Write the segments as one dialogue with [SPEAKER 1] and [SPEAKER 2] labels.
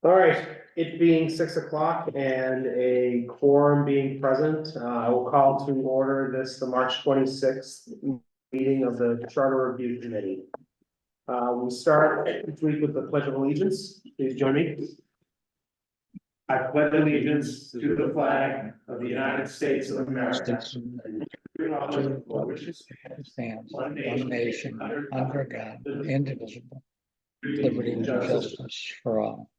[SPEAKER 1] All right, it being 6 o'clock and a quorum being present, I will call to order the March 26th meeting of the Charter Review Committee. We'll start each week with the Pledge of Allegiance. Please join me. I pledge allegiance to the flag of the United States of America.
[SPEAKER 2] Stands one nation under God, indivisible, liberty and justice for all.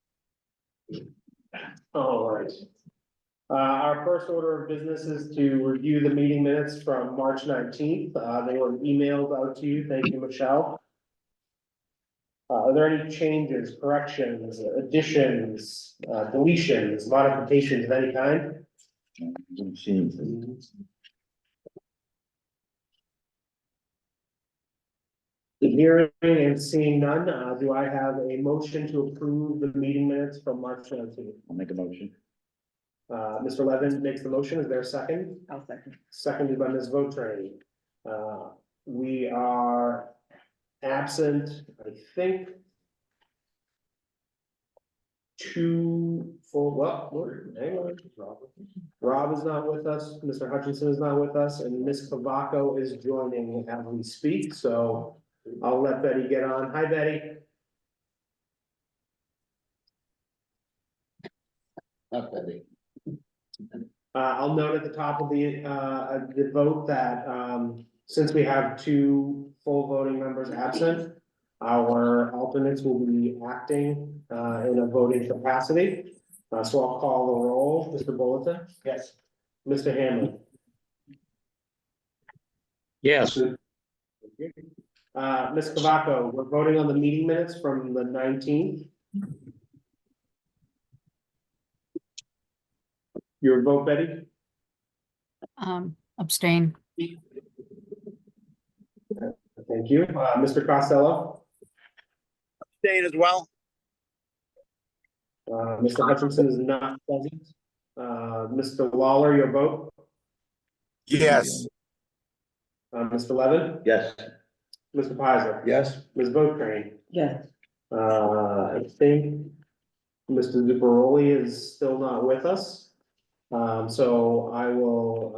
[SPEAKER 1] All right. Our first order of business is to review the meeting minutes from March 19th. They were emailed out to you. Thank you, Michelle. Are there any changes, corrections, additions, deletions, modifications of any kind? Hearing and seeing none, do I have a motion to approve the meeting minutes from March 19th?
[SPEAKER 3] I'll make a motion.
[SPEAKER 1] Mr. Levin makes the motion. Is there a second?
[SPEAKER 4] I'll second.
[SPEAKER 1] Seconded by Ms. Votrani. We are absent, I think. Hang on. Rob is not with us, Mr. Hutchinson is not with us, and Ms. Cavaco is joining as we speak, so I'll let Betty get on. Hi, Betty.
[SPEAKER 3] Not Betty.
[SPEAKER 1] I'll note at the top of the vote that, since we have two full voting members absent, our alternates will be acting, in a voting capacity. So I'll call the roll. Mr. Bulletin? Yes. Mr. Hamlin?
[SPEAKER 2] Yes.
[SPEAKER 1] Ms. Cavaco, we're voting on the meeting minutes from the 19th. Your vote, Betty?
[SPEAKER 4] Abstain.
[SPEAKER 1] Thank you. Mr. Costello?
[SPEAKER 5] Abstain as well.
[SPEAKER 1] Mr. Hutchinson is not present. Mr. Lawler, your vote?
[SPEAKER 5] Yes.
[SPEAKER 1] Mr. Levin?
[SPEAKER 3] Yes.
[SPEAKER 1] Mr. Pizer?
[SPEAKER 3] Yes.
[SPEAKER 1] Ms. Votrani?
[SPEAKER 4] Yes.
[SPEAKER 1] I think Mr. Zubaroli is still not with us. So I will,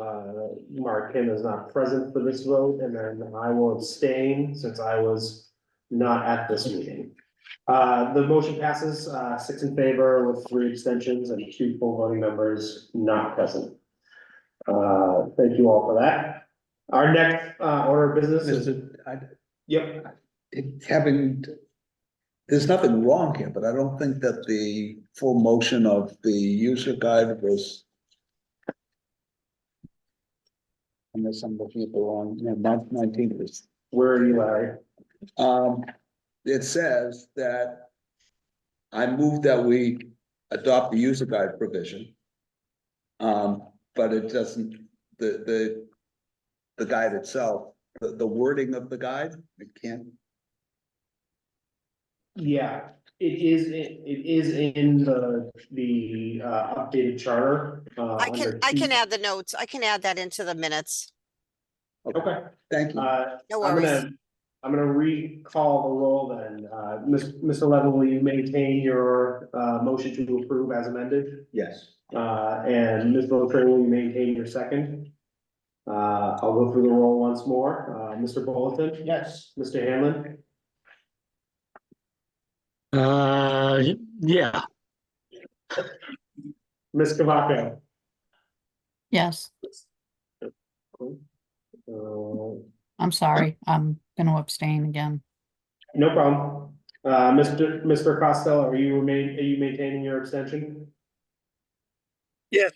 [SPEAKER 1] mark him as not present for this vote, and then I will abstain since I was not at this meeting. The motion passes, 6 in favor with 3 abstentions and 2 full voting members not present. Thank you all for that. Our next, order of business is, yep.
[SPEAKER 6] There's nothing wrong here, but I don't think that the full motion of the user guide was. Unless I'm looking at the wrong, no, 19th is.
[SPEAKER 1] Where are you, Larry?
[SPEAKER 6] It says that I move that we adopt the user guide provision. But it doesn't, the guide itself, the wording of the guide, it can't.
[SPEAKER 1] Yeah, it is in the updated charter.
[SPEAKER 7] I
[SPEAKER 1] under
[SPEAKER 7] can
[SPEAKER 1] two-
[SPEAKER 7] add the notes. I can add that into the minutes.
[SPEAKER 1] Okay.
[SPEAKER 6] Thank you.
[SPEAKER 7] No worries.
[SPEAKER 1] I'm gonna recall the roll then. Mr. Levin, will you maintain your motion to approve as amended?
[SPEAKER 3] Yes.
[SPEAKER 1] And Ms. Beltran, will you maintain your second? I'll go through the roll once more. Mr. Bulletin? Yes. Mr. Hanlon?
[SPEAKER 2] Yeah.
[SPEAKER 1] Ms. Cavaco?
[SPEAKER 4] Yes.
[SPEAKER 1] Uh,
[SPEAKER 4] I'm sorry. I'm gonna abstain again.
[SPEAKER 1] No problem. Mr. Costello, are you maintaining your abstention?
[SPEAKER 5] Yes.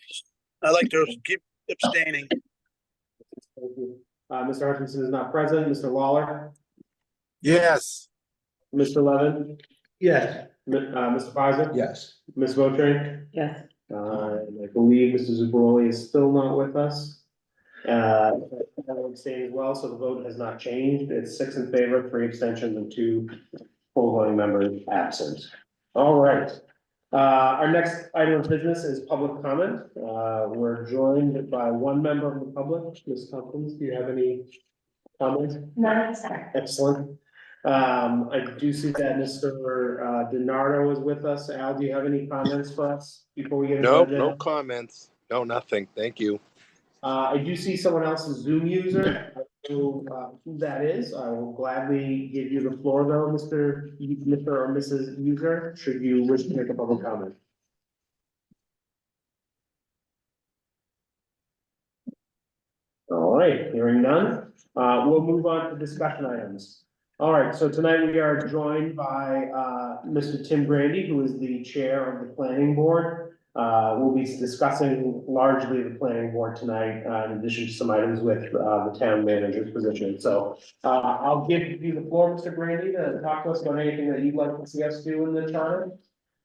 [SPEAKER 5] I like to keep abstaining.
[SPEAKER 1] Thank you. Mr. Hutchinson is not present. Mr. Lawler,
[SPEAKER 5] Yes.
[SPEAKER 1] Mr. Levin,
[SPEAKER 3] Yes.
[SPEAKER 1] Mr. Pizer,
[SPEAKER 6] Yes.
[SPEAKER 1] Ms. Votrani.
[SPEAKER 4] Yes.
[SPEAKER 1] And I believe Mr. Zubaroli is still not with us. I will abstain as well, so the vote has not changed. It's 6 in favor, 3 abstentions, and 2 full voting members absent. All right. Our next item of business is public comment. We're joined by 1 member of the public. Ms. Tompkins, do you have any comments?
[SPEAKER 8] None, sorry.
[SPEAKER 1] Excellent. I do see that Mr. DiNardo is with us. Al, do you have any comments for us before we get into
[SPEAKER 8] No,
[SPEAKER 1] the
[SPEAKER 8] no
[SPEAKER 1] agenda?
[SPEAKER 8] comments. No, nothing. Thank you.
[SPEAKER 1] I do see someone else's Zoom user. I don't know who that is. I will gladly give you the floor though, Mr. or Mrs. User, should you wish to make a public comment. All right, hearing none, we'll move on to discussion items. All right, so tonight we are joined by, Mr. Tim Grandy, who is the chair of the planning board. We'll be discussing largely the planning board tonight, in addition to some items with, the town manager's position. So, I'll give you the floor, Mr. Grandy, to talk to us about anything that you'd like to see us do in the charter.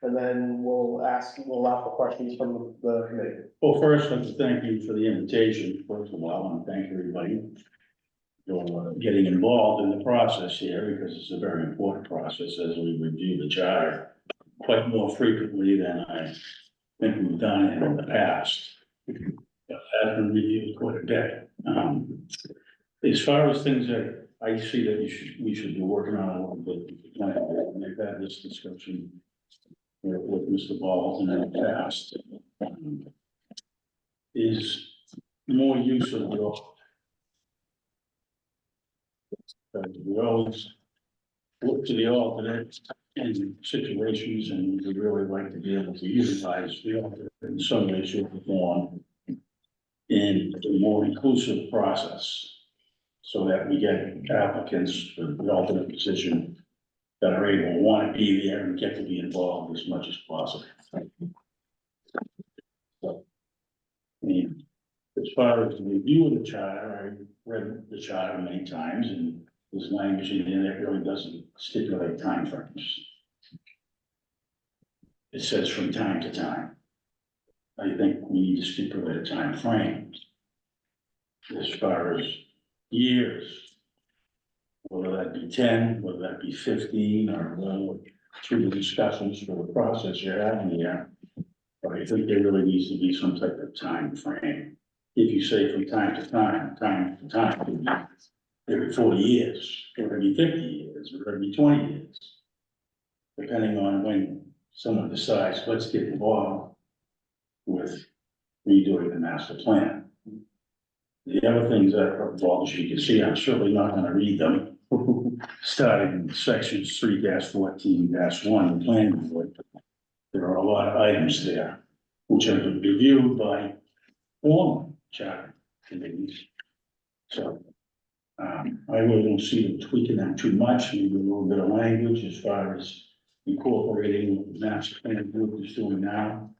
[SPEAKER 1] And then we'll allow for questions from the committee.
[SPEAKER 9] Well, first, let's thank you for the invitation, first of all, and thank everybody for getting involved in the process here, because it's a very important process as we review the charter quite more frequently than I think we've done in the past. It has been reviewed quite a bit. As far as things that I see that we should be working on a little bit, and I've had this discussion with Mr. Ball in the past, is more use of the we always look to the alternate in situations, and we really like to be able to utilize the alternate in some way, shape, or form in a more inclusive process, so that we get applicants for the alternate position that are able, want to be there and get to be involved as much as possible. So, I mean, as far as the review of the charter, I read the charter many times, and there's language in there that really doesn't stipulate timeframes. It says from time to time. I think we need to stipulate a time frame. As far as years, whether that be 10, whether that be 15, or through the discussions for the process you're having here. But I think there really needs to be some type of time frame. If you say from time to time, could be every 40 years, or every 50 years, or every 20 years. Depending on when someone decides, let's get involved with redoing the master plan. The other things that are involved, as you can see, I'm certainly not gonna read them. Starting in sections 3-14-1, the planning board. There are a lot of items there, which have been reviewed by former charter committees. So, I really don't see them tweaking them too much, maybe a little bit of language as far as incorporating what the master plan group is doing now.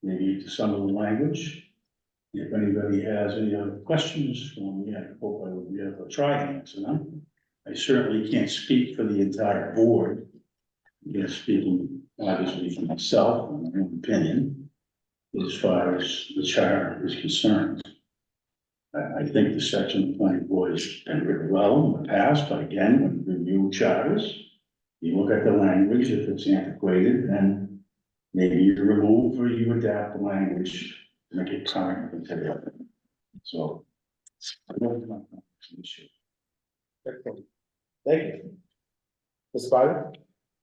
[SPEAKER 9] Maybe to some of the language. If anybody has any other questions for me, I hope I will be able to try and answer them. I certainly can't speak for the entire board. I'm speaking obviously for myself and my own opinion as far as the charter is concerned. I think the section of the planning board has been written well in the past, but again, when you review charters, you look at the language, if it's antiquated, then maybe you remove or you adapt the language to make it current and today. So.
[SPEAKER 1] Thank you. Ms. Spider?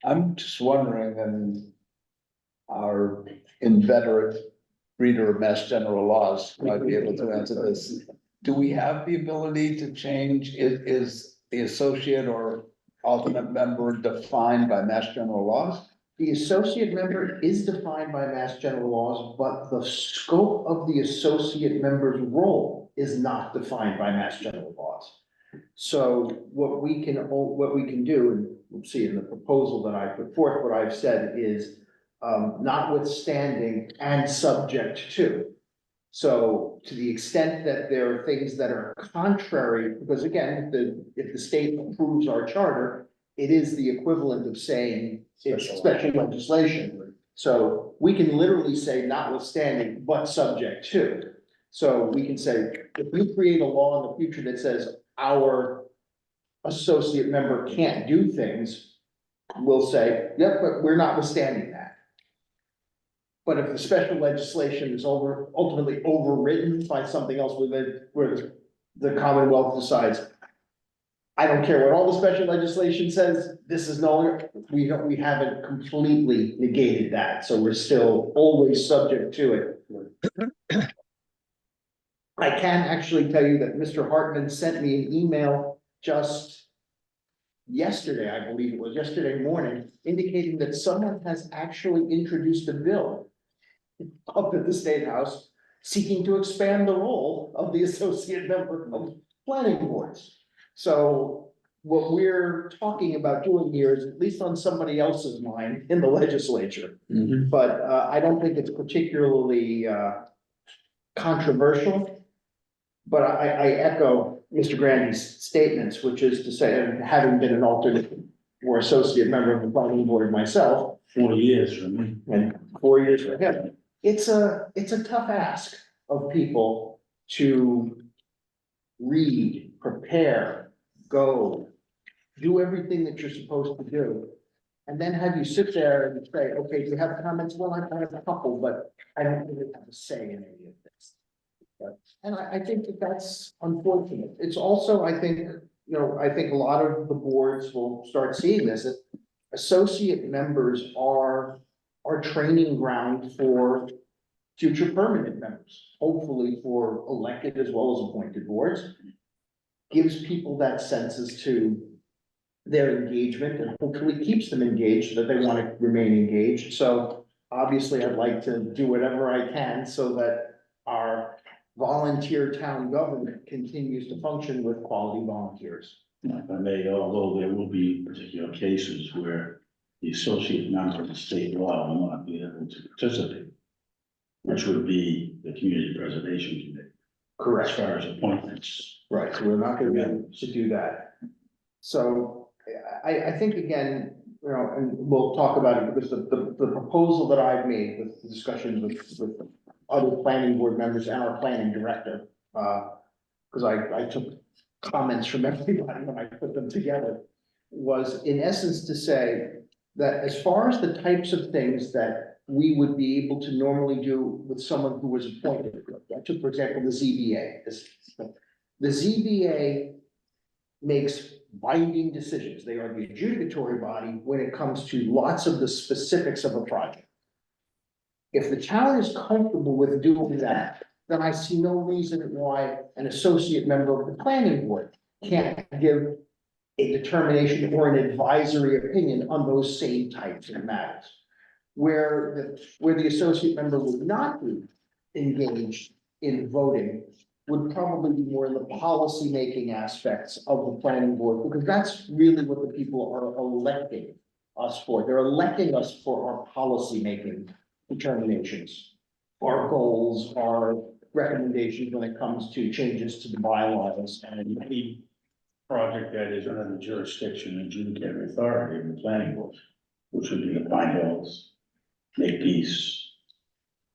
[SPEAKER 3] I'm just wondering, and our inveterate reader of Mass General Laws might be able to answer this. Do we have the ability to change, is the associate or alternate member defined by Mass General Laws?
[SPEAKER 10] The associate member is defined by Mass General Laws, but the scope of the associate member's role is not defined by Mass General Laws. So what we can do, and we'll see in the proposal that I put forth, what I've said is notwithstanding and subject to. So to the extent that there are things that are contrary, because again, if the state approves our charter, it is the equivalent of saying it's special legislation. So we can literally say notwithstanding, but subject to. So we can say, if we create a law in the future that says our associate member can't do things, we'll say, yep, but we're notwithstanding that. But if the special legislation is ultimately overridden by something else where the Commonwealth decides, I don't care what all the special legislation says, this is no, we haven't completely negated that, so we're still always subject to it. I can actually tell you that Mr. Hartman sent me an email just yesterday, I believe it was yesterday morning, indicating that someone has actually introduced a bill up at the State House seeking to expand the role of the associate member of planning boards. So what we're talking about doing here is at least on somebody else's mind in the legislature. But I don't think it's particularly controversial. But I echo Mr. Grandy's statements, which is to say, and having been an alternate or associate member of the planning board myself,
[SPEAKER 9] 40 years for me.
[SPEAKER 10] and 4 years for him, it's a tough ask of people to read, prepare, go, do everything that you're supposed to do. And then have you sit there and say, okay, do you have comments? Well, I have a couple, but I don't really have a say in any of this. And I think that that's unfortunate. It's also, I think, I think a lot of the boards will start seeing this, that associate members are training ground for future permanent members, hopefully for elected as well as appointed boards. Gives people that sense as to their engagement and hopefully keeps them engaged, so that they want to remain engaged. So obviously, I'd like to do whatever I can so that our volunteer town government continues to function with quality volunteers.
[SPEAKER 9] If I may, although there will be particular cases where the associate member of the state law will not be able to participate, which would be the community preservation committee.
[SPEAKER 10] Correct.
[SPEAKER 9] As far as appointments.
[SPEAKER 10] Right, so we're not gonna be able to do that. So I think again, and we'll talk about it because the proposal that I've made with the discussions with other planning board members and our planning director, because I took comments from everybody when I put them together, was in essence to say that as far as the types of things that we would be able to normally do with someone who was appointed, I took, for example, the ZBA. The ZBA makes binding decisions. They are the adjudicatory body when it comes to lots of the specifics of a project. If the town is comfortable with doing that, then I see no reason why an associate member of the planning board can't give a determination or an advisory opinion on those same types of matters. Where the associate member would not be engaged in voting would probably be more in the policy-making aspects of the planning board, because that's really what the people are electing us for. They're electing us for our policy-making determinations, our goals, our recommendations when it comes to changes to the bylaws and
[SPEAKER 9] Any project that is under the jurisdiction and adjudicatory authority of the planning board, which would be the Pine Hills, Makepeace,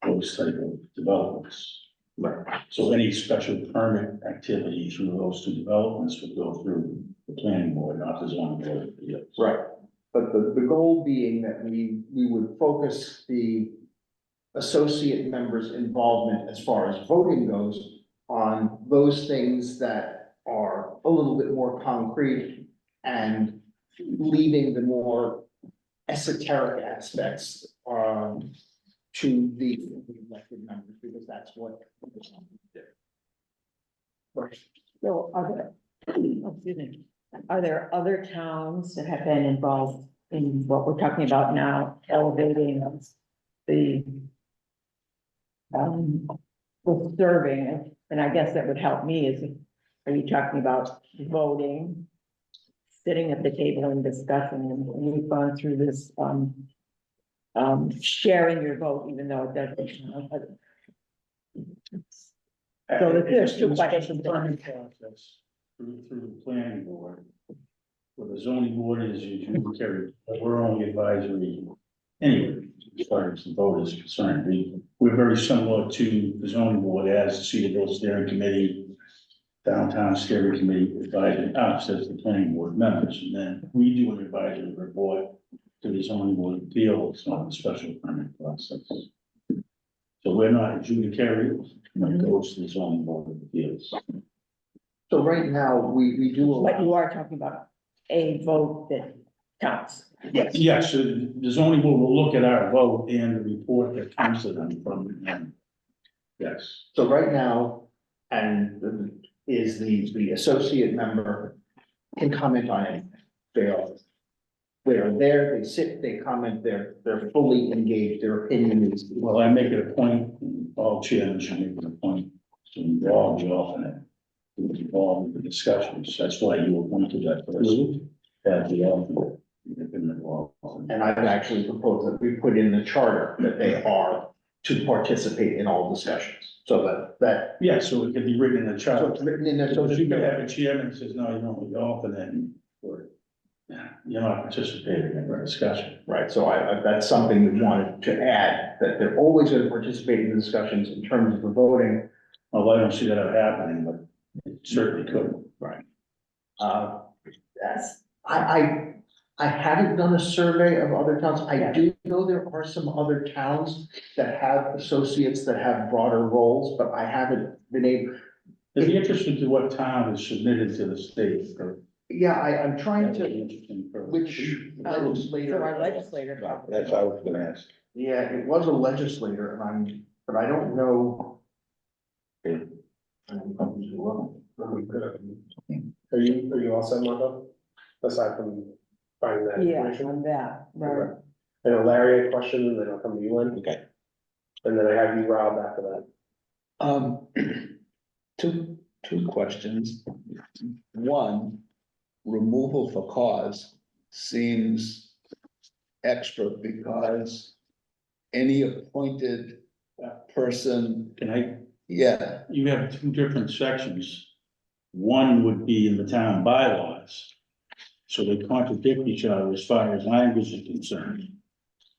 [SPEAKER 9] those type of developments.
[SPEAKER 10] Right.
[SPEAKER 9] So any special permit activity through those two developments would go through the planning board, not the zoning board of appeals.
[SPEAKER 10] Right, but the goal being that we would focus the associate members' involvement as far as voting goes on those things that are a little bit more concrete and leaving the more esoteric aspects to the elected members, because that's what.
[SPEAKER 11] So are there other towns that have been involved in what we're talking about now, elevating the serving? And I guess that would help me is, are you talking about voting, sitting at the table and discussing, and we've gone through this, sharing your vote, even though it doesn't. So there's two questions.
[SPEAKER 9] Permit process through the planning board. Where the zoning board is adjudicatory, but we're only advisory anyway, as far as the vote is concerned. We're very similar to the zoning board as the Cedarville Steering Committee, Downtown Steering Committee advising us as the planning board members, and then we do an advisory report to the zoning board of appeals on the special permit process. So we're not adjudicatory, when it goes to the zoning board of appeals.
[SPEAKER 10] So right now, we do.
[SPEAKER 11] But you are talking about a vote that counts.
[SPEAKER 10] Yes.
[SPEAKER 9] Yes, so the zoning board will look at our vote and the report that comes to them from them. Yes.
[SPEAKER 10] So right now, and is the associate member can comment on anything. They are there, they sit, they comment, they're fully engaged, their opinion is.
[SPEAKER 9] Well, I make it a point, all chairmen should make it a point to involve the alternate. To involve the discussions, that's why you appointed that person, as the alternate. You've been involved.
[SPEAKER 10] And I've actually proposed that we put in the charter that they are to participate in all discussions. So that,
[SPEAKER 9] Yeah, so it can be written in the
[SPEAKER 10] so
[SPEAKER 9] charter.
[SPEAKER 10] it's written in there.
[SPEAKER 9] So you can have a chairman that says, no, you don't, the alternate, or you're not participating in the discussion.
[SPEAKER 10] Right, so that's something we wanted to add, that they're always gonna participate in the discussions in terms of the voting.
[SPEAKER 9] Although I don't see that happening, but it certainly could.
[SPEAKER 10] Right. That's, I haven't done a survey of other towns. I do know there are some other towns that have associates that have broader roles, but I haven't been able.
[SPEAKER 9] It'd be interesting to what town is submitted to the state for.
[SPEAKER 10] Yeah, I'm trying
[SPEAKER 9] That'd be
[SPEAKER 10] to,
[SPEAKER 9] interesting for-
[SPEAKER 10] which
[SPEAKER 11] So
[SPEAKER 10] legislator.
[SPEAKER 11] our legislator.
[SPEAKER 8] That's what I was gonna ask.
[SPEAKER 10] Yeah, it was a legislator and but I don't know.
[SPEAKER 1] Are you all set, Marco? Aside from finding that
[SPEAKER 11] Yeah,
[SPEAKER 1] information?
[SPEAKER 11] on that, right.
[SPEAKER 1] I know Larry had a question, and then I'll come to you, Lynn.
[SPEAKER 8] Okay.
[SPEAKER 1] And then I have you, Rob, after that.
[SPEAKER 3] Two questions. One, removal for cause seems extra because any appointed person,
[SPEAKER 9] Can I,
[SPEAKER 3] yeah,
[SPEAKER 9] you have two different sections. One would be in the town bylaws. So they contradict each other as far as language is concerned.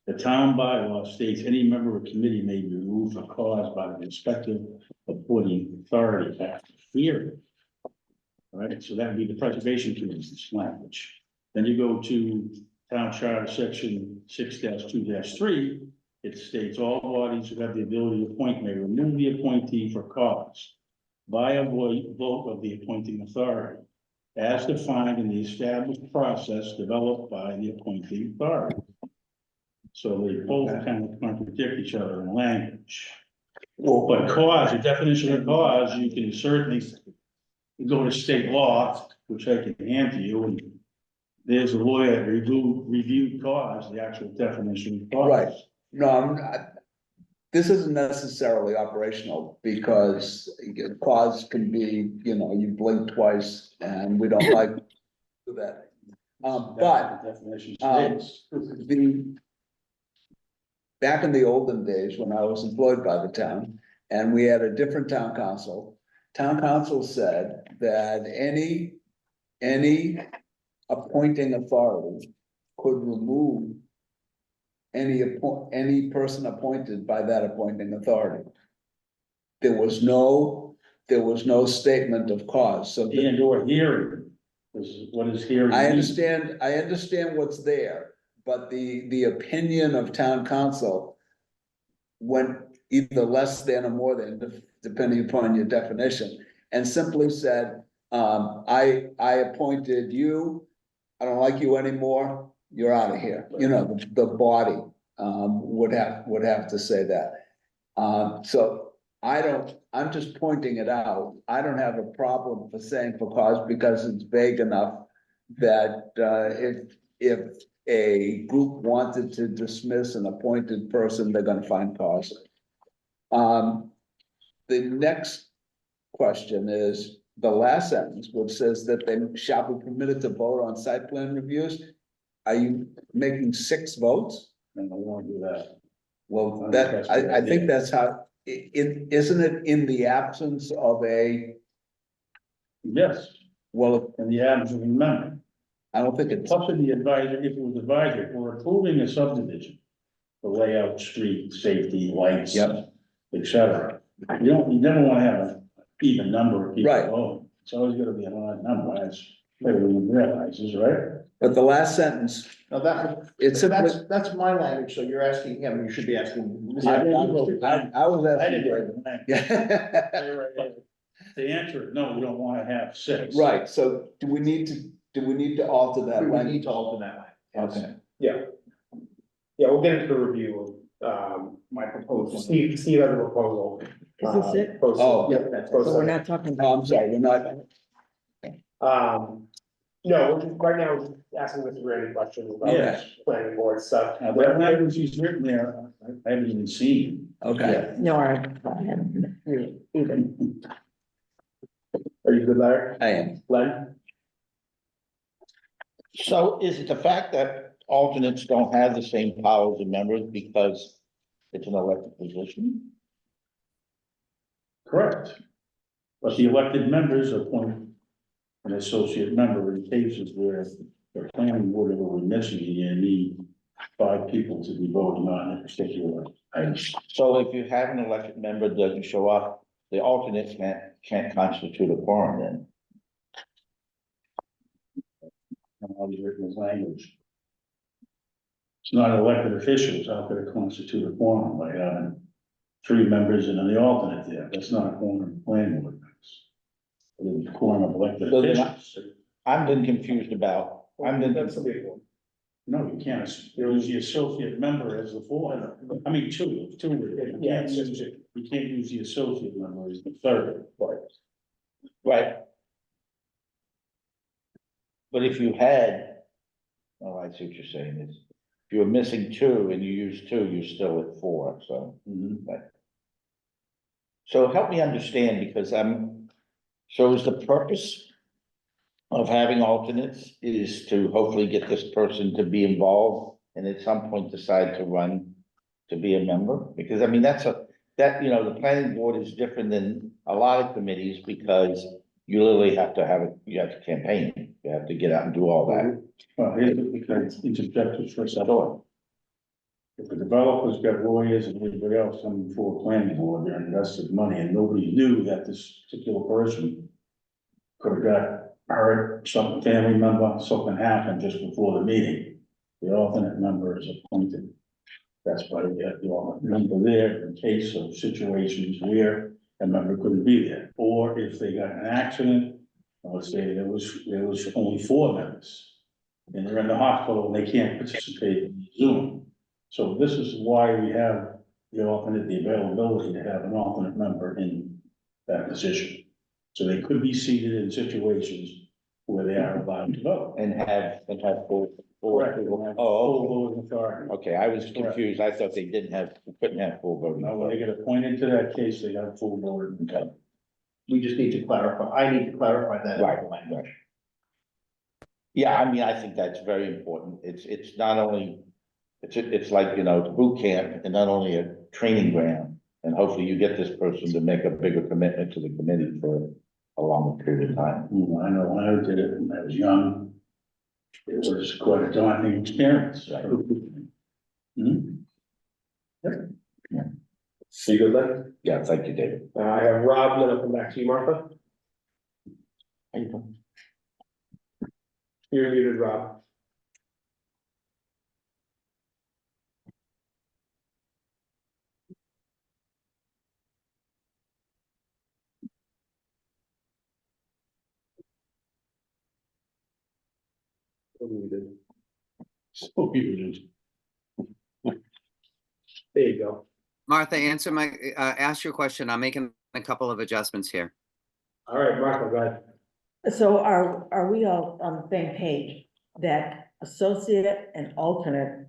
[SPEAKER 9] The town bylaw states any member of a committee may be removed for cause by the respective appointing authority after hearing. All right, so that would be the preservation committee's language. Then you go to town charter section 6-2-3. It states all bodies who have the ability to appoint may remove the appointee for cause by a vote of the appointing authority, as defined in the established process developed by the appointing authority. So they both kind of contradict each other in language. But cause, the definition of cause, you can certainly go to state law, which I can hand to you, and there's a lawyer that reviewed cause, the actual definition of cause.
[SPEAKER 3] right. No, I'm not. This isn't necessarily operational because cause can be, you blink twice and we don't like that. But
[SPEAKER 9] The definition states.
[SPEAKER 3] back in the olden days, when I was employed by the town, and we had a different town council said that any appointing authority could remove any person appointed by that appointing authority. There was no statement of cause, so.
[SPEAKER 9] And or hearing, is what is hearing.
[SPEAKER 3] I
[SPEAKER 9] mean.
[SPEAKER 3] understand what's there, but the opinion of town council went either less than or more than, depending upon your definition, and simply said, I appointed you, I don't like you anymore, you're out of here. The body, would have to say that. So I'm just pointing it out. I don't have a problem for saying for cause because it's vague enough that, if a group wanted to dismiss an appointed person, they're gonna find cause. The next question is the last sentence, which says that they shall be permitted to vote on site plan reviews. Are you making 6 votes?
[SPEAKER 9] And I won't do that.
[SPEAKER 3] Well,
[SPEAKER 9] I think
[SPEAKER 3] that,
[SPEAKER 9] that's what
[SPEAKER 3] I think
[SPEAKER 9] I did.
[SPEAKER 3] that's how, isn't it in the absence of
[SPEAKER 9] Yes,
[SPEAKER 3] well,
[SPEAKER 9] and the absence of a member.
[SPEAKER 3] I don't think it's,
[SPEAKER 9] Plus in the advisor, if it was advisory, if we're approving a subdivision. The layout, street, safety, lights.
[SPEAKER 3] Yep.
[SPEAKER 9] Et cetera. You never wanna have an even number of people
[SPEAKER 3] Right.
[SPEAKER 9] voting. It's always gonna be an odd number, as everyone realizes, right?
[SPEAKER 3] but the last sentence,
[SPEAKER 10] Now
[SPEAKER 3] it's simply.
[SPEAKER 10] that's my language, so you're asking him, you should be asking.
[SPEAKER 3] I was
[SPEAKER 9] I
[SPEAKER 3] asking.
[SPEAKER 9] didn't write the name.
[SPEAKER 3] Yeah.
[SPEAKER 9] The answer is no, we don't wanna have six.
[SPEAKER 3] Right, so do we need to alter that
[SPEAKER 10] We would
[SPEAKER 3] language?
[SPEAKER 10] need to alter that language.
[SPEAKER 3] Okay,
[SPEAKER 1] Yeah. Yeah, we'll get into the review,
[SPEAKER 10] My proposal.
[SPEAKER 1] Steve has a proposal.
[SPEAKER 11] Is this it?
[SPEAKER 1] Post-
[SPEAKER 3] Oh.
[SPEAKER 1] Yeah, that's.
[SPEAKER 11] So we're not talking.
[SPEAKER 3] Oh, I'm sorry, we're not,
[SPEAKER 1] No, we're just, right now, we're just asking Mr. Randy questions about
[SPEAKER 9] Yes.
[SPEAKER 1] planning board stuff.
[SPEAKER 9] Now, that language he's written there, I haven't even seen.
[SPEAKER 3] okay.
[SPEAKER 11] No, I haven't really even.
[SPEAKER 1] Are you good, Larry?
[SPEAKER 3] I am.
[SPEAKER 1] Len?
[SPEAKER 12] So is it the fact that alternates don't have the same powers as members because it's an elected position?
[SPEAKER 9] Correct. But the elected members appoint an associate member in cases where the planning board will be missing, you need 5 people to be voting on a particular item.
[SPEAKER 12] So if you have an elected member that doesn't show up, the alternates can't constitute a quorum then.
[SPEAKER 9] And how he's written his language. It's not elected officials, how could it constitute a quorum by having 3 members and then the alternate there, that's not a quorum of planning board members. It's a quorum of elected
[SPEAKER 12] So then
[SPEAKER 9] officials.
[SPEAKER 12] I'm then confused about,
[SPEAKER 1] That's a big one.
[SPEAKER 9] No, you can't, use the associate member as the 4th, I mean, two, you
[SPEAKER 1] Yeah,
[SPEAKER 9] can't
[SPEAKER 1] it's just
[SPEAKER 9] use it, you can't use the associate member as the 3rd.
[SPEAKER 12] right? But if you had, oh, I see what you're saying is, if you were missing 2 and you use 2, you're still at 4, so. So help me understand, because so is the purpose of having alternates is to hopefully get this person to be involved and at some point decide to run to be a member? Because I mean, the planning board is different than a lot of committees because you literally have to you have to campaign, you have to get out and do all that.
[SPEAKER 9] Well, here's because it's objective for support. If the developers got lawyers and everybody else coming before a planning board, they're invested money and nobody knew that this particular person could have got hurt, some family member, something happened just before the meeting. The alternate member is appointed. That's why you have the alternate member there in case of situations where a member couldn't be there. Or if they got in an accident, let's say there was only 4 members. And they're in the hospital and they can't participate in Zoom. So this is why we have the alternate, the availability to have an alternate member in that position. So they could be seated in situations where they are allowed to vote.
[SPEAKER 12] And have full.
[SPEAKER 9] Correct.
[SPEAKER 12] Oh,
[SPEAKER 9] Full voting authority.
[SPEAKER 12] okay, I was confused, I thought they couldn't have full voting.
[SPEAKER 9] Now, when they get appointed to that case, they got full voting.
[SPEAKER 12] Okay.
[SPEAKER 10] We just need to clarify, I need to clarify that. in the
[SPEAKER 12] Right,
[SPEAKER 10] language.
[SPEAKER 12] right. Yeah, I mean, I think that's very important. It's not only, it's like, the boot camp and not only a training ground. And hopefully you get this person to make a bigger commitment to the committee for a longer period of time.
[SPEAKER 9] I know when I did it when I was young, it was quite a daunting experience.
[SPEAKER 12] Right.
[SPEAKER 9] Hmm?
[SPEAKER 1] So you good, Len?
[SPEAKER 12] Yeah, thank you, David.
[SPEAKER 1] I have Rob, then I'll come back to you, Martha.
[SPEAKER 12] How you doing?
[SPEAKER 1] You're muted, Rob. You're muted.
[SPEAKER 9] So people just
[SPEAKER 1] There you go.
[SPEAKER 13] Martha, ask your question. I'm making a couple of adjustments here.
[SPEAKER 1] All right, Martha, go ahead.
[SPEAKER 11] So are we all on the same page that associate and alternate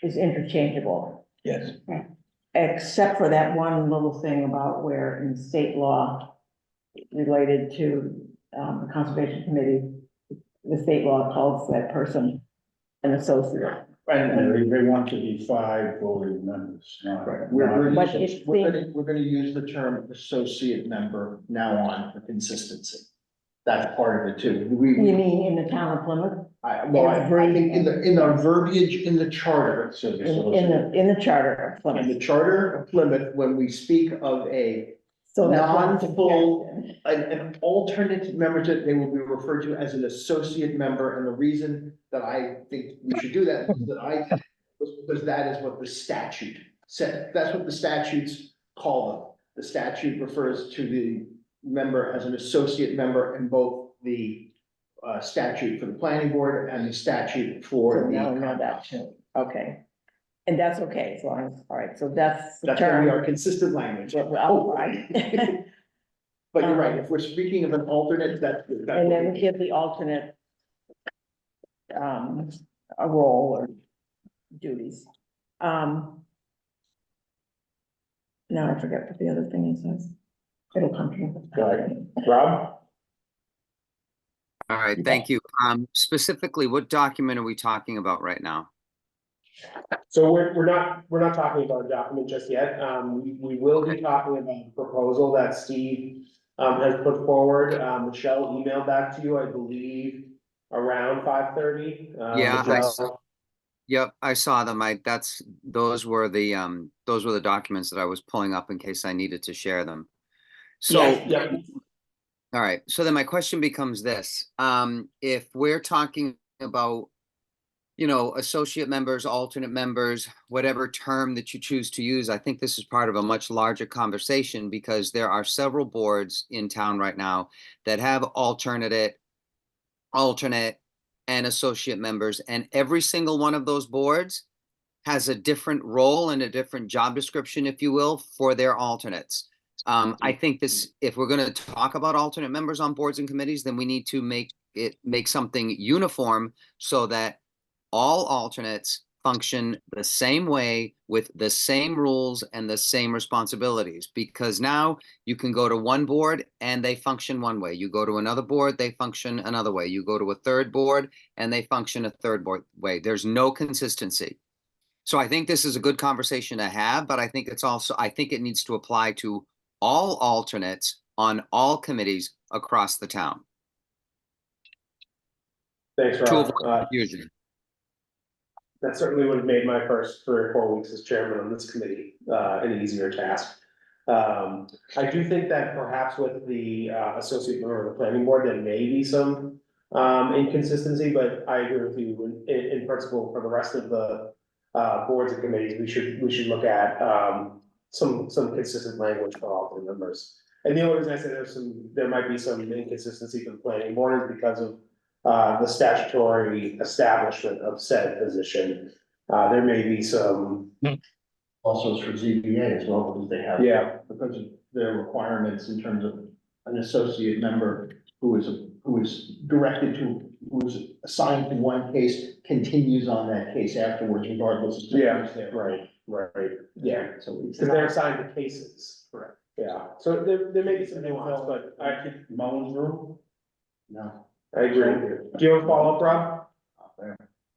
[SPEAKER 11] is interchangeable?
[SPEAKER 12] Yes.
[SPEAKER 11] Except for that one little thing about where in state law related to the Conservation Committee, the state law calls that person an associate.
[SPEAKER 9] And they want to be 5 voting members, not.
[SPEAKER 11] But
[SPEAKER 10] We're gonna use the term associate member now on for consistency. That's part of it too.
[SPEAKER 11] You mean in the town of Plymouth?
[SPEAKER 10] I think in the verbiage in the charter,
[SPEAKER 9] So the
[SPEAKER 11] In the charter of
[SPEAKER 10] in
[SPEAKER 11] Plymouth.
[SPEAKER 10] the charter of Plymouth, when we speak of a
[SPEAKER 11] So that's what I'm
[SPEAKER 10] non-full-
[SPEAKER 11] suggesting.
[SPEAKER 10] an alternate member, they will be referred to as an associate member, and the reason that I think we should do that is that was because that is what the statute said, that's what the statutes call them. The statute refers to member as an associate member in both the statute for the planning board and the statute
[SPEAKER 11] So
[SPEAKER 10] for the.
[SPEAKER 11] now we know that too. Okay. And that's okay, as long as, all right, so that's the
[SPEAKER 10] That's gonna be our
[SPEAKER 11] term.
[SPEAKER 10] consistent language.
[SPEAKER 11] Well, right.
[SPEAKER 10] But you're right, if we're speaking of an alternate, that's.
[SPEAKER 11] And then we give the alternate a role or duties. Now I forget what the other thing is. It'll come to me.
[SPEAKER 1] Rob?
[SPEAKER 13] All right, thank you. Specifically, what document are we talking about right now?
[SPEAKER 1] So we're not talking about a document just yet. We will be talking about a proposal that Steve has put forward. Michelle emailed that to you, I believe, around 5:30.
[SPEAKER 13] Yeah, yep, I saw them. Those were the documents that I was pulling up in case I needed to share them. So,
[SPEAKER 1] Yep.
[SPEAKER 13] all right, so then my question becomes this, if we're talking about, you know, associate members, alternate members, whatever term that you choose to use, I think this is part of a much larger conversation because there are several boards in town right now that have alternate, and associate members, and every single one of those boards has a different role and a different job description, if you will, for their alternates. I think if we're going to talk about alternate members on boards and committees, then we need to make something uniform so that all alternates function the same way with the same rules and the same responsibilities, because now you can go to one board and they function one way. You go to another board, they function another way. You go to a third board and they function a third way. There's no consistency. So I think this is a good conversation to have, but I think it needs to apply to all alternates on all committees across the town.
[SPEAKER 1] Thanks,
[SPEAKER 13] To
[SPEAKER 1] Rob.
[SPEAKER 13] avoid confusion.
[SPEAKER 1] That certainly would have made my first 3 or 4 weeks as chairman on this committee an easier task. I do think that perhaps with the associate member of the planning board, there may be some inconsistency, but I agree with you in principle for the rest of the boards and committees, we should look at some consistent language for all the members. And the only reason I say there might be some inconsistency for the planning board is because of the statutory establishment of said position. There may be some.
[SPEAKER 10] Also for ZBA as well, because they have.
[SPEAKER 1] Yeah.
[SPEAKER 10] Because of their requirements in terms of an associate member who is directed to, who is assigned to one case, continues on that case afterwards regardless of.
[SPEAKER 1] Yeah, right, yeah, so, because they're assigned to cases.
[SPEAKER 10] Correct.
[SPEAKER 1] Yeah, so there may be some nuance, but I could.
[SPEAKER 10] Mullins rule? No.
[SPEAKER 1] I agree with you. Do you have a follow-up, Rob?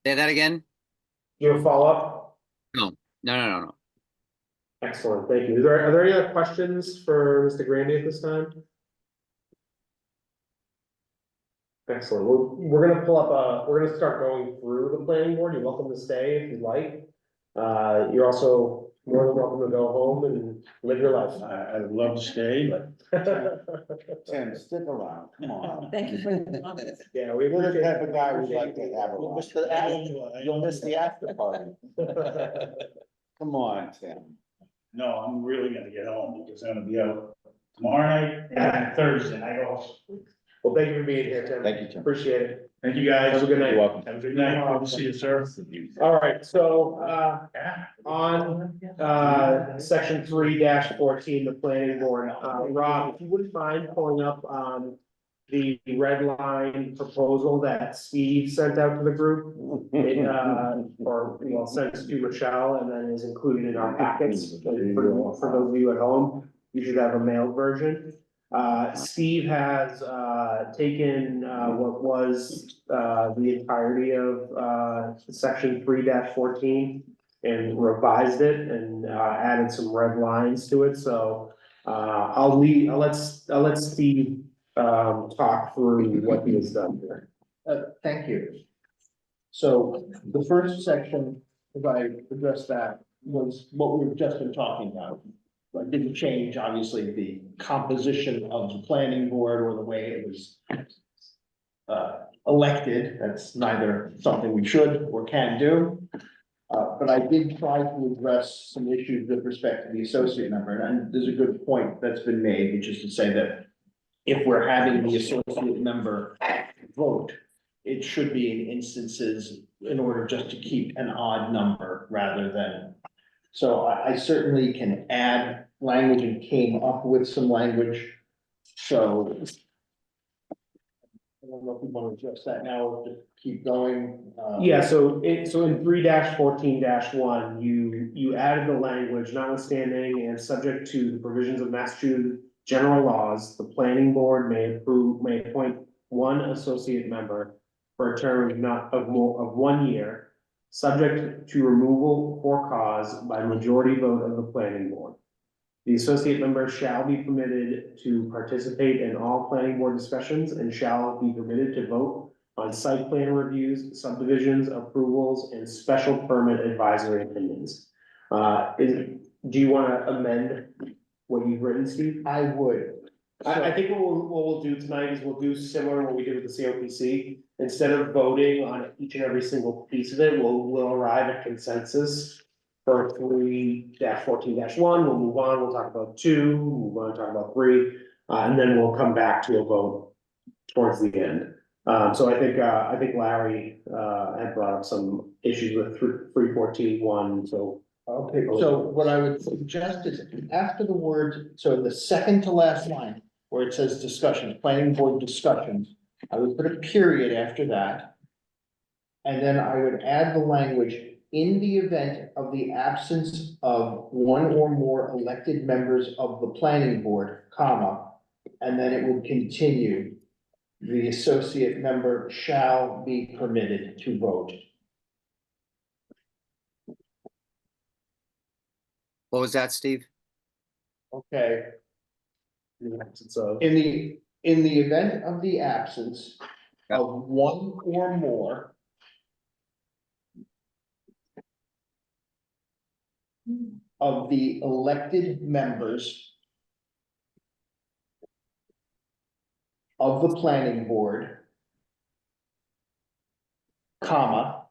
[SPEAKER 13] Say that again?
[SPEAKER 1] Do you have a follow-up?
[SPEAKER 13] No.
[SPEAKER 1] Excellent, thank you. Are there any other questions for Mr. Grandy at this time? Excellent. We're gonna pull up, we're gonna start going through the planning board. You're welcome to stay if you'd like. You're also more than welcome to go home and live your life.
[SPEAKER 9] I would love to stay, but
[SPEAKER 12] Tim, stick around, come on.
[SPEAKER 11] Thank you for the.
[SPEAKER 1] Yeah, we.
[SPEAKER 12] You're the type of guy we'd like to have
[SPEAKER 9] You'll
[SPEAKER 12] around.
[SPEAKER 9] miss the after-
[SPEAKER 12] You'll miss the after party. Come on, Tim.
[SPEAKER 9] No, I'm really gonna get home because I'm gonna be out tomorrow night and Thursday night also.
[SPEAKER 1] Well, thank you for being here, Tim.
[SPEAKER 12] Thank you, Tim.
[SPEAKER 1] Appreciate it.
[SPEAKER 9] Thank you, guys.
[SPEAKER 1] Have a good night.
[SPEAKER 12] You're welcome.
[SPEAKER 9] Have a good night. Good to see you, sir.
[SPEAKER 1] All right, so, on, section 3-14, the planning board, Rob, if you wouldn't mind pulling up, the red line proposal that Steve sent out to the group. Sent to Michelle and then is included in our packets. For those of you at home, you should have a mailed version. Steve has taken what was the entirety of section 3-14 and revised it and added some red lines to it. So I'll let Steve talk through what he has done here.
[SPEAKER 10] Thank you. So the first section, if I address that, was what we've just been talking about. But didn't change, obviously, the composition of the planning board or the way it was elected. That's neither something we should or can do. But I did try to address some issues with respect to the associate member, and there's a good point that's been made, which is to say that if we're having the associate member vote, it should be in instances in order just to keep an odd number rather than. So I certainly can add language and came up with some language, so. I don't know if we want to adjust that now or just keep going.
[SPEAKER 1] Yeah, so in 3-14-1, you added the language notwithstanding and subject to the provisions of Massachusetts general laws, the planning board may appoint one associate member for a term of 1 year, subject to removal for cause by majority vote of the planning board. The associate member shall be permitted to participate in all planning board discussions and shall be permitted to vote on site plan reviews, subdivisions, approvals, and special permit advisory opinions. Do you want to amend what you've written, Steve?
[SPEAKER 10] I would.
[SPEAKER 1] I think what we'll do tonight is we'll do similar to what we did with the COPC. Instead of voting on each and every single piece of it, we'll arrive at consensus for 3-14-1, we'll move on, we'll talk about 2, move on, talk about 3, and then we'll come back to a vote towards the end. So I think Larry, had brought up some issues with 3-14-1, so.
[SPEAKER 10] Okay, so what I would suggest is after the word, so the second to last line, where it says discussions, planning board discussions, I would put a period after that. And then I would add the language, in the event of the absence of one or more elected members of the planning board, comma, and then it would continue. The associate member shall be permitted to vote.
[SPEAKER 13] What was that, Steve?
[SPEAKER 10] Okay,
[SPEAKER 1] So,
[SPEAKER 10] in the event of the absence of one or more of the elected members of the planning board, comma,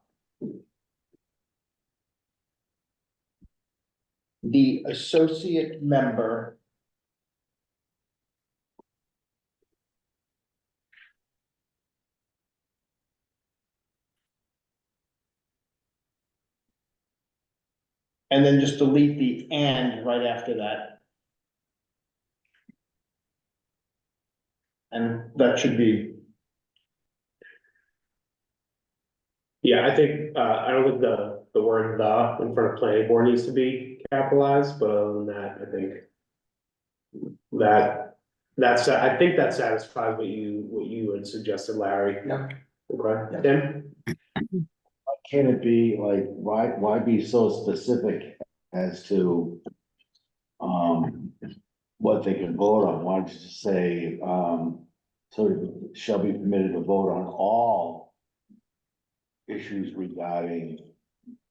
[SPEAKER 10] the associate member and then just delete the "and" right after that. And that should be,
[SPEAKER 1] yeah, I think, I don't think the word "the" in front of planning board needs to be capitalized, but other than that, I think I think that satisfies what you had suggested, Larry.
[SPEAKER 10] Yep.
[SPEAKER 1] Okay, Tim?
[SPEAKER 12] Can it be like, why be so specific as to what they can vote on? Why don't you just say, sort of shall be permitted to vote on all issues regarding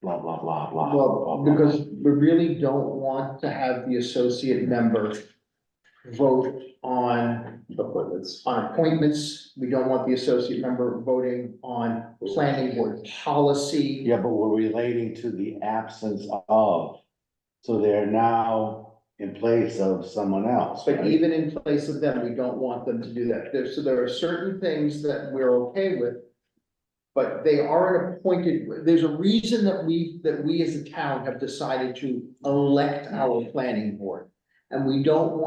[SPEAKER 12] blah, blah, blah, blah. blah,
[SPEAKER 10] well,
[SPEAKER 12] blah,
[SPEAKER 10] because we really don't want to have the associate member vote on appointments. We don't want the associate member voting on planning board policy.
[SPEAKER 12] Yeah, but we're relating to the absence of, so they're now in place of someone else,
[SPEAKER 10] But
[SPEAKER 12] right?
[SPEAKER 10] even in place of them, we don't want them to do that. So there are certain things that we're okay with. But they aren't appointed, there's a reason that we as a town have decided to elect our planning board. And I don't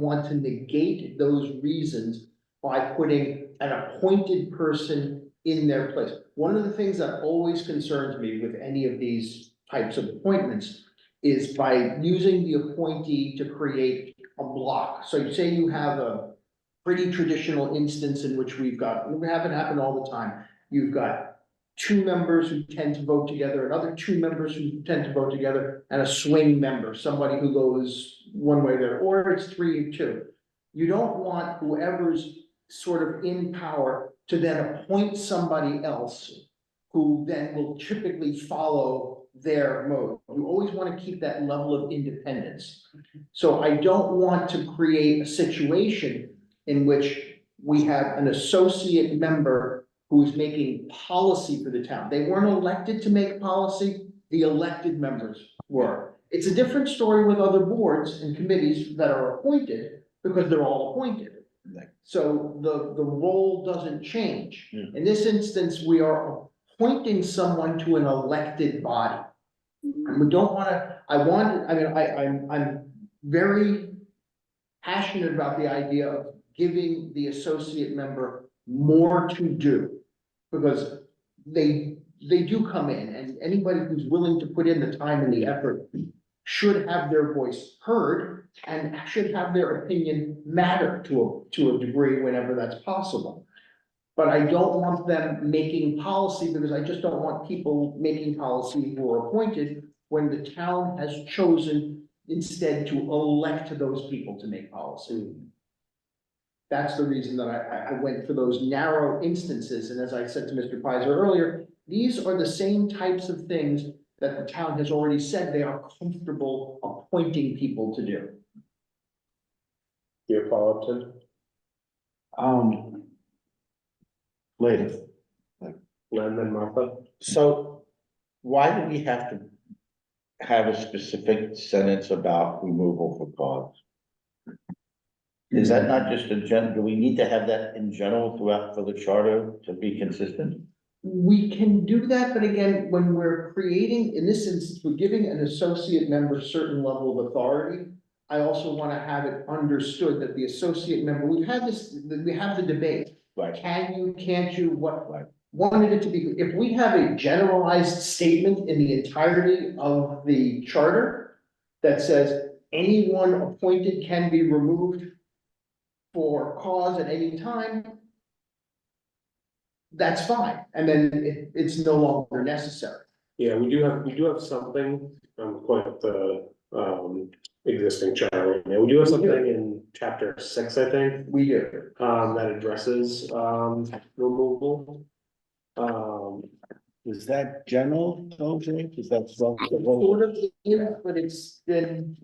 [SPEAKER 10] want to negate those reasons by putting an appointed person in their place. One of the things that always concerns me with any of these types of appointments is by using the appointee to create a block. So you say you have a pretty traditional instance in which we have it happen all the time. You've got 2 members who tend to vote together, another 2 members who tend to vote together, and a swing member, somebody who goes one way or the other, or it's 3-2. You don't want whoever's sort of in power to then appoint somebody else who then will typically follow their mode. You always want to keep that level of independence. So I don't want to create a situation in which we have an associate member who's making policy for the town. They weren't elected to make policy, the elected members were. It's a different story with other boards and committees that are appointed, because they're all appointed. So the role doesn't change.
[SPEAKER 12] Hmm.
[SPEAKER 10] In this instance, we are appointing someone to an elected body. And we don't wanna, I'm very passionate about the idea of giving the associate member more to do. Because they do come in, and anybody who's willing to put in the time and the effort should have their voice heard and should have their opinion matter to a degree whenever that's possible. But I don't want them making policy, because I just don't want people making policy who are appointed when the town has chosen instead to elect those people to make policy. That's the reason that I went for those narrow instances, and as I said to Mr. Pizer earlier, these are the same types of things that the town has already said they are comfortable appointing people to do.
[SPEAKER 1] Do you follow up, Tim?
[SPEAKER 12] Later.
[SPEAKER 1] Len and Martha?
[SPEAKER 12] So why do we have to have a specific sentence about removal for cause? Is that not just do we need to have that in general throughout for the charter to be consistent?
[SPEAKER 10] We can do that, but again, when we're creating, in this instance, we're giving an associate member certain level of authority. I also want to have it understood that the associate member, we have the debate.
[SPEAKER 12] Right.
[SPEAKER 10] Can you, can't you, what, wanted it to be, if we have a generalized statement in the entirety of the charter that says anyone appointed can be removed for cause at any time, that's fine, and then it's no longer necessary.
[SPEAKER 1] Yeah, we do have something, quite the, existing charter. Yeah, we do have something in chapter 6, I think,
[SPEAKER 10] We do.
[SPEAKER 1] that addresses, removal.
[SPEAKER 12] Is that general, though, Jake? Is that
[SPEAKER 10] Sort of, but it's been,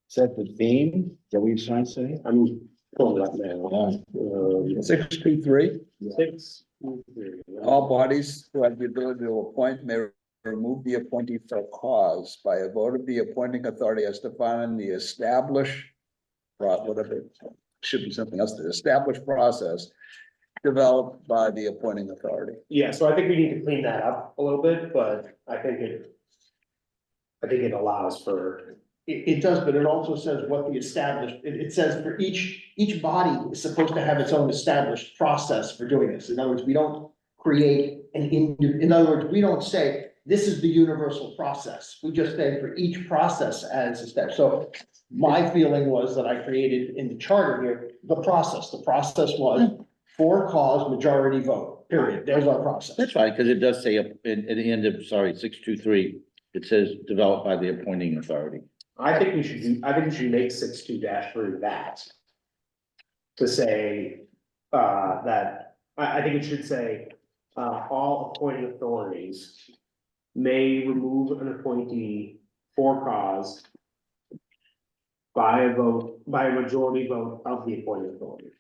[SPEAKER 12] is that the theme that we're trying to say?
[SPEAKER 1] I'm pulling it up now.
[SPEAKER 3] 623,
[SPEAKER 1] 6.
[SPEAKER 3] all bodies who have the ability to appoint may remove the appointee for cause by a vote of the appointing authority as defined in the established, whatever, it should be something else, the established process developed by the appointing authority.
[SPEAKER 1] Yeah, so I think we need to clean that up a little bit, but I think it allows for,
[SPEAKER 10] it does, but it also says what the established, it says for each body is supposed to have its own established process for doing this. In other words, we don't create in other words, we don't say, this is the universal process. We just say for each process as a step. So my feeling was that I created in the charter here, the process. The process was for cause majority vote, period. There's our process.
[SPEAKER 12] That's fine, because it does say at the end of, 623, it says developed by the appointing authority.
[SPEAKER 1] I think we should make 62-3 that. To say, that, I think it should say, all appointing authorities may remove an appointee for cause by a majority vote of the appointing authority.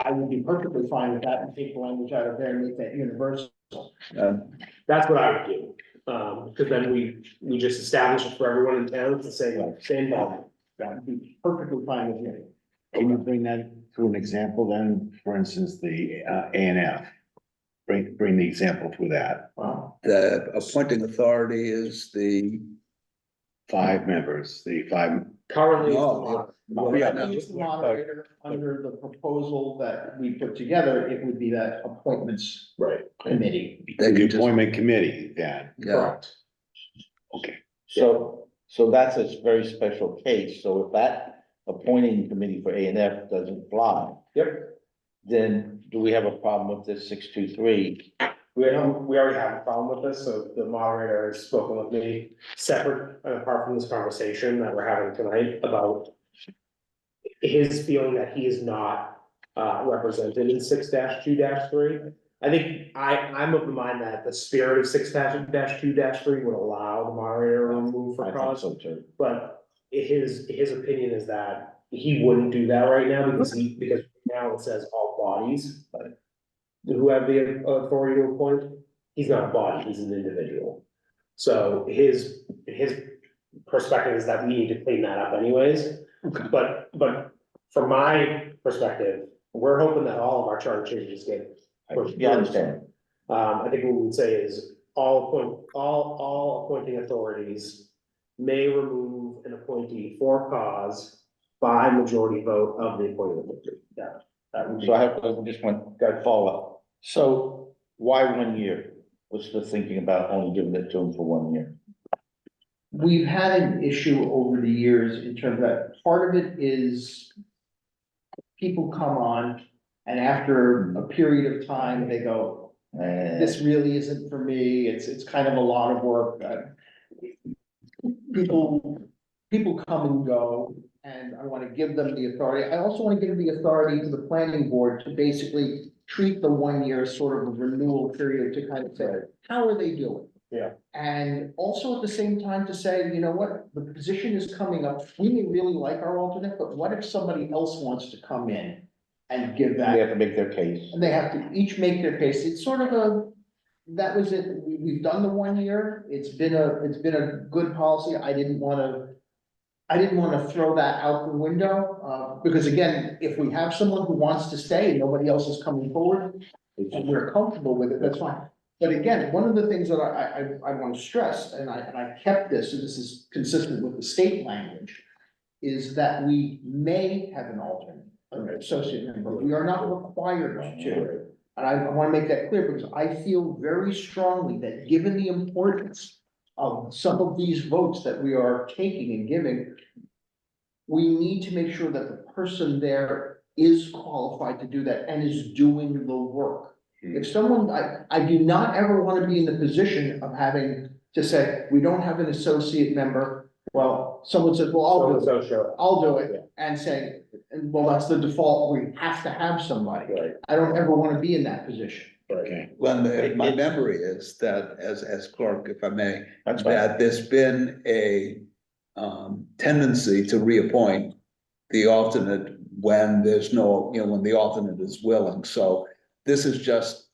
[SPEAKER 10] I would be perfectly fine with that and take the language out of there and make that universal.
[SPEAKER 1] That's what I would do, because then we just establish it for everyone in town to say, like, same ball.
[SPEAKER 10] That would be perfectly fine with me.
[SPEAKER 14] Can you bring that through an example then? For instance, the A and F. Bring the example through that.
[SPEAKER 10] Wow.
[SPEAKER 3] The appointing authority is the.
[SPEAKER 14] 5 members, the 5.
[SPEAKER 1] Currently,
[SPEAKER 3] No,
[SPEAKER 10] Use the moderator under the proposal that we put together, it would be that appointments
[SPEAKER 1] right,
[SPEAKER 10] committee.
[SPEAKER 3] They
[SPEAKER 14] The
[SPEAKER 3] can just,
[SPEAKER 14] appointment committee, then.
[SPEAKER 3] yeah,
[SPEAKER 1] correct.
[SPEAKER 14] Okay.
[SPEAKER 12] So that's a very special case. So if that appointing committee for A and F doesn't fly,
[SPEAKER 1] Yep,
[SPEAKER 12] then do we have a problem with this 623?
[SPEAKER 1] we already have a problem with this, so the moderator has spoken with me separate, apart from this conversation that we're having tonight about his feeling that he is not, represented in 6-2-3. I think I'm of the mind that the spirit of 6-2-3 would allow the moderator to remove
[SPEAKER 12] I
[SPEAKER 1] for
[SPEAKER 12] think
[SPEAKER 1] cause.
[SPEAKER 12] so too.
[SPEAKER 1] But his opinion is that he wouldn't do that right now because now it says all bodies. Who have the authority to appoint, he's not a body, he's an individual. So his perspective is that we need to clean that up anyways.
[SPEAKER 3] Okay.
[SPEAKER 1] But from my perspective, we're hoping that all of our charter changes get. pushed
[SPEAKER 12] Yeah, I
[SPEAKER 1] through.
[SPEAKER 12] understand.
[SPEAKER 1] I think what we would say is all appointing authorities may remove an appointee for cause by majority vote of the appointed authority.
[SPEAKER 10] That would be.
[SPEAKER 12] So I just want, got to follow up. So why 1 year? What's the thinking about only giving it to them for 1 year?
[SPEAKER 10] We've had an issue over the years in terms of that, part of it is people come on and after a period of time, they go, this really isn't for me, it's kind of a lot of work. People come and go, and I wanna give them the authority. I also wanna give the authority to the planning board to basically treat the 1 year sort of a renewal period to kind of say, how are they doing?
[SPEAKER 1] Yeah.
[SPEAKER 10] And also at the same time to say, you know what, the position is coming up, we may really like our alternate, but what if somebody else wants to come in and give that?
[SPEAKER 12] They have to make their case.
[SPEAKER 10] And they have to each make their case. It's sort of that was it. We've done the 1 year. It's been a good policy. I didn't wanna throw that out the window, because again, if we have someone who wants to stay and nobody else is coming forward, and we're comfortable with it, that's fine. But again, one of the things that I want to stress, and I kept this, and this is consistent with the state language, is that we may have an alternate, an associate member. We are not required to. And I want to make that clear because I feel very strongly that given the importance of some of these votes that we are taking and giving, we need to make sure that the person there is qualified to do that and is doing the work. If someone, I do not ever want to be in the position of having to say, we don't have an associate member. Well, someone says, well, I'll do it, and say, and well, that's the default, we have to have somebody.
[SPEAKER 1] Right.
[SPEAKER 10] I don't ever want to be in that position.
[SPEAKER 14] Okay.
[SPEAKER 3] Well, my memory is that as clerk, if I may,
[SPEAKER 12] That's fine.
[SPEAKER 3] that there's been a tendency to reappoint the alternate when there's no, when the alternate is willing. So this is just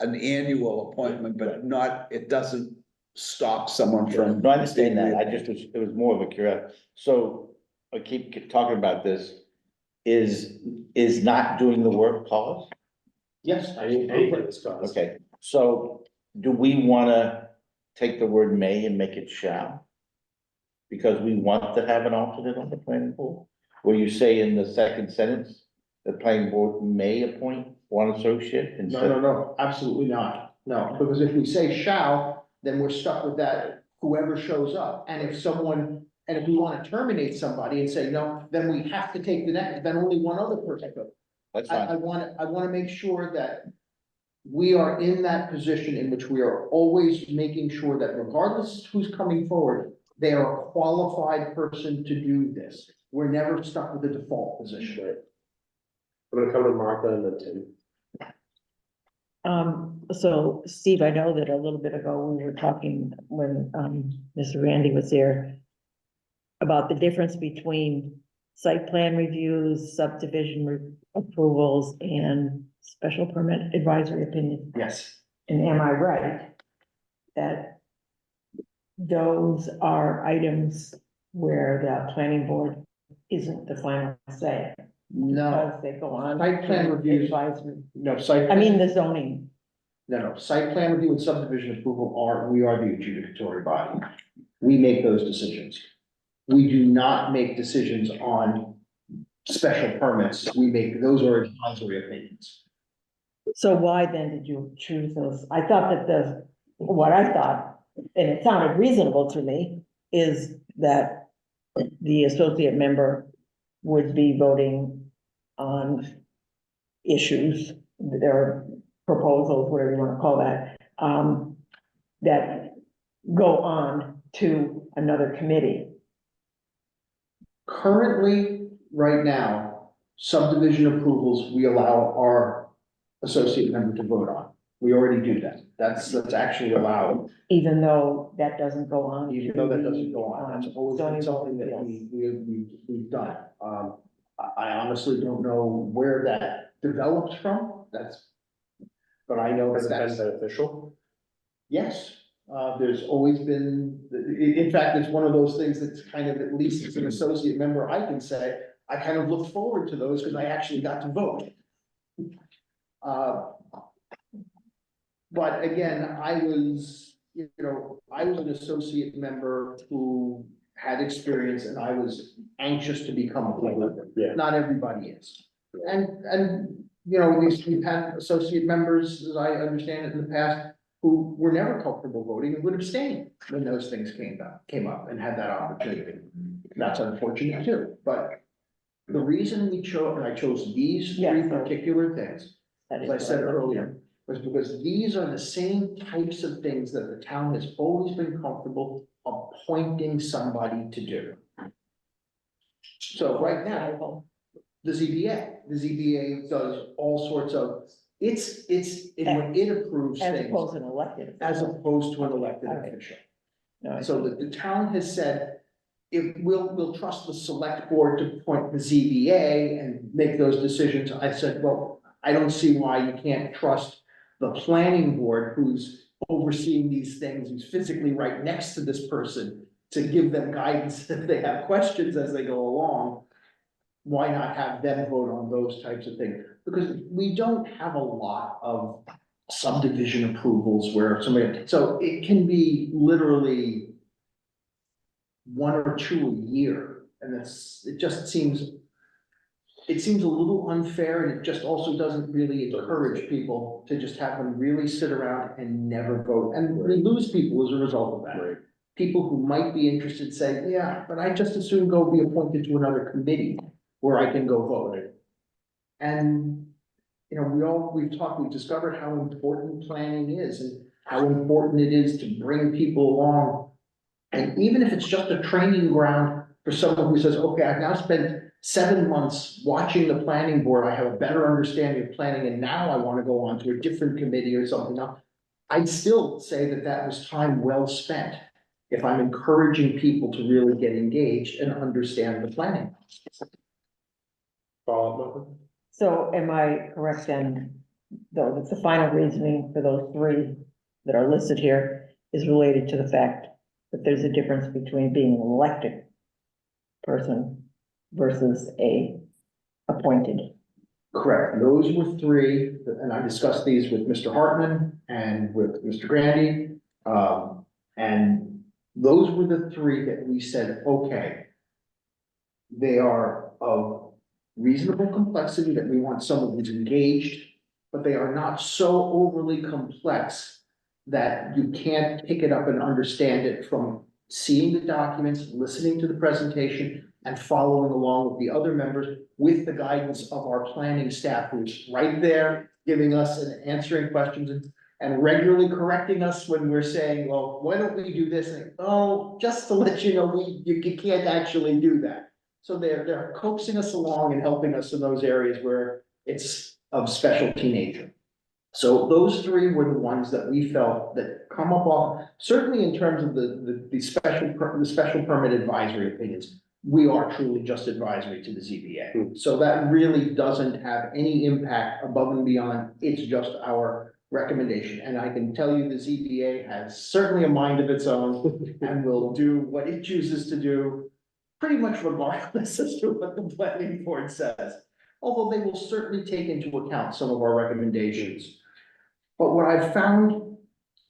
[SPEAKER 3] an annual appointment, but not, it doesn't stop someone from.
[SPEAKER 12] No, I understand that. It was more of a curiosity. So I keep talking about this. Is not doing the work cause?
[SPEAKER 10] Yes.
[SPEAKER 1] Anything is cause.
[SPEAKER 12] Okay, so do we wanna take the word may and make it shall? Because we want to have an alternate on the planning board? Where you say in the second sentence, the planning board may appoint one associate instead?
[SPEAKER 10] No, absolutely not. No, because if we say shall, then we're stuck with that, whoever shows up. And if we want to terminate somebody and say, no, then we have to take the next, then only one other person goes.
[SPEAKER 12] That's
[SPEAKER 10] I
[SPEAKER 12] fine.
[SPEAKER 10] want to make sure that we are in that position in which we are always making sure that regardless of who's coming forward, they are a qualified person to do this. We're never stuck with the default position.
[SPEAKER 1] Right. I'm gonna come to Martha and then Tim.
[SPEAKER 11] So Steve, I know that a little bit ago we were talking when, Mr. Randy was there about the difference between site plan reviews, subdivision approvals, and special permit advisory opinion.
[SPEAKER 10] Yes.
[SPEAKER 11] And am I right that those are items where the planning board isn't the final say?
[SPEAKER 10] No,
[SPEAKER 11] Because they go on.
[SPEAKER 10] Site plan reviews-
[SPEAKER 11] Advisory.
[SPEAKER 10] no, site.
[SPEAKER 11] I mean, the zoning.
[SPEAKER 10] No, site plan review and subdivision approval we are the adjudicatory body. We make those decisions. We do not make decisions on special permits. Those are advisory opinions.
[SPEAKER 11] So why then did you choose those? I thought that what I thought, and it sounded reasonable to me, is that the associate member would be voting on issues, their proposals, whatever you want to call that, that go on to another committee.
[SPEAKER 10] Currently, right now, subdivision approvals, we allow our associate member to vote on. We already do that. That's actually allowed,
[SPEAKER 11] Even though that doesn't go on.
[SPEAKER 10] even though that doesn't go on. That's always been
[SPEAKER 11] zoning
[SPEAKER 10] something that
[SPEAKER 11] appeals.
[SPEAKER 10] we've done. I honestly don't know where that developed from. But I know
[SPEAKER 1] Has it been
[SPEAKER 10] that's,
[SPEAKER 1] beneficial?
[SPEAKER 10] yes. There's always been, in fact, it's one of those things that's kind of, at least as an associate member, I can say, I kind of looked forward to those because I actually got to vote. But again, I was an associate member who had experience and I was anxious to become a board member.
[SPEAKER 1] Yeah.
[SPEAKER 10] Not everybody is. And, we've had associate members, as I understand it in the past, who were never comfortable voting and would abstain when those things came up and had that opportunity. That's unfortunate too, but the reason I chose these three
[SPEAKER 11] Yes.
[SPEAKER 10] particular things,
[SPEAKER 11] That
[SPEAKER 10] as
[SPEAKER 11] is
[SPEAKER 10] I said
[SPEAKER 11] what
[SPEAKER 10] earlier, was because these are the same types of things that the town has always been comfortable appointing somebody to do. So right now, the ZBA does all sorts of, when it approves
[SPEAKER 11] As
[SPEAKER 10] things,
[SPEAKER 11] opposed to an elected.
[SPEAKER 10] as opposed to an elected
[SPEAKER 11] All right.
[SPEAKER 10] official.
[SPEAKER 11] No, I
[SPEAKER 10] So
[SPEAKER 11] see.
[SPEAKER 10] the town has said, if we'll trust the select board to appoint the ZBA and make those decisions. I said, well, I don't see why you can't trust the planning board who's overseeing these things, who's physically right next to this person to give them guidance if they have questions as they go along. Why not have them vote on those types of things? Because we don't have a lot of subdivision approvals where somebody, so it can be literally one or two a year, and it just seems a little unfair, and it just also doesn't really encourage people to just have them really sit around and never vote, and we lose people as a result of that.
[SPEAKER 1] Right.
[SPEAKER 10] People who might be interested say, yeah, but I just as soon go be appointed to another committee where I can go vote. And, we've discovered how important planning is and how important it is to bring people along. And even if it's just a training ground for someone who says, okay, I've now spent 7 months watching the planning board, I have a better understanding of planning, and now I want to go on to a different committee or something else. I'd still say that was time well spent if I'm encouraging people to really get engaged and understand the planning.
[SPEAKER 11] So am I correct then, though, that the final reasoning for those three that are listed here is related to the fact that there's a difference between being an elected person versus a appointed?
[SPEAKER 10] Correct. Those were three, and I discussed these with Mr. Hartman and with Mr. Grandy. And those were the three that we said, okay, they are of reasonable complexity that we want someone who's engaged, but they are not so overly complex that you can't pick it up and understand it from seeing the documents, listening to the presentation, and following along with the other members with the guidance of our planning staff, who's right there giving us and answering questions and regularly correcting us when we're saying, well, why don't we do this? And, oh, just to let you know, you can't actually do that. So they're coaxing us along and helping us in those areas where it's of specialty nature. So those three were the ones that we felt that come up off, certainly in terms of the special permit advisory opinions. We are truly just advisory to the ZBA. So that really doesn't have any impact above and beyond. It's just our recommendation. And I can tell you the ZBA has certainly a mind of its own and will do what it chooses to do pretty much regardless as to what the planning board says. Although they will certainly take into account some of our recommendations. But what I've found,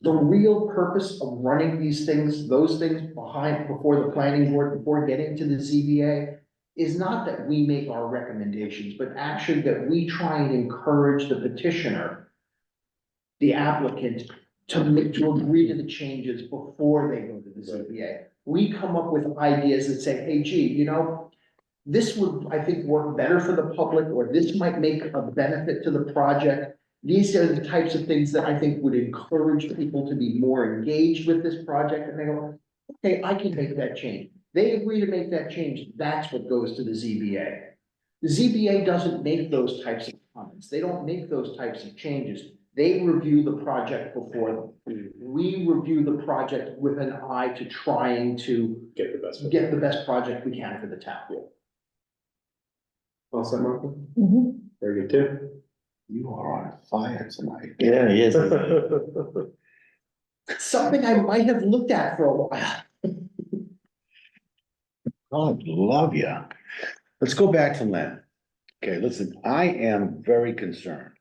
[SPEAKER 10] the real purpose of running these things, those things before the planning board, before getting to the ZBA, is not that we make our recommendations, but actually that we try and encourage the petitioner, the applicant, to agree to the changes before they go to the ZBA. We come up with ideas that say, hey, gee, this would, I think, work better for the public, or this might make a benefit to the project. These are the types of things that I think would encourage people to be more engaged with this project, and they go, okay, I can make that change. They agree to make that change, that's what goes to the ZBA. The ZBA doesn't make those types of comments, they don't make those types of changes. They review the project before them. We review the project with an eye to trying to get the best project we can for the town.
[SPEAKER 1] All set, Marco?
[SPEAKER 11] Mhm.
[SPEAKER 1] Very good too.
[SPEAKER 14] You are on fire tonight.
[SPEAKER 12] Yeah, yes.
[SPEAKER 10] Something I might have looked at for a while.
[SPEAKER 14] God love you. let's go back to Len. Okay, listen, I am very concerned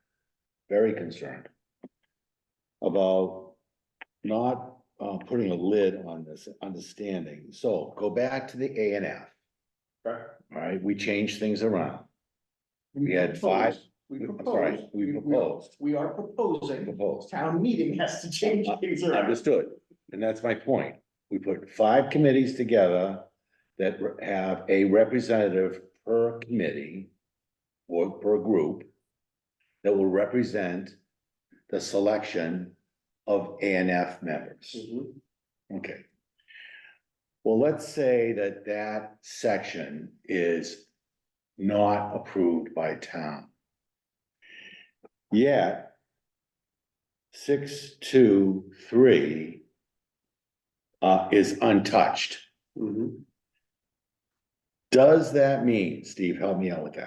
[SPEAKER 14] about not putting a lid on this understanding. So go back to the A and F.
[SPEAKER 1] Right.
[SPEAKER 14] All right, we changed things around. We had five.
[SPEAKER 10] We
[SPEAKER 14] I'm sorry,
[SPEAKER 10] proposed.
[SPEAKER 14] we proposed.
[SPEAKER 10] We are proposing,
[SPEAKER 14] Proposed.
[SPEAKER 10] town meeting has to change things around.
[SPEAKER 14] Understood, and that's my point. We put 5 committees together that have a representative per committee or per group that will represent the selection of A and F members. Okay. Well, let's say that that section is not approved by town. Yet 623 is untouched. Does that mean, Steve, help me out with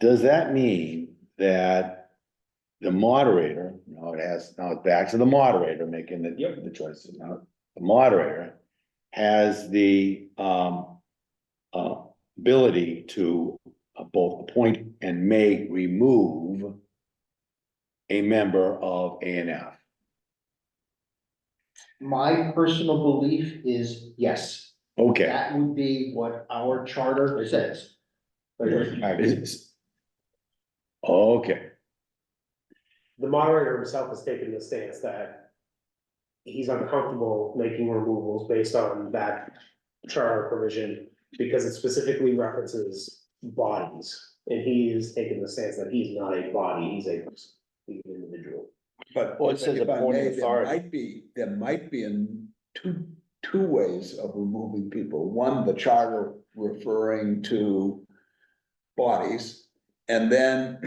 [SPEAKER 14] does that mean that the moderator, now it's back to the moderator making the choices now, the moderator has the ability to both appoint and may remove a member of A and F?
[SPEAKER 10] My personal belief is yes.
[SPEAKER 14] Okay.
[SPEAKER 10] That would be what our charter says.
[SPEAKER 14] Okay,
[SPEAKER 1] The moderator himself has taken the stance that he's uncomfortable making removals based on that charter provision because it specifically references bodies. And he's taken the stance that he's not a body, he's an individual.
[SPEAKER 6] But
[SPEAKER 12] Well, it says
[SPEAKER 6] if I
[SPEAKER 12] appointing
[SPEAKER 6] may,
[SPEAKER 12] authority.
[SPEAKER 6] there might be in two ways of removing people. One, the charter referring to bodies, and then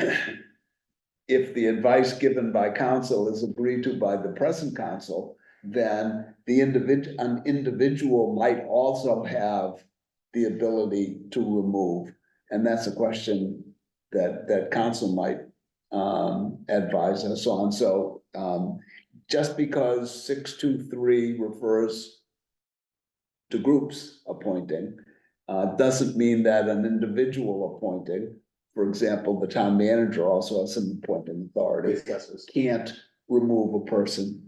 [SPEAKER 6] if the advice given by council is agreed to by the present council, then an individual might also have the ability to remove. And that's a question that council might advise us on. So just because 623 refers to groups appointing, doesn't mean that an individual appointing, for example, the town manager also has some appointing authority, can't remove a person.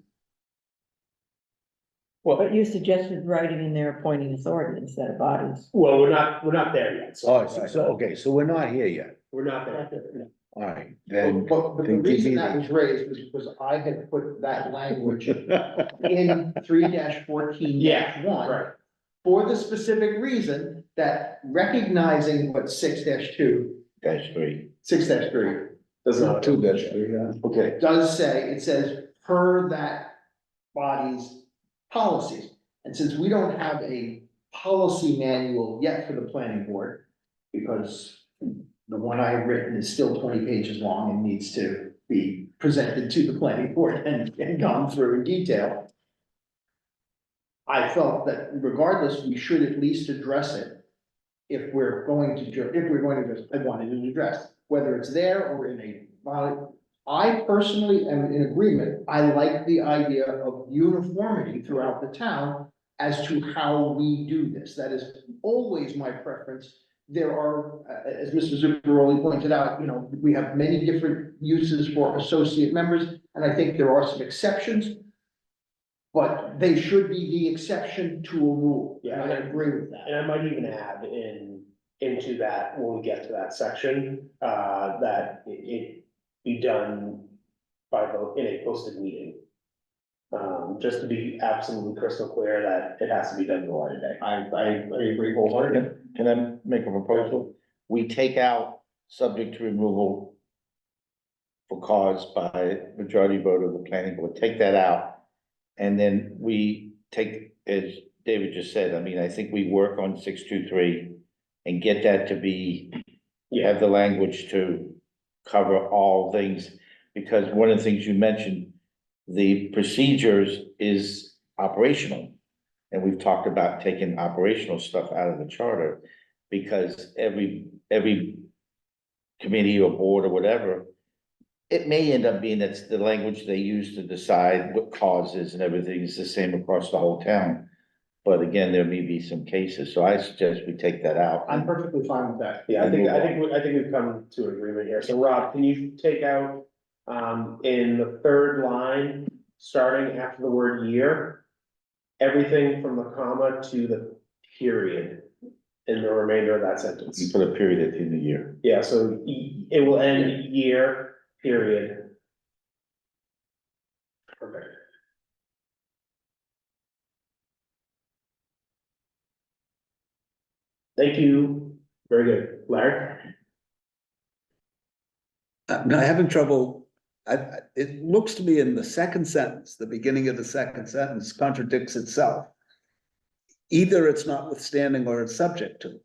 [SPEAKER 11] But you suggested writing in there appointing authority instead of bodies.
[SPEAKER 1] Well, we're not there yet,
[SPEAKER 14] so okay, so we're not here yet.
[SPEAKER 1] We're not there.
[SPEAKER 14] All right, then.
[SPEAKER 10] But the
[SPEAKER 14] then give
[SPEAKER 10] reason
[SPEAKER 14] me
[SPEAKER 10] that
[SPEAKER 14] the-
[SPEAKER 10] was raised was because I had put that language in 3-14 one.
[SPEAKER 1] Right.
[SPEAKER 10] For the specific reason that recognizing what 6-2,
[SPEAKER 12] -3.
[SPEAKER 10] 6-3
[SPEAKER 1] Does not.
[SPEAKER 6] 2-3, yeah.
[SPEAKER 14] Okay,
[SPEAKER 10] does say, it says per that body's policies. And since we don't have a policy manual yet for the planning board, because the one I have written is still 20 pages long and needs to be presented to the planning board and gone through in detail. I felt that regardless, we should at least address it. If we're going to, I wanted to address, whether it's there or in a, I personally am in agreement. I like the idea of uniformity throughout the town as to how we do this. That is always my preference. There are, as Mr. Zuccaroli pointed out, we have many different uses for associate members, and I think there are some exceptions. But they should be the exception to a rule.
[SPEAKER 1] Yeah,
[SPEAKER 10] and I agree with that.
[SPEAKER 1] And I might even add into that, when we get to that section, that it be done by vote in a posted meeting. Just to be absolutely crystal clear that it has to be done in the light of day. I agree wholeheartedly.
[SPEAKER 12] Can I make a proposal? We take out subject to removal for cause by majority vote of the planning board, take that out. And then we take, as David just said, I mean, I think we work on 623 and get that to be, have the language to cover all things. Because one of the things you mentioned, the procedures is operational. And we've talked about taking operational stuff out of the charter because every committee or board or whatever, it may end up being that's the language they use to decide what causes and everything is the same across the whole town. But again, there may be some cases, so I suggest we take that out.
[SPEAKER 10] I'm perfectly fine with that.
[SPEAKER 1] Yeah, I think we've come to an agreement here. So Rob, can you take out, in the third line, starting after the word year, everything from the comma to the period in the remainder of that
[SPEAKER 12] You
[SPEAKER 1] sentence?
[SPEAKER 12] put a period at the end of the year.
[SPEAKER 1] Yeah, so it will end year, period. Perfect. Thank you. Very good. Larry?
[SPEAKER 6] I'm having trouble, it looks to me in the second sentence, the beginning of the second sentence contradicts itself. Either it's notwithstanding or it's subject to.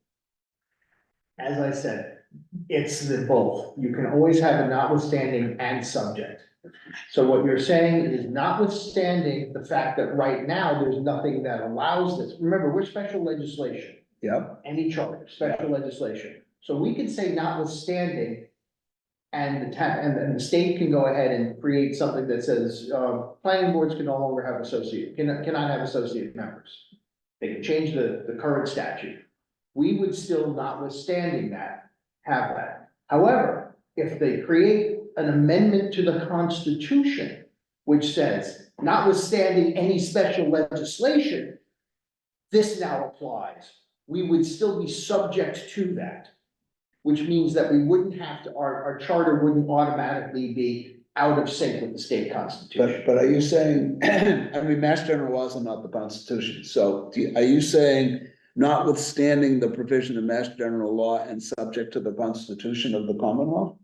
[SPEAKER 10] As I said, it's the both. You can always have a notwithstanding and subject. So what you're saying is notwithstanding the fact that right now there's nothing that allows this. Remember, we're special legislation,
[SPEAKER 6] Yep,
[SPEAKER 10] any charter, special legislation. So we can say notwithstanding, and the state can go ahead and create something that says, planning boards can no longer have cannot have associate members. They can change the current statute. We would still, notwithstanding that, have that. However, if they create an amendment to the Constitution, which says, notwithstanding any special legislation, this now applies, we would still be subject to that. Which means that we wouldn't have to, our charter wouldn't automatically be out of sync with the state constitution.
[SPEAKER 6] but are you saying, I mean, mass general laws are not the Constitution, so are you saying notwithstanding the provision of mass general law and subject to the Constitution of the Commonwealth?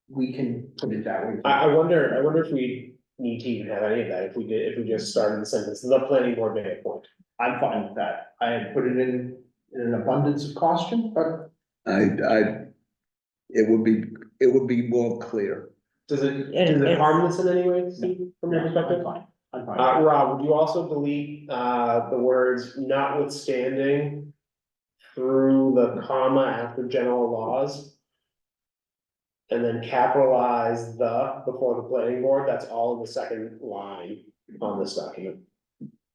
[SPEAKER 10] We can put it that way.
[SPEAKER 1] I wonder if we need to even have any of that, if we just started the sentence, the planning board may appoint.
[SPEAKER 10] I'm fine with that. I had put it in an abundance of caution, but
[SPEAKER 6] It would be more clear.
[SPEAKER 1] Does it harm this in any way, Steve, from your perspective?
[SPEAKER 10] I'm fine.
[SPEAKER 1] Rob, would you also delete, the words notwithstanding through the comma after general laws? And then capitalize the before the planning board, that's all in the second line on this document.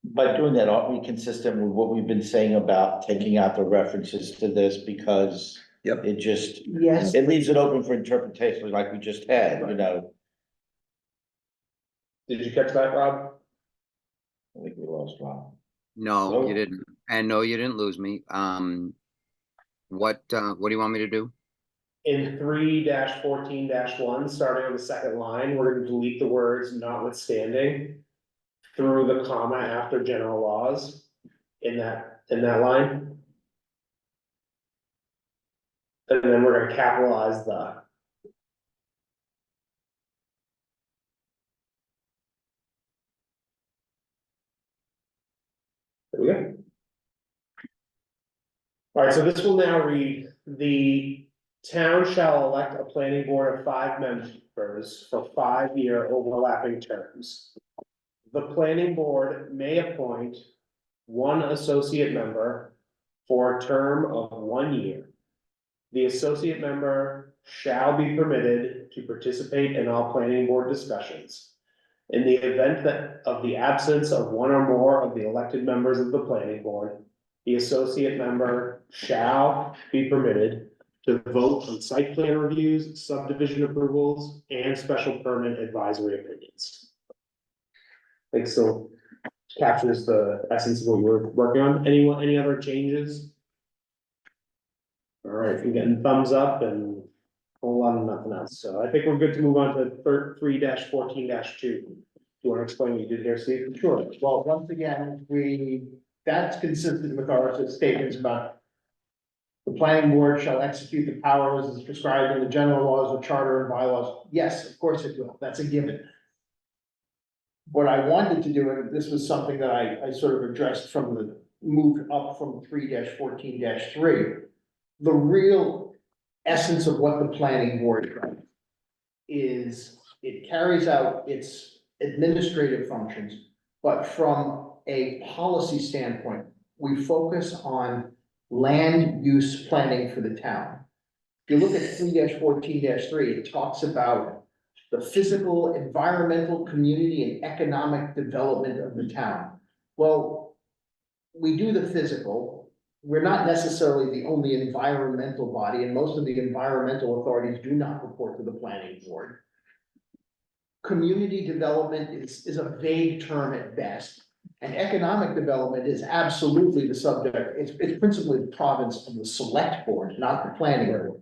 [SPEAKER 12] By doing that, aren't we consistent with what we've been saying about taking out the references to this because
[SPEAKER 6] Yep.
[SPEAKER 12] it just,
[SPEAKER 10] Yes,
[SPEAKER 12] it leaves it open for interpretation like we just had, you know?
[SPEAKER 1] Did you catch that, Rob?
[SPEAKER 12] I think we lost Rob.
[SPEAKER 13] No,
[SPEAKER 1] No.
[SPEAKER 13] you didn't. And no, you didn't lose me. What do you want me to do?
[SPEAKER 1] In 3-14-1, starting on the second line, we're gonna delete the words notwithstanding through the comma after general laws in that line. And then we're gonna capitalize the. There we go. All right, so this will now read, the town shall elect a planning board of 5 members for 5-year overlapping terms. The planning board may appoint 1 associate member for a term of 1 year. The associate member shall be permitted to participate in all planning board discussions. In the event of the absence of 1 or more of the elected members of the planning board, the associate member shall be permitted to vote on site plan reviews, subdivision approvals, and special permit advisory opinions. I think so captures the essence of what we were working on. Any other changes? All right, we're getting thumbs up and a whole lot of nothing else. So I think we're good to move on to 3-14-2. Do you want to explain what you did here, Steve?
[SPEAKER 10] sure. Well, once again, that's consistent with our statements about the planning board shall execute the powers as prescribed in the general laws of charter and bylaws. Yes, of course it will. That's a given. What I wanted to do, and this was something that I sort of addressed from the move up from 3-14-3. The real essence of what the planning board does is it carries out its administrative functions, but from a policy standpoint, we focus on land use planning for the town. If you look at 3-14-3, it talks about the physical, environmental, community, and economic development of the town. well, we do the physical. We're not necessarily the only environmental body, and most of the environmental authorities do not report to the planning board. Community development is a vague term at best, and economic development is absolutely the subject. It's principally the province of the select board, not the planning board.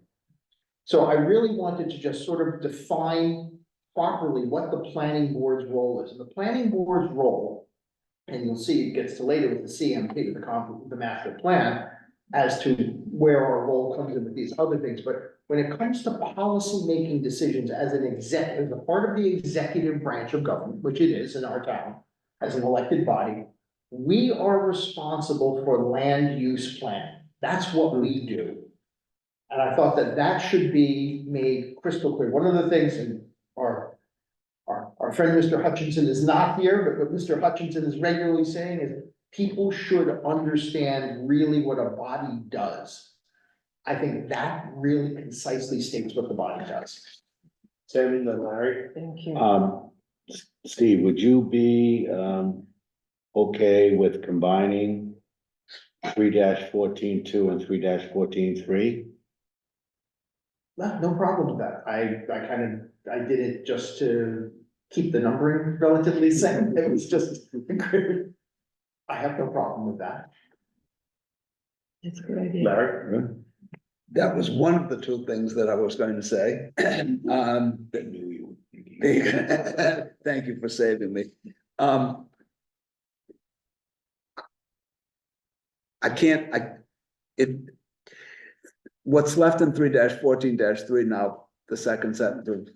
[SPEAKER 10] So I really wanted to just sort of define properly what the planning board's role is. And the planning board's role, and you'll see it gets to later with the CMP, the master plan, as to where our role comes in with these other things. But when it comes to policy-making decisions as as a part of the executive branch of government, which it is in our town, as an elected body, we are responsible for land use planning. That's what we do. And I thought that that should be made crystal clear. One of the things, and our friend Mr. Hutchinson is not here, but what Mr. Hutchinson is regularly saying is people should understand really what a body does. I think that really concisely states what the body does.
[SPEAKER 1] Same then, Larry.
[SPEAKER 11] Thank you.
[SPEAKER 14] Steve, would you be, okay with combining 3-14-2 and 3-14-3?
[SPEAKER 10] No problem with that. I did it just to keep the numbering relatively same. It was just, I have no problem with that.
[SPEAKER 11] That's a good idea.
[SPEAKER 1] Larry?
[SPEAKER 6] That was one of the two things that I was going to say.
[SPEAKER 14] That knew you.
[SPEAKER 6] Thank you for saving me. What's left in 3-14-3 now, the second sentence of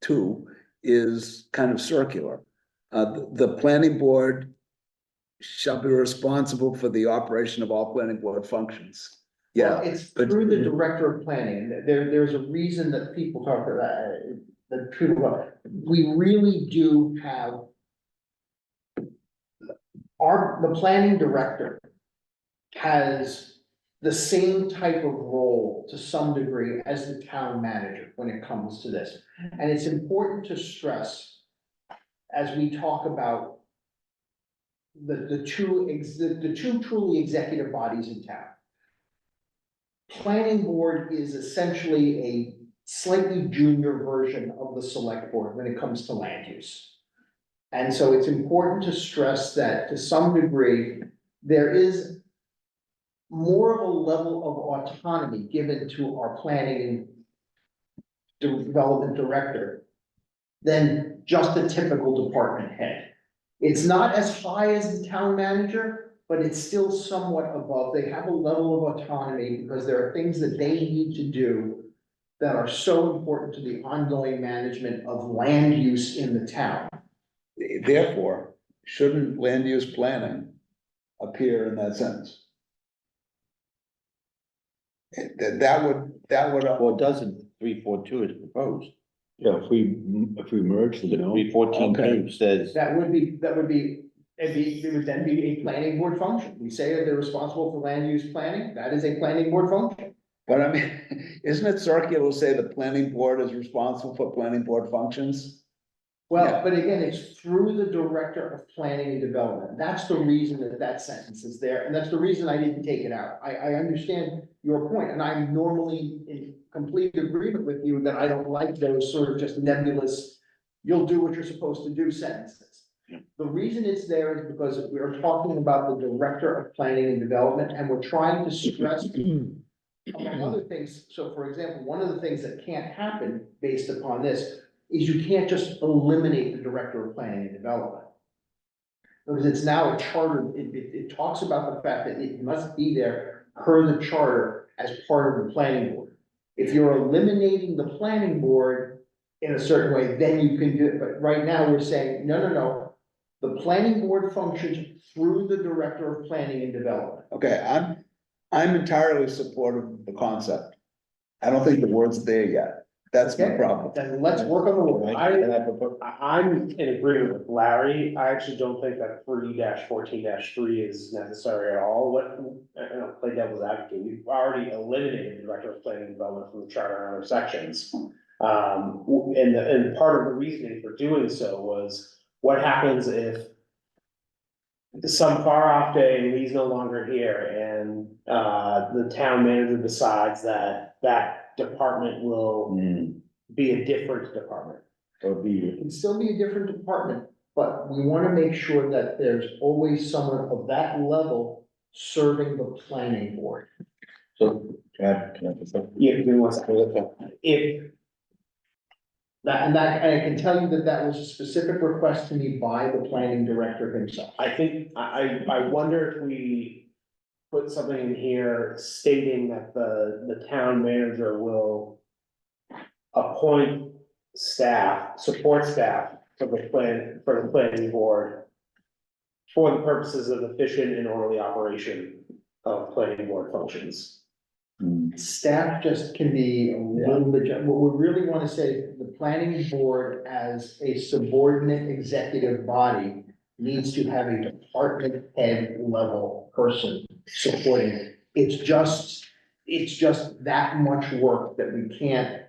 [SPEAKER 6] 2 is kind of circular. The planning board shall be responsible for the operation of all planning board functions. Yeah,
[SPEAKER 10] Well, it's
[SPEAKER 6] but-
[SPEAKER 10] through the director of planning. There's a reason that people talk about that, we really do have the planning director has the same type of role to some degree as the town manager when it comes to this. And it's important to stress, as we talk about the two truly executive bodies in town. Planning board is essentially a slightly junior version of the select board when it comes to land use. And so it's important to stress that to some degree, there is more of a level of autonomy given to our planning and development director than just a typical department head. It's not as high as the town manager, but it's still somewhat above. They have a level of autonomy because there are things that they need to do that are so important to the ongoing management of land use in the town.
[SPEAKER 6] Therefore, shouldn't land use planning appear in that sentence? That would.
[SPEAKER 14] Well, it doesn't, 3-4-2 is proposed. Yeah, if we merge the
[SPEAKER 12] 3-14-2 says,
[SPEAKER 10] It would then be a planning board function. We say that they're responsible for land use planning, that is a planning board function.
[SPEAKER 6] But I mean, isn't it circular to say the planning board is responsible for planning board functions?
[SPEAKER 10] Well,
[SPEAKER 6] Yeah.
[SPEAKER 10] but again, it's through the director of planning and development. That's the reason that sentence is there, and that's the reason I didn't take it out. I understand your point, and I'm normally in complete agreement with you that I don't like those sort of just nebulous, you'll do what you're supposed to do sentences.
[SPEAKER 14] Yeah.
[SPEAKER 10] The reason it's there is because we're talking about the director of planning and development, and we're trying to stress among other things. So for example, one of the things that can't happen based upon this is you can't just eliminate the director of planning and development. Because it's now a charter, it talks about the fact that it must be there per the charter as part of the planning board. If you're eliminating the planning board in a certain way, then you can do it, but right now we're saying, no. The planning board functions through the director of planning and development.
[SPEAKER 6] Okay, I'm entirely supportive of the concept. I don't think the word's there yet. That's my
[SPEAKER 10] Okay,
[SPEAKER 6] problem.
[SPEAKER 10] then let's work on the word.
[SPEAKER 1] I'm in agreement with Larry. I actually don't think that 3-14-3 is necessary at all. I don't play devil's advocate. We've already eliminated the director of planning and development from the charter and other sections. And part of the reasoning for doing so was what happens if some far off day, Lee's no longer here, and, the town manager decides that that department will be a different department.
[SPEAKER 10] It can still be a different department, but we wanna make sure that there's always someone of that level serving the planning board.
[SPEAKER 12] So, can I
[SPEAKER 1] Yeah, give me one second. If,
[SPEAKER 10] And I can tell you that that was a specific request to me by the planning director himself.
[SPEAKER 1] I think, I wonder if we put something in here stating that the town manager will appoint staff, support staff for the planning board for the purposes of efficient and orderly operation of planning board functions.
[SPEAKER 10] Staff just can be a little bit, what we really wanna say, the planning board as a subordinate executive body needs to have a department head level person supporting it. It's just that much work that we can't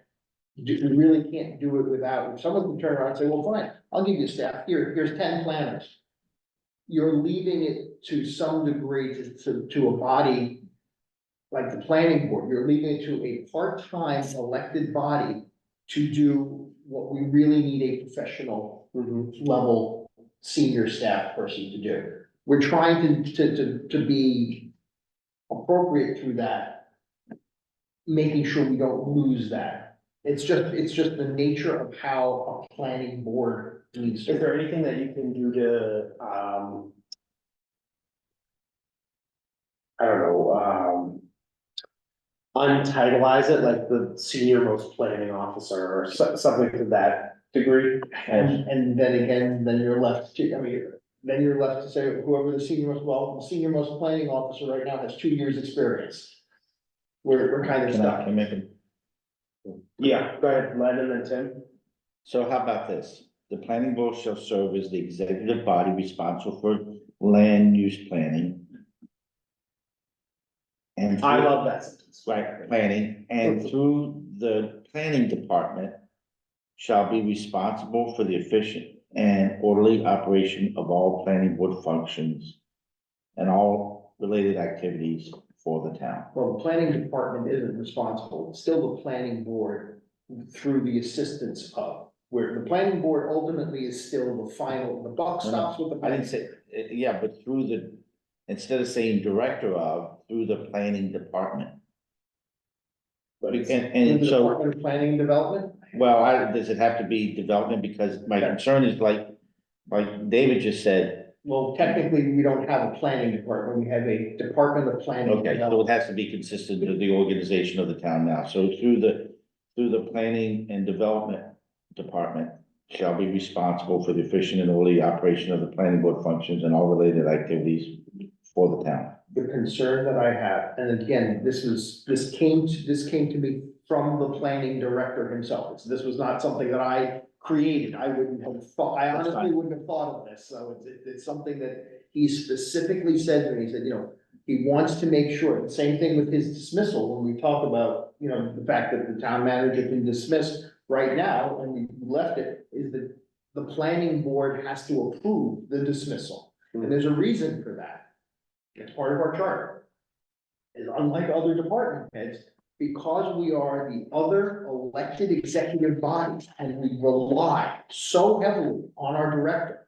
[SPEAKER 10] we really can't do it without, if someone can turn around and say, well, fine, I'll give you staff, here's 10 planners. You're leaving it to some degree to a body like the planning board, you're leaving it to a part-time elected body to do what we really need a professional level senior staff person to do. We're trying to be appropriate through that, making sure we don't lose that. It's just the nature of how a planning board needs to.
[SPEAKER 1] Is there anything that you can do to, I don't know, untitleize it, like the senior most planning officer or something to that degree?
[SPEAKER 10] And then again, then you're left to, then you're left to say whoever the senior most planning officer right now has 2 years' experience. We're kind of stuck.
[SPEAKER 12] I make it?
[SPEAKER 1] Yeah, go ahead, Len and then Tim.
[SPEAKER 12] So how about this? The planning board shall serve as the executive body responsible for land use planning. And
[SPEAKER 1] I love that sentence.
[SPEAKER 12] right, planning, and through the planning department shall be responsible for the efficient and orderly operation of all planning board functions and all related activities for the town.
[SPEAKER 10] Well, the planning department isn't responsible, it's still the planning board through the assistance of, where the planning board ultimately is still the final, the buck stops with the.
[SPEAKER 12] I didn't say, yeah, but through the, instead of saying director of, through the planning department.
[SPEAKER 10] But it's
[SPEAKER 12] And
[SPEAKER 10] through the
[SPEAKER 12] so,
[SPEAKER 10] Department of Planning and Development.
[SPEAKER 12] well, does it have to be development? Because my concern is like David just said,
[SPEAKER 10] Well, technically, we don't have a planning department, we have a Department of Planning and
[SPEAKER 12] okay, so
[SPEAKER 10] Development.
[SPEAKER 12] it has to be consistent with the organization of the town now. So through the planning and development department shall be responsible for the efficient and orderly operation of the planning board functions and all related activities for the town.
[SPEAKER 10] The concern that I have, and again, this came to me from the planning director himself. This was not something that I created. I wouldn't have thought, I honestly wouldn't have thought of this. So it's something that he specifically said to me. He said, he wants to make sure, the same thing with his dismissal, when we talk about, the fact that the town manager can dismiss right now, and we left it, is that the planning board has to approve the dismissal. And there's a reason for that. It's part of our charter. Is unlike other department heads, because we are the other elected executive bodies and we rely so heavily on our director.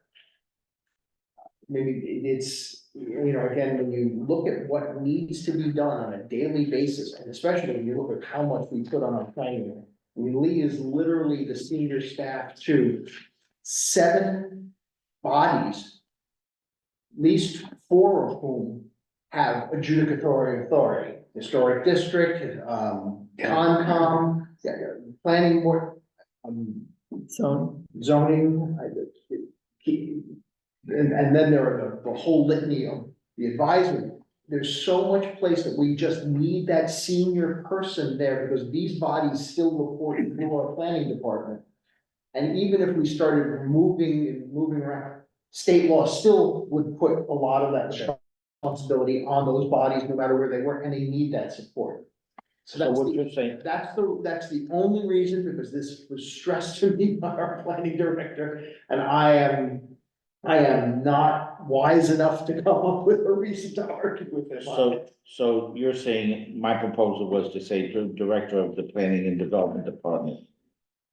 [SPEAKER 10] Maybe it's, again, when you look at what needs to be done on a daily basis, and especially when you look at how much we put on our planning. Lee is literally the senior staff to 7 bodies, at least 4 of whom have adjudicatory authority. Historic district, Concom, planning board, zoning. And then there are the whole litany of the advisory. There's so much place that we just need that senior person there, because these bodies still report to our planning department. And even if we started moving around, state law still would put a lot of that responsibility on those bodies, no matter where they work, and they need that support. So that's
[SPEAKER 12] what you're saying,
[SPEAKER 10] that's the only reason, because this was stressed to me by our planning director, and I am I am not wise enough to come up with a reason to argue with him on it.
[SPEAKER 12] So you're saying my proposal was to say Director of the Planning and Development Department.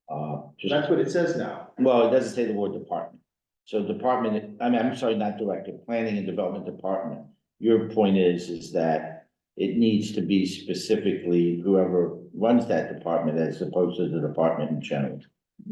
[SPEAKER 10] That's what it says now.
[SPEAKER 12] Well, it doesn't say the word department. So department, I'm sorry, not director, Planning and Development Department. Your point is that it needs to be specifically whoever runs that department as opposed to the department in general.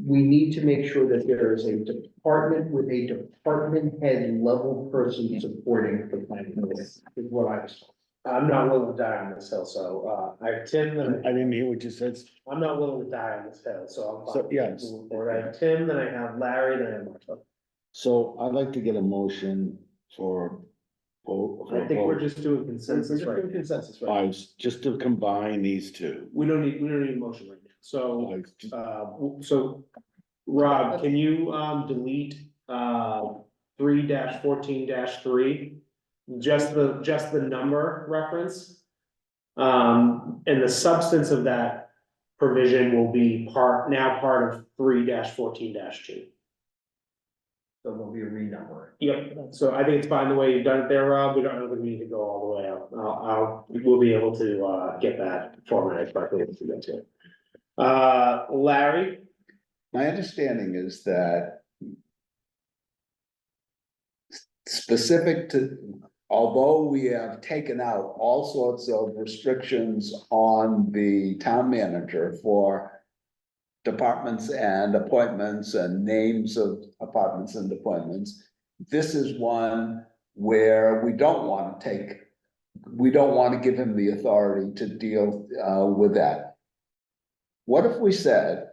[SPEAKER 10] We need to make sure that there is a department with a department head level person supporting the planning. Is what I was told.
[SPEAKER 1] I'm not willing to die on this hill, so, I have Tim, and
[SPEAKER 14] I didn't hear what you said.
[SPEAKER 1] I'm not willing to die on this hill, so I'm.
[SPEAKER 14] So,
[SPEAKER 1] fine
[SPEAKER 14] yes.
[SPEAKER 1] moving forward. I have Tim, then I have Larry, then I have Martha.
[SPEAKER 14] So I'd like to get a motion for.
[SPEAKER 1] I think we're just doing consensus right now.
[SPEAKER 10] Consensus, right?
[SPEAKER 14] Just to combine these two.
[SPEAKER 1] We don't need a motion right now, so,
[SPEAKER 14] Like, just-
[SPEAKER 1] so, Rob, can you, delete, 3-14-3? Just the number reference? And the substance of that provision will be part of 3-14-2.
[SPEAKER 10] So there'll be a renumber.
[SPEAKER 1] Yep, so I think it's fine the way you've done it there, Rob. We don't think we need to go all the way up. We'll be able to, get that formatted correctly if we get to it. Larry?
[SPEAKER 3] My understanding is that specific to, although we have taken out all sorts of restrictions on the town manager for departments and appointments and names of apartments and appointments, this is one where we don't want to give him the authority to deal with that. What if we said,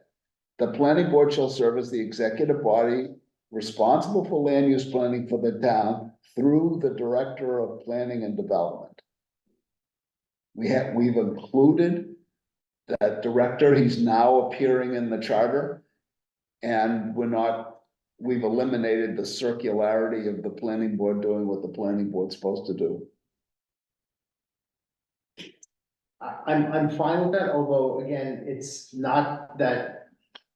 [SPEAKER 3] the planning board shall serve as the executive body responsible for land use planning for the town through the director of planning and development? We've included that director, he's now appearing in the charter. And we've eliminated the circularity of the planning board doing what the planning board's supposed to do.
[SPEAKER 10] I'm fine with that, although again, it's not that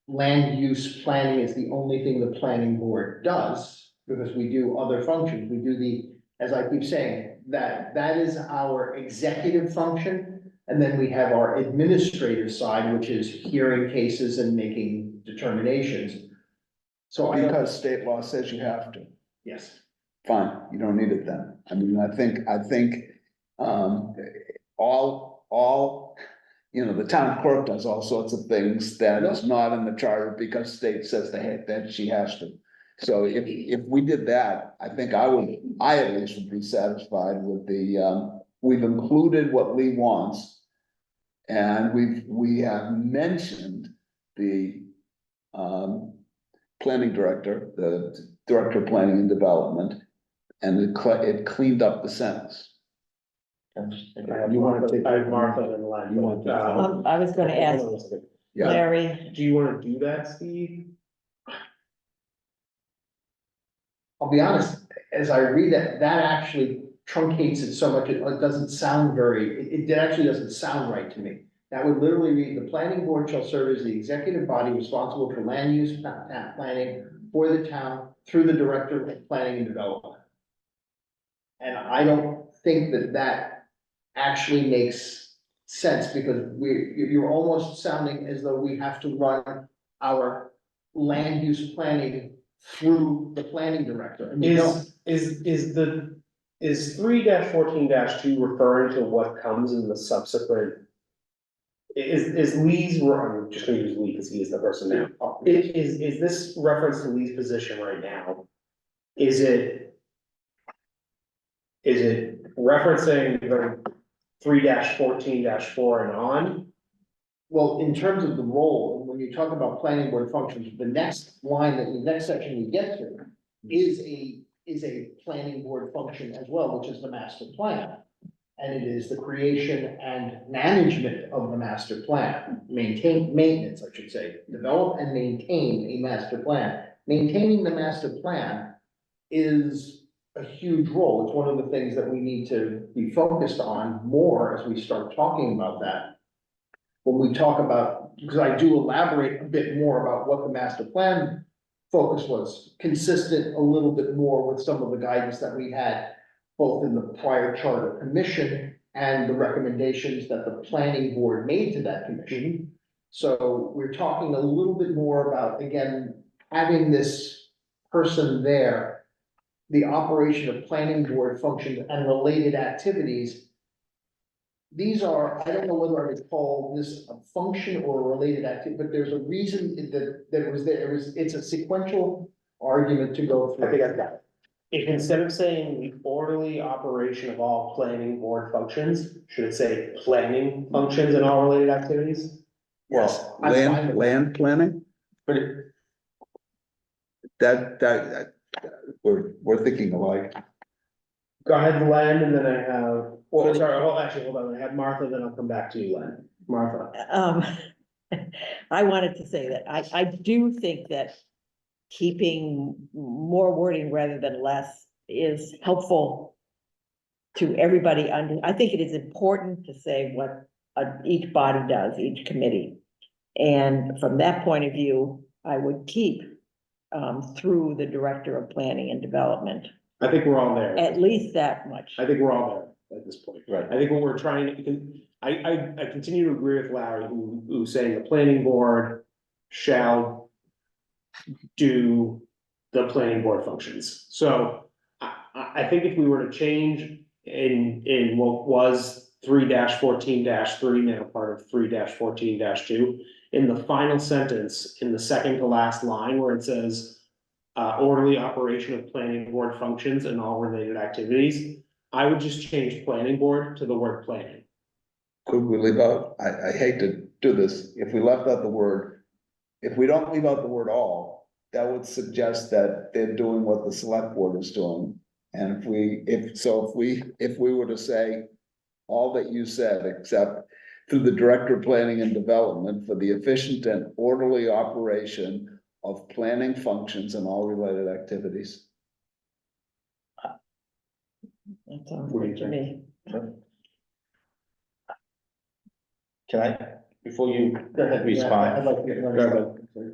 [SPEAKER 10] land use planning is the only thing the planning board does, because we do other functions. We do as I keep saying, that is our executive function. And then we have our administrative side, which is hearing cases and making determinations. So
[SPEAKER 3] Because state law says you have to.
[SPEAKER 10] yes.
[SPEAKER 3] Fine, you don't need it then. I mean, I think, all, the town clerk does all sorts of things that is not in the charter because state says that she has to. So if we did that, I think I at least would be satisfied with we've included what Lee wants. And we have mentioned the, planning director, the director of planning and development, and it cleaned up the sentence.
[SPEAKER 1] You want to take, I have Martha and Len.
[SPEAKER 14] You want that?
[SPEAKER 11] I was gonna ask
[SPEAKER 1] Hold on a second.
[SPEAKER 3] Yeah.
[SPEAKER 11] Larry,
[SPEAKER 1] Do you wanna do that, Steve?
[SPEAKER 10] I'll be honest, as I read that, that actually truncates it so much, it doesn't sound it actually doesn't sound right to me. That would literally read, the planning board shall serve as the executive body responsible for land use planning for the town through the director of planning and development. And I don't think that actually makes sense, because you're almost sounding as though we have to run our land use planning through the planning director. And we don't.
[SPEAKER 1] Is 3-14-2 referring to what comes in the subsequent? Is Lee's, I'm just gonna use Lee because he is the person now. Is this reference to Lee's position right now? Is it referencing the 3-14-4 and on?
[SPEAKER 10] Well, in terms of the role, when you talk about planning board functions, the next section we get to is a planning board function as well, which is the master plan. And it is the creation and management of the master plan, maintenance, I should say, develop and maintain a master plan. Maintaining the master plan is a huge role. It's one of the things that we need to be focused on more as we start talking about that. When we talk about, because I do elaborate a bit more about what the master plan focus was, consistent a little bit more with some of the guidance that we had, both in the prior charter commission and the recommendations that the planning board made to that commission. So we're talking a little bit more about, again, having this person there, the operation of planning board functions and related activities. These are, I don't know whether I would call this a function or a related activity, but there's a reason that it was there. It's a sequential argument to go through.
[SPEAKER 1] I think I've got it. If instead of saying the orderly operation of all planning board functions, should it say planning functions and all related activities?
[SPEAKER 6] Yes,
[SPEAKER 10] I'm fine with
[SPEAKER 6] land,
[SPEAKER 10] that.
[SPEAKER 6] land planning,
[SPEAKER 12] But
[SPEAKER 6] that, we're thinking alike.
[SPEAKER 1] Go ahead, Len, and then I have, well, sorry, hold on, I have Martha, then I'll come back to you, Len. Martha.
[SPEAKER 11] I wanted to say that I do think that keeping more wording rather than less is helpful to everybody. I think it is important to say what each body does, each committee. And from that point of view, I would keep through the director of planning and development,
[SPEAKER 1] I think we're all there.
[SPEAKER 11] at least that much.
[SPEAKER 1] I think we're all there at this point.
[SPEAKER 12] Right.
[SPEAKER 1] I think what we're trying to, I continue to agree with Larry, who's saying the planning board shall do the planning board functions. So I think if we were to change in what was 3-14-3, now part of 3-14-2, in the final sentence, in the second to last line where it says orderly operation of planning board functions and all related activities, I would just change planning board to the word planning.
[SPEAKER 6] Could we leave out, I hate to do this, if we left out the word, if we don't leave out the word all, that would suggest that they're doing what the select board is doing. And if we were to say all that you said, except through the director of planning and development for the efficient and orderly operation of planning functions and all related activities.
[SPEAKER 11] That sounds
[SPEAKER 1] What do you
[SPEAKER 11] good to me.
[SPEAKER 12] can I, before you
[SPEAKER 1] Go ahead.
[SPEAKER 12] respond?
[SPEAKER 1] I'd like to get.
[SPEAKER 12] Go ahead.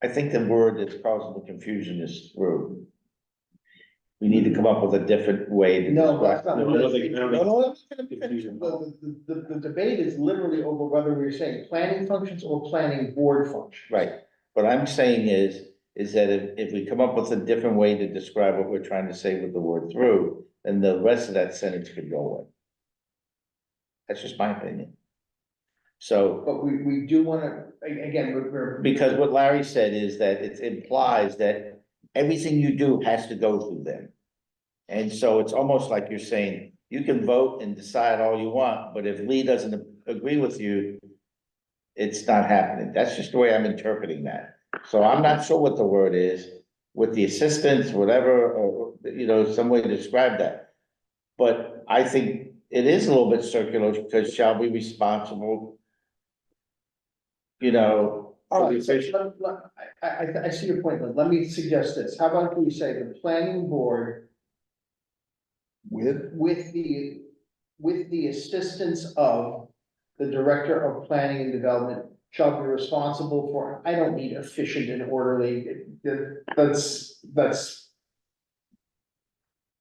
[SPEAKER 12] I think the word that's causing the confusion is through. We need to come up with a different way to
[SPEAKER 10] No,
[SPEAKER 12] describe.
[SPEAKER 10] that's not.
[SPEAKER 1] No, I don't think- I don't think-
[SPEAKER 10] No,
[SPEAKER 1] Confusion.
[SPEAKER 10] the debate is literally over whether we're saying planning functions or planning board functions.
[SPEAKER 12] Right, what I'm saying is that if we come up with a different way to describe what we're trying to say with the word through, then the rest of that sentence could go away. That's just my opinion. So,
[SPEAKER 10] But we do wanna, again, we're.
[SPEAKER 12] because what Larry said is that it implies that everything you do has to go through them. And so it's almost like you're saying, you can vote and decide all you want, but if Lee doesn't agree with you, it's not happening. That's just the way I'm interpreting that. So I'm not sure what the word is, with the assistants, whatever, or, some way to describe that. But I think it is a little bit circular, because shall be responsible.
[SPEAKER 10] All right, so I see your point, but let me suggest this. How about we say the planning board with the assistance of the director of planning and development shall be responsible for, I don't need efficient and orderly, that's.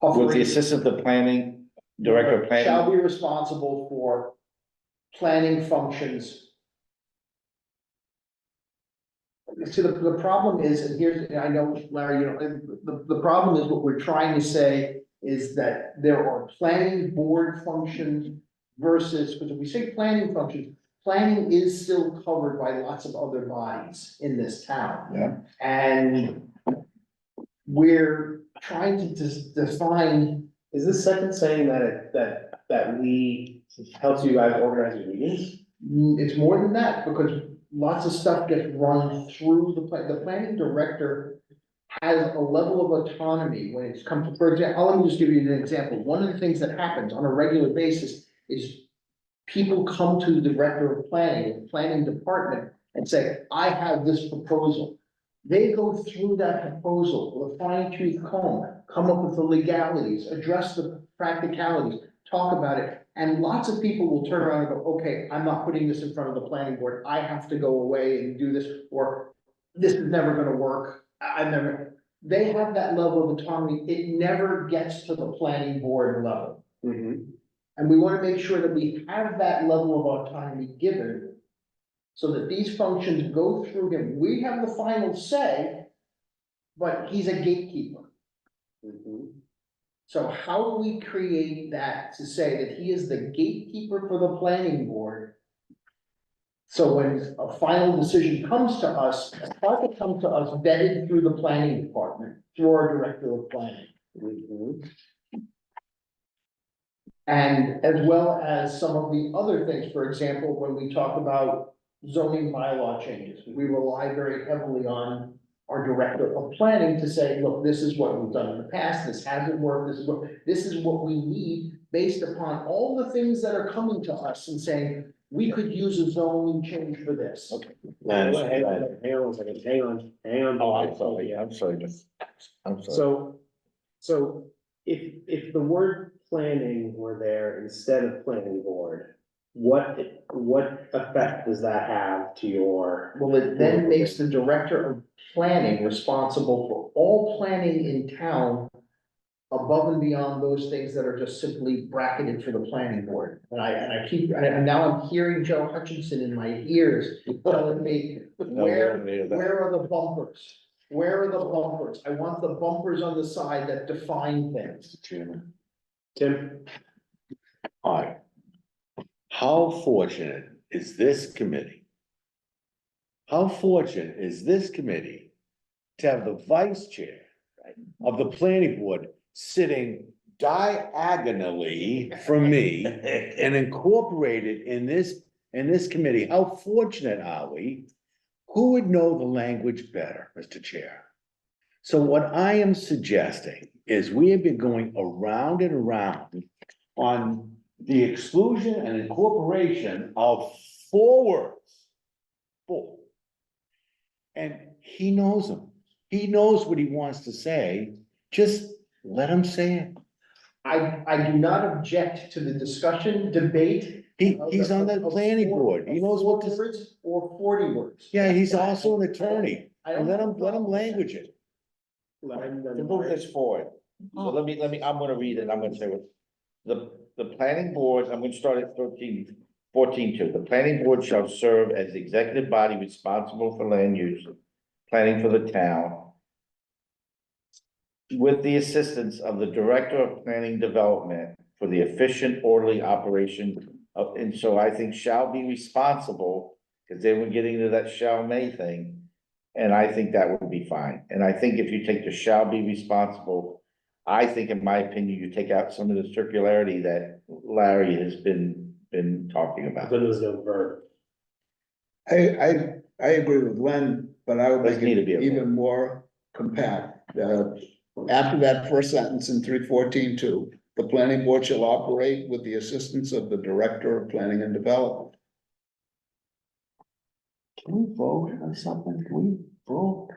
[SPEAKER 12] With the assistant of planning, director of planning.
[SPEAKER 10] Shall be responsible for planning functions. See, the problem is, and here's, and I know, Larry, the problem is what we're trying to say is that there are planning board functions versus, because if we say planning functions, planning is still covered by lots of other bodies in this town.
[SPEAKER 6] Yeah.
[SPEAKER 10] And we're trying to define.
[SPEAKER 1] Is this sentence saying that Lee helps you guys organize your meetings?
[SPEAKER 10] It's more than that, because lots of stuff gets run through the planning director has a level of autonomy when it's come to, for example, let me just give you an example. One of the things that happens on a regular basis is people come to the director of planning, the planning department, and say, I have this proposal. They go through that proposal with a fine tooth comb, come up with the legalities, address the practicalities, talk about it. And lots of people will turn around and go, okay, I'm not putting this in front of the planning board. I have to go away and do this, or this is never gonna work, I've never, they have that level of autonomy, it never gets to the planning board level. And we wanna make sure that we have that level of autonomy given, so that these functions go through him, we have the final say, but he's a gatekeeper. So how do we create that to say that he is the gatekeeper for the planning board? So when a final decision comes to us, it comes to us vetted through the planning department, through our director of planning. And as well as some of the other things, for example, when we talk about zoning bylaw changes, we rely very heavily on our director of planning to say, look, this is what we've done in the past, this hasn't worked, this is what we need, based upon all the things that are coming to us and saying, we could use a zoning change for this.
[SPEAKER 14] Okay.
[SPEAKER 1] Hang on a second, hang on.
[SPEAKER 12] Oh, I'm sorry, I'm sorry.
[SPEAKER 1] So if the word planning were there instead of planning board, what effect does that have to your?
[SPEAKER 10] Well, it then makes the director of planning responsible for all planning in town above and beyond those things that are just simply bracketed for the planning board. And now I'm hearing Joe Hutchinson in my ears telling me, where are the bumpers? Where are the bumpers? I want the bumpers on the side that define things.
[SPEAKER 1] Tim?
[SPEAKER 14] Hi. How fortunate is this committee? How fortunate is this committee to have the vice chair of the planning board sitting diagonally from me and incorporated in this committee? How fortunate are we? Who would know the language better, Mr. Chair? So what I am suggesting is we have been going around and around on the exclusion and incorporation of 4 words. 4. And he knows them. He knows what he wants to say. Just let him say it.
[SPEAKER 10] I do not object to the discussion, debate.
[SPEAKER 14] He's on the planning board. He knows what to.
[SPEAKER 10] 4 words or 40 words.
[SPEAKER 14] Yeah, he's also an attorney.
[SPEAKER 10] I don't
[SPEAKER 14] Let
[SPEAKER 10] have a
[SPEAKER 14] him
[SPEAKER 10] problem with
[SPEAKER 14] language it.
[SPEAKER 12] To move this forward, so let me, I'm gonna read it, I'm gonna say what. The planning board, I'm gonna start at 14.2. The planning board shall serve as the executive body responsible for land use, planning for the town, with the assistance of the director of planning development for the efficient, orderly operation of, and so I think shall be responsible, because then we're getting to that shall may thing. And I think that would be fine. And I think if you take the shall be responsible, I think, in my opinion, you take out some of the circularity that Larry has been talking about.
[SPEAKER 1] Then there's no verb.
[SPEAKER 6] I agree with Len, but I would
[SPEAKER 12] Doesn't
[SPEAKER 6] make
[SPEAKER 12] need to
[SPEAKER 6] it
[SPEAKER 12] be a
[SPEAKER 6] even more compact. After that first sentence in 314.2, the planning board shall operate with the assistance of the director of planning and development.
[SPEAKER 14] Can we vote on something? Can we vote?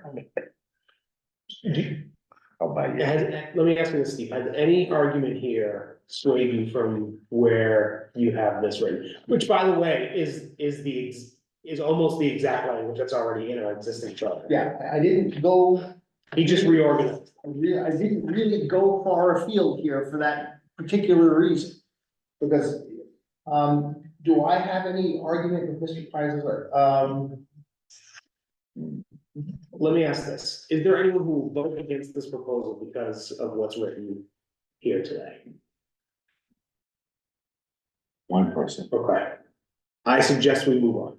[SPEAKER 12] How about you?
[SPEAKER 1] Let me ask you this, Steve, has any argument here swayed you from where you have this written? Which, by the way, is almost the exact language that's already in our existing charter.
[SPEAKER 10] Yeah, I didn't go.
[SPEAKER 1] He just reorganized.
[SPEAKER 10] I didn't really go far afield here for that particular reason. Because, do I have any argument with Mr. Preisler?
[SPEAKER 1] Let me ask this, is there anyone who will vote against this proposal because of what's written here today?
[SPEAKER 14] One person.
[SPEAKER 1] Okay. I suggest we move on.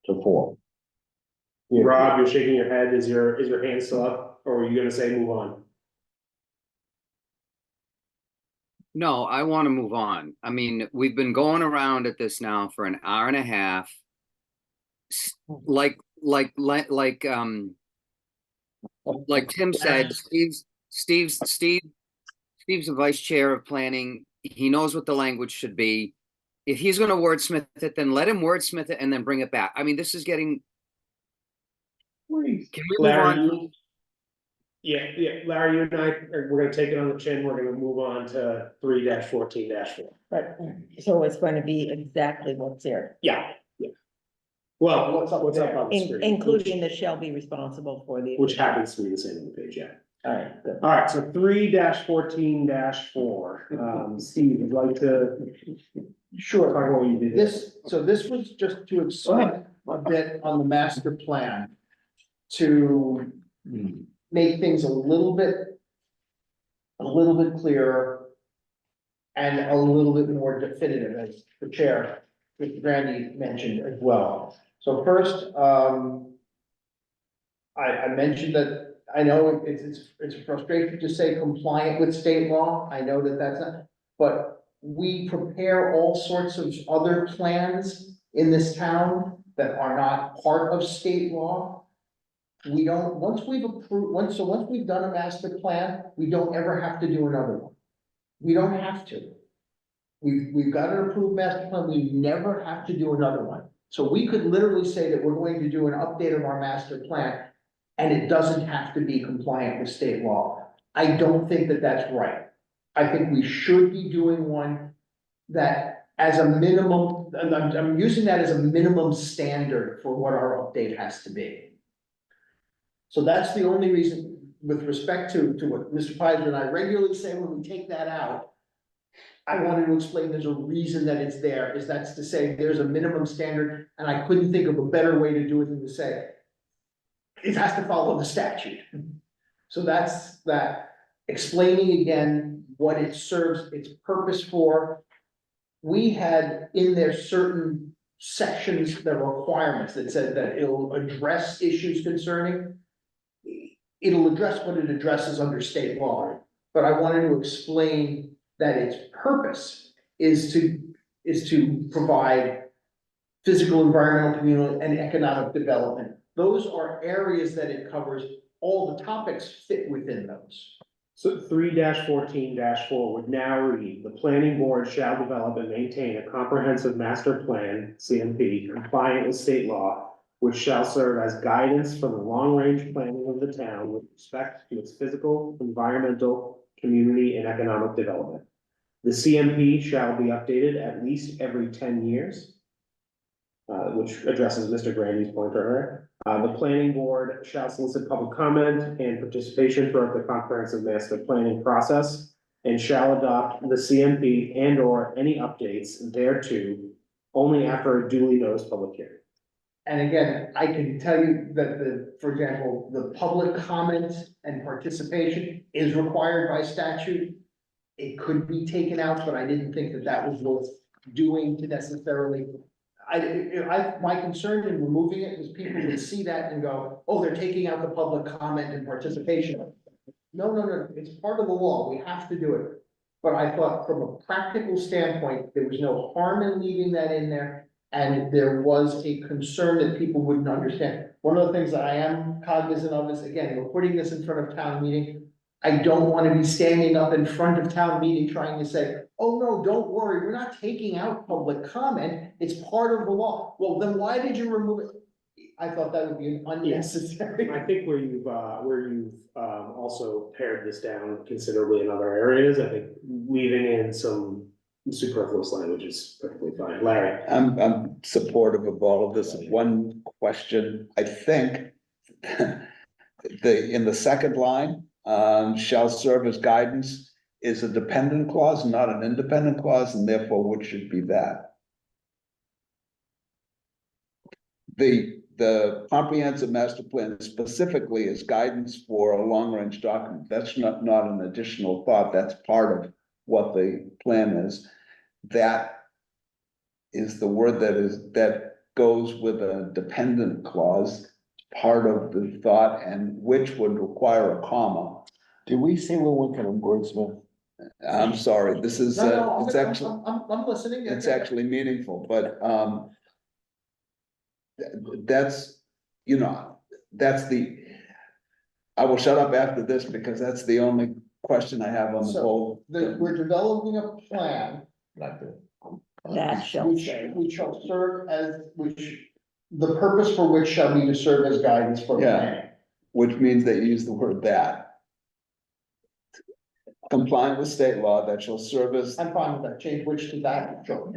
[SPEAKER 12] To 4.
[SPEAKER 1] Rob, you're shaking your head, is your hand still up, or are you gonna say move on?
[SPEAKER 13] No, I want to move on. I mean, we've been going around at this now for an hour and a half. Like Tim said, Steve's the vice chair of planning. He knows what the language should be. If he's gonna wordsmith it, then let him wordsmith it and then bring it back. I mean, this is getting. Can we move on?
[SPEAKER 1] Yeah, Larry, you and I, we're gonna take it on the chin, we're gonna move on to 3-14-4.
[SPEAKER 11] But, so it's going to be exactly what's there.
[SPEAKER 1] Yeah, Well,
[SPEAKER 10] What's up
[SPEAKER 1] what's up
[SPEAKER 10] there?
[SPEAKER 1] on the screen?
[SPEAKER 11] Including the shall be responsible for the.
[SPEAKER 1] Which happens to be the same on the page, yeah.
[SPEAKER 11] All right, good.
[SPEAKER 1] All right, so 3-14-4, Steve, would you like to
[SPEAKER 10] Sure.
[SPEAKER 1] talk about what you did?
[SPEAKER 10] So this was just to explain a bit on the master plan. To make things a little bit clearer. And a little bit more definitive, as the chair, Mr. Brandy mentioned as well. So first, I mentioned that, I know it's frustrating to say compliant with state law, I know that that's not, but we prepare all sorts of other plans in this town that are not part of state law. We don't, once we've done a master plan, we don't ever have to do another one. We don't have to. We've got an approved master plan, we never have to do another one. So we could literally say that we're going to do an update of our master plan, and it doesn't have to be compliant with state law. I don't think that that's right. I think we should be doing one that as a minimum, and I'm using that as a minimum standard for what our update has to be. So that's the only reason, with respect to what Mr. Pizer and I regularly say when we take that out. I wanted to explain there's a reason that it's there, that's to say there's a minimum standard, and I couldn't think of a better way to do it than to say it has to follow the statute. So that's that, explaining again what it serves its purpose for. We had in there certain sections, the requirements that said that it'll address issues concerning. It'll address what it addresses under state law, but I wanted to explain that its purpose is to provide physical, environmental, communal, and economic development. Those are areas that it covers. All the topics fit within those.
[SPEAKER 1] So 3-14-4 would now read, the planning board shall develop and maintain a comprehensive master plan, CMP, compliant with state law, which shall serve as guidance for the long-range planning of the town with respect to its physical, environmental, community, and economic development. The CMP shall be updated at least every 10 years, which addresses Mr. Grandy's point earlier. The planning board shall solicit public comment and participation throughout the comprehensive master planning process and shall adopt the CMP and or any updates thereto only after a duly noticed public hearing.
[SPEAKER 10] And again, I can tell you that for example, the public comment and participation is required by statute. It could be taken out, but I didn't think that was worth doing to necessarily. My concern in removing it was people would see that and go, oh, they're taking out the public comment and participation. No, it's part of the law, we have to do it. But I thought from a practical standpoint, there was no harm in leaving that in there. And there was a concern that people wouldn't understand. One of the things that I am cognizant of is, again, we're putting this in front of town meeting. I don't want to be standing up in front of town meeting trying to say, oh, no, don't worry, we're not taking out public comment, it's part of the law. Well, then why did you remove it? I thought that would be unnecessary.
[SPEAKER 1] I think where you've also pared this down considerably in other areas, I think leaving in some superfluous language is perfectly fine. Larry?
[SPEAKER 6] I'm supportive of all of this. One question, I think, in the second line, shall serve as guidance is a dependent clause, not an independent clause, and therefore what should be that? The comprehensive master plan specifically is guidance for a long-range document. That's not an additional thought. That's part of what the plan is. That is the word that goes with a dependent clause, part of the thought, and which would require a comma.
[SPEAKER 14] Did we say we weren't gonna wordsmith?
[SPEAKER 6] I'm sorry, this is,
[SPEAKER 10] No,
[SPEAKER 6] it's actually,
[SPEAKER 10] I'm listening.
[SPEAKER 6] it's actually meaningful, but, that's, that's I will shut up after this because that's the only question I have on the whole.
[SPEAKER 10] We're developing a plan.
[SPEAKER 11] That shall
[SPEAKER 10] Which
[SPEAKER 11] say.
[SPEAKER 10] shall serve as, the purpose for which shall be to serve as guidance for
[SPEAKER 6] Yeah.
[SPEAKER 10] planning.
[SPEAKER 6] Which means they use the word that. Compliant with state law that shall serve as.
[SPEAKER 10] I'm fine with that, change which to that, sure.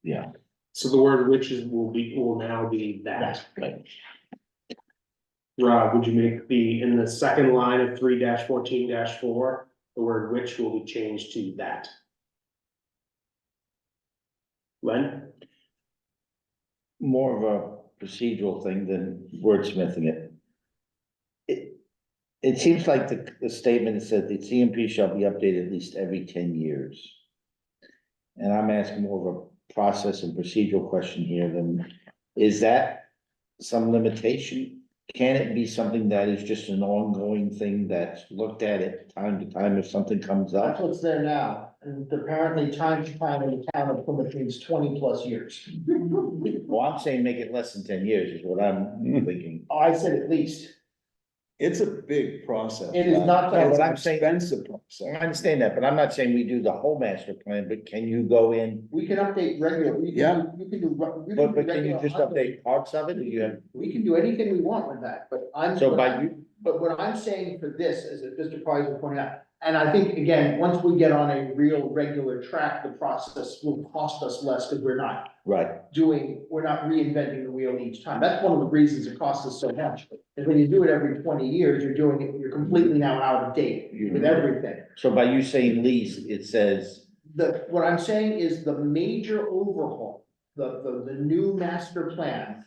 [SPEAKER 14] Yeah.
[SPEAKER 1] So the word which will now be that.
[SPEAKER 12] Right.
[SPEAKER 1] Rob, would you make in the second line of 3-14-4, the word which will be changed to that? Len?
[SPEAKER 12] More of a procedural thing than wordsmithing it. It seems like the statement said the CMP shall be updated at least every 10 years. And I'm asking more of a process and procedural question here than, is that some limitation? Can it be something that is just an ongoing thing that's looked at time to time if something comes
[SPEAKER 10] That's
[SPEAKER 12] up?
[SPEAKER 10] what's there now, and apparently time to time in the town of Plymouth means 20+ years.
[SPEAKER 12] Well, I'm saying make it less than 10 years is what I'm thinking.
[SPEAKER 10] I said at least.
[SPEAKER 6] It's a big process.
[SPEAKER 10] It is not that-
[SPEAKER 6] It's
[SPEAKER 12] But
[SPEAKER 6] an
[SPEAKER 12] I'm saying-
[SPEAKER 6] expensive
[SPEAKER 12] I
[SPEAKER 6] process.
[SPEAKER 12] understand that, but I'm not saying we do the whole master plan, but can you go in,
[SPEAKER 10] We can update regular,
[SPEAKER 6] Yeah.
[SPEAKER 10] you can do.
[SPEAKER 12] but can you just update parts of it, or you have?
[SPEAKER 10] We can do anything we want with that, but
[SPEAKER 12] So by you,
[SPEAKER 10] but what I'm saying for this, as Mr. Pfizer pointed out, and I think, again, once we get on a real regular track, the process will cost us less, because we're not
[SPEAKER 12] right,
[SPEAKER 10] reinventing the wheel each time. That's one of the reasons it costs us so much, is when you do it every 20 years, you're completely now out of date with everything.
[SPEAKER 12] so by you saying lease, it says,
[SPEAKER 10] What I'm saying is the major overhaul, the new master plan,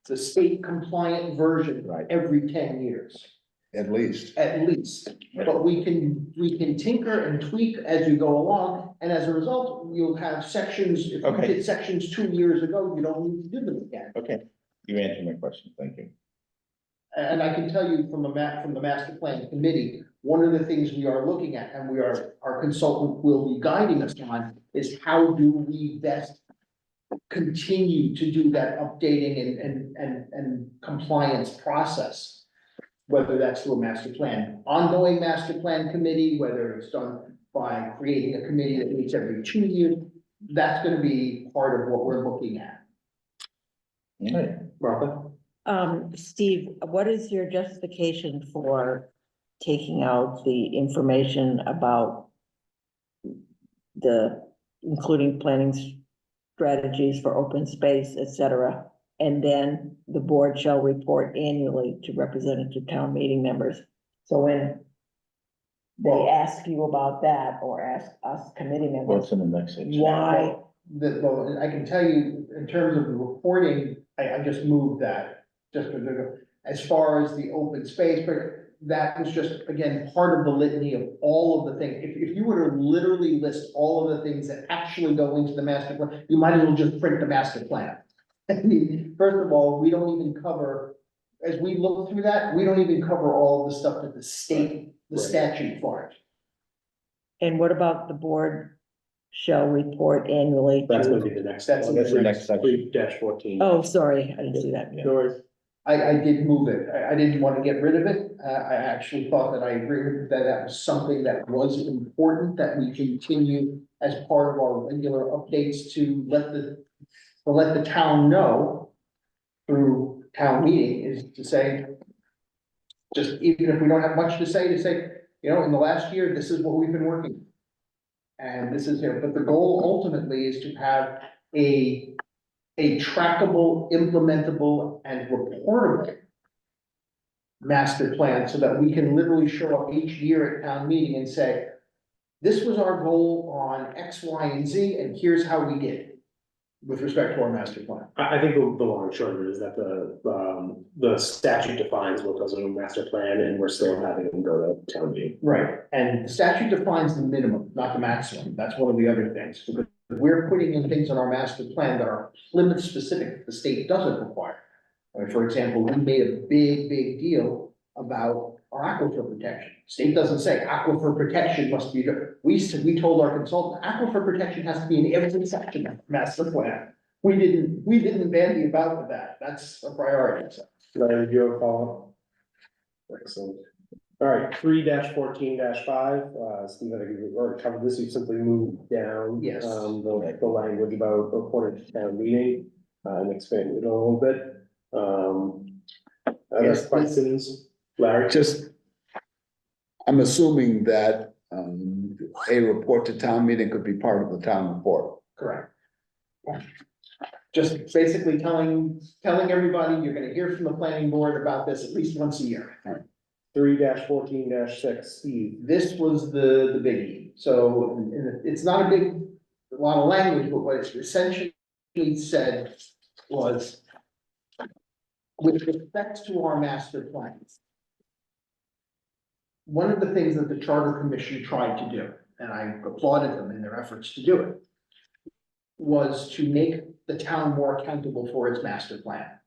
[SPEAKER 10] the state compliant version,
[SPEAKER 12] Right.
[SPEAKER 10] every 10 years.
[SPEAKER 6] At least.
[SPEAKER 10] At least, but we can tinker and tweak as you go along, and as a result, you'll have sections, if you
[SPEAKER 12] Okay.
[SPEAKER 10] did sections 2 years ago, you don't need to do them again.
[SPEAKER 12] okay, you answered my question, thank you.
[SPEAKER 10] And I can tell you from the master plan committee, one of the things we are looking at, and our consultant will be guiding us on, is how do we best continue to do that updating and compliance process. Whether that's through a master plan, ongoing master plan committee, whether it's done by creating a committee that meets every 2 years, that's gonna be part of what we're looking at.
[SPEAKER 12] All right.
[SPEAKER 1] Martha?
[SPEAKER 11] Steve, what is your justification for taking out the information about including planning strategies for open space, et cetera? And then the board shall report annually to representative town meeting members. So when they ask you about that, or ask us committee members,
[SPEAKER 12] What's in the next section?
[SPEAKER 11] why?
[SPEAKER 10] Well, I can tell you, in terms of the reporting, I just moved that, as far as the open space, but that was just, again, part of the litany of all of the things. If you were to literally list all of the things that actually go into the master plan, you might as well just print the master plan. I mean, first of all, we don't even cover, as we look through that, we don't even cover all of the stuff that the state, the
[SPEAKER 1] Right.
[SPEAKER 10] statute for it.
[SPEAKER 11] And what about the board shall report annually
[SPEAKER 1] That's gonna
[SPEAKER 11] to?
[SPEAKER 1] be the next.
[SPEAKER 10] That's
[SPEAKER 12] the next section.
[SPEAKER 1] 3-14.
[SPEAKER 11] Oh, sorry, I didn't see that.
[SPEAKER 1] No worries.
[SPEAKER 10] I did move it. I didn't want to get rid of it. I actually thought that I agree with that was something that was important, that we continue as part of our regular updates to let the town know through town meeting, is to say, just even if we don't have much to say, you know, in the last year, this is what we've been working. And this is, but the goal ultimately is to have a trackable, implementable, and reportable master plan, so that we can literally show up each year at town meeting and say, this was our goal on X, Y, and Z, and here's how we did it with respect to our master plan.
[SPEAKER 1] I think the long and short of it is that the statute defines what goes in a master plan, and we're still having them go to town meeting.
[SPEAKER 10] Right, and the statute defines the minimum, not the maximum. That's one of the other things. Because we're putting in things on our master plan that are Plymouth specific, the state doesn't require. For example, we made a big deal about our aquifer protection. State doesn't say aquifer protection must be, we told our consultant, aquifer protection has to be in every section of the master plan. We didn't bandy about with that. That's a priority, so.
[SPEAKER 1] Larry, do you have a follow-up? Excellent. All right, 3-14-5, Steve, I think we've already covered this, you simply moved down.
[SPEAKER 10] Yes.
[SPEAKER 1] The language about reporting to town meeting, and expanded it a little bit. Other
[SPEAKER 10] Yes,
[SPEAKER 1] questions, Larry?
[SPEAKER 6] I'm assuming that, a report to town meeting could be part of the town report.
[SPEAKER 10] Correct. Just basically telling everybody, you're gonna hear from the planning board about this at least once a year.
[SPEAKER 1] 3-14-6, Steve.
[SPEAKER 10] This was the biggie, so it's not a lot of language, but what it's essentially said was. With respect to our master plans. One of the things that the Charter Commission tried to do, and I applauded them in their efforts to do it. Was to make the town more accountable for its master plan.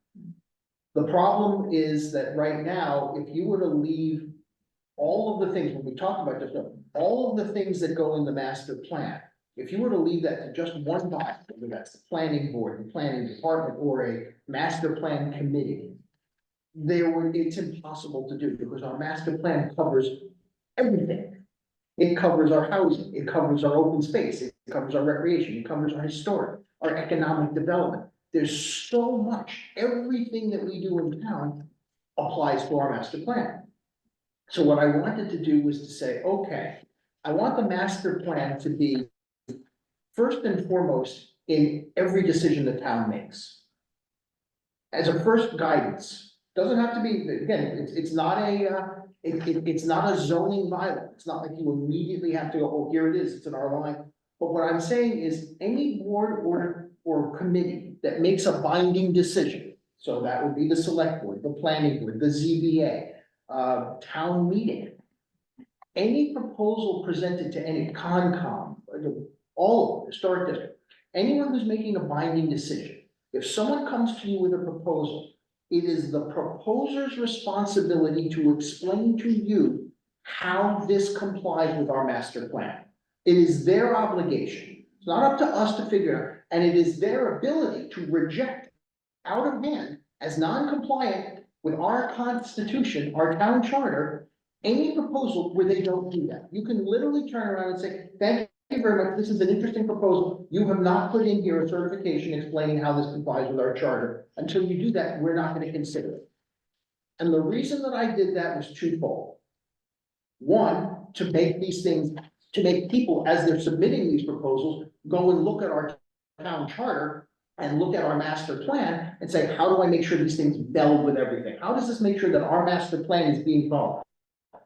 [SPEAKER 10] The problem is that right now, if you were to leave all of the things, when we talked about this, all of the things that go in the master plan, if you were to leave that to just one body, whether that's the planning board, the planning department, or a master plan committee, it's impossible to do because our master plan covers everything. It covers our housing, it covers our open space, it covers our recreation, it covers our historic, our economic development. There's so much, everything that we do in town applies to our master plan. So what I wanted to do was to say, okay, I want the master plan to be first and foremost in every decision the town makes. As a first guidance, doesn't have to be, again, it's not it's not a zoning bylaw. It's not like you immediately have to go, oh, here it is, it's an R line. But what I'm saying is any board or committee that makes a binding decision, so that would be the select board, the planning board, the ZBA, town meeting. Any proposal presented to any Concom, all of them, historic district, anyone who's making a binding decision, if someone comes to you with a proposal, it is the proposer's responsibility to explain to you how this complies with our master plan. It is their obligation. It's not up to us to figure it out, and it is their ability to reject out of hand as non-compliant with our constitution, our town charter, any proposal where they don't do that. You can literally turn around and say, thank you very much, this is an interesting proposal. You have not put in here a certification explaining how this complies with our charter. Until you do that, we're not going to consider it. And the reason that I did that was twofold. One, to make these things, to make people, as they're submitting these proposals, go and look at our town charter and look at our master plan and say, how do I make sure these things meld with everything? How does this make sure that our master plan is being followed?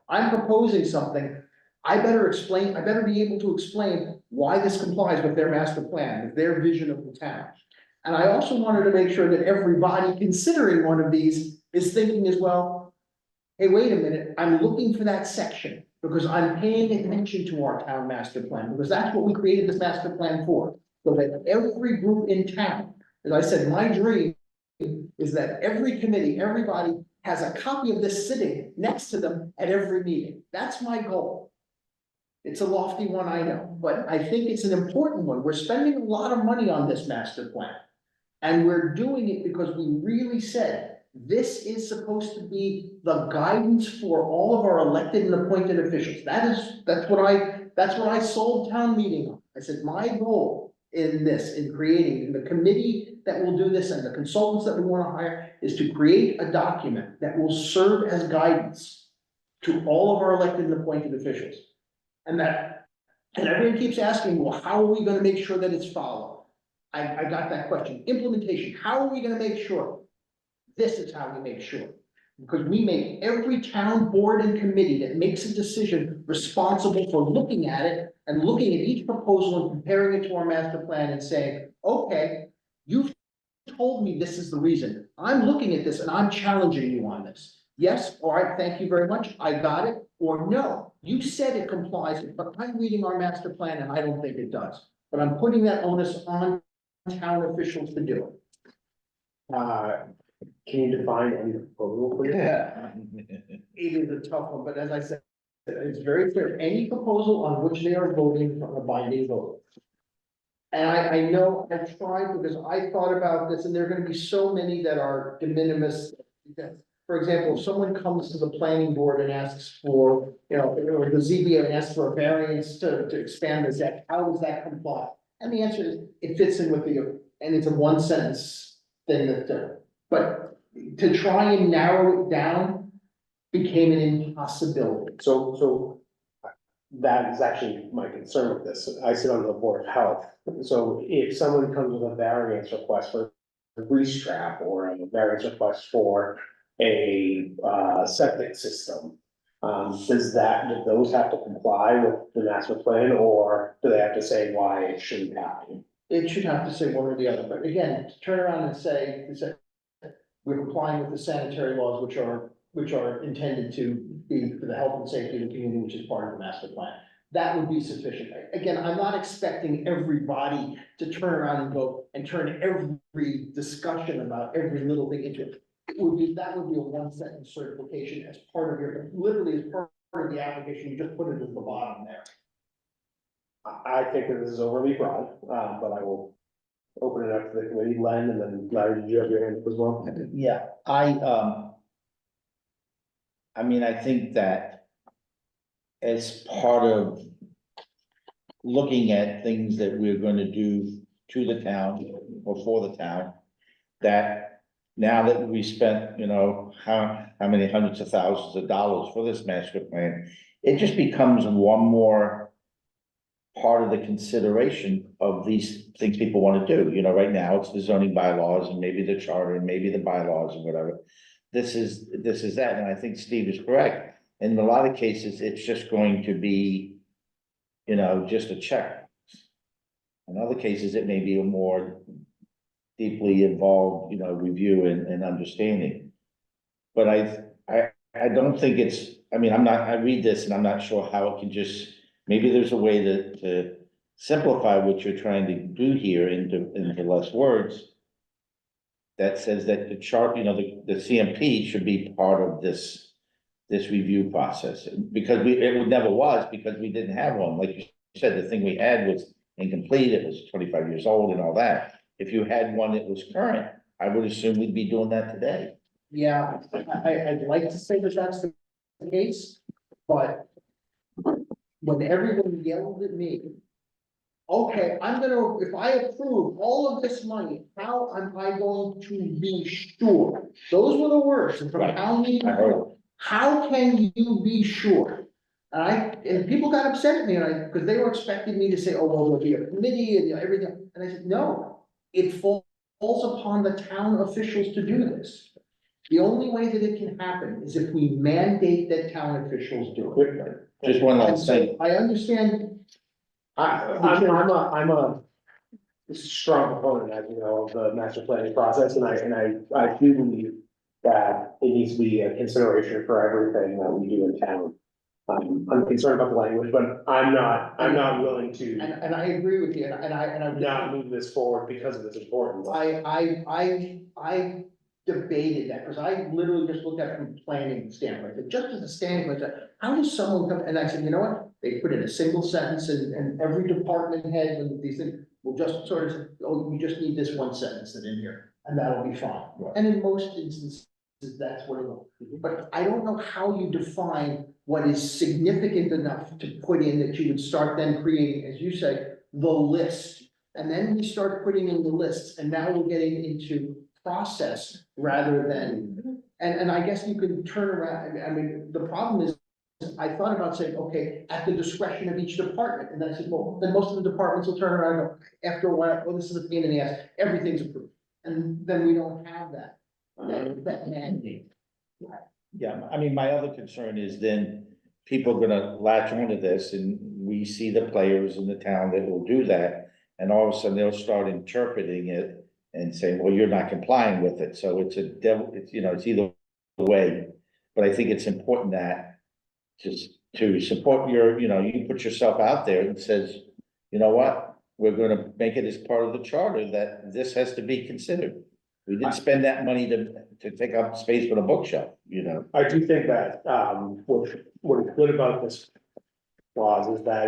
[SPEAKER 10] I'm proposing something, I better be able to explain why this complies with their master plan, with their vision of the town. And I also wanted to make sure that everybody considering one of these is thinking as well, hey, wait a minute, I'm looking for that section because I'm paying attention to our town master plan, because that's what we created this master plan for. So that every group in town, as I said, my dream is that every committee, everybody has a copy of this sitting next to them at every meeting. That's my goal. It's a lofty one, I know, but I think it's an important one. We're spending a lot of money on this master plan. And we're doing it because we really said, this is supposed to be the guidance for all of our elected and appointed officials. That's what I sold town meeting on. I said, my goal in creating the committee that will do this and the consultants that we want to hire is to create a document that will serve as guidance to all of our elected and appointed officials. And everyone keeps asking, well, how are we going to make sure that it's followed? I got that question. Implementation, how are we going to make sure? This is how we make sure. Because we make every town board and committee that makes a decision responsible for looking at it and looking at each proposal and comparing it to our master plan and saying, okay, you've told me this is the reason. I'm looking at this and I'm challenging you on this. Yes, all right, thank you very much. I got it. Or no, you said it complies, but I'm reading our master plan and I don't think it does. But I'm putting that onus on town officials to do it.
[SPEAKER 1] Can you define any proposal, please?
[SPEAKER 3] Yeah.
[SPEAKER 10] It is a tough one, but as I said, it's very clear, any proposal on which they are voting from a binding vote. And I know I tried because I thought about this and there are gonna be so many that are de minimis. For example, if someone comes to the planning board and asks for, or the ZBA and asks for a variance to expand the deck, how does that comply? And the answer is, it fits in with and it's a one sentence thing but to try and narrow it down became an impossibility.
[SPEAKER 1] So that is actually my concern with this. I sit on the Board of Health. So if someone comes with a variance request for a restrap or a variance request for a septic system, do those have to comply with the master plan, or do they have to say why it shouldn't happen?
[SPEAKER 10] It should have to say one or the other, but again, to turn around and say, we're complying with the sanitary laws, which are intended to be for the health and safety of the community, which is part of the master plan. That would be sufficient. Again, I'm not expecting everybody to turn around and go and turn every discussion about every little thing into it. That would be a one sentence certification as part of your, literally as part of the application, you just put it at the bottom there.
[SPEAKER 1] I think that this is overly broad, but I will open it up to the committee, Len, and then Larry, did you have your hand up as well?
[SPEAKER 12] Yeah, I mean, I think that as part of looking at things that we're gonna do to the town or for the town, that now that we spent, you know, how many hundreds of thousands of dollars for this master plan, it just becomes one more part of the consideration of these things people wanna do. You know, right now, it's the zoning bylaws and maybe the charter and maybe the bylaws and whatever. This is that, and I think Steve is correct. In a lot of cases, it's just going to be, you know, just a check. In other cases, it may be a more deeply involved, you know, review and understanding. But I don't think it's, I mean, I read this and I'm not sure how it can just, maybe there's a way to simplify what you're trying to do here into less words. That says that the chart, you know, the CMP should be part of this review process, because it never was, because we didn't have one. Like you said, the thing we had was incomplete, it was 25 years old and all that. If you had one that was current, I would assume we'd be doing that today.
[SPEAKER 10] Yeah, I'd like to say that that's the case, but when everyone yelled at me, okay, if I approve all of this money, how am I going to be sure? Those were the words from
[SPEAKER 12] Right.
[SPEAKER 10] town meeting.
[SPEAKER 12] I heard.
[SPEAKER 10] How can you be sure? And people got upset at me, because they were expecting me to say, oh, well, there'll be a committee and, you know, everything. And I said, no, it falls upon the town officials to do this. The only way that it can happen is if we mandate that town officials do it.
[SPEAKER 12] Just one
[SPEAKER 10] And
[SPEAKER 12] last
[SPEAKER 10] so
[SPEAKER 12] thing.
[SPEAKER 10] I understand.
[SPEAKER 1] I'm a strong proponent, as you know, of the master planning process, and I do believe that it needs to be a consideration for everything that we do in town. I'm concerned about the language, but I'm not willing to
[SPEAKER 10] And I agree with you, and I.
[SPEAKER 1] not move this forward because of its importance.
[SPEAKER 10] I debated that, because I literally just looked at it from a planning standpoint, but just as a standpoint, how does someone come, and I said, you know what? They put in a single sentence and every department head and these things will just sort of say, oh, you just need this one sentence in here, and that'll be fine. And in most instances, that's what it will. But I don't know how you define what is significant enough to put in that you would start then creating, as you say, the list. And then we start putting in the lists, and now we're getting into process rather than, and I guess you could turn around, I mean, the problem is, I thought about saying, okay, at the discretion of each department, and I said, well, then most of the departments will turn around and go, after a while, well, this is a pain in the ass, everything's approved. And then we don't have that mandate.
[SPEAKER 12] Yeah, I mean, my other concern is then people are gonna latch onto this, and we see the players in the town that will do that. And all of a sudden they'll start interpreting it and saying, well, you're not complying with it. So it's you know, it's either way. But I think it's important that just to support you know, you put yourself out there and says, you know what? We're gonna make it as part of the charter that this has to be considered. We didn't spend that money to take up space for the bookshelf, you know?
[SPEAKER 1] I do think that, what is good about this clause is that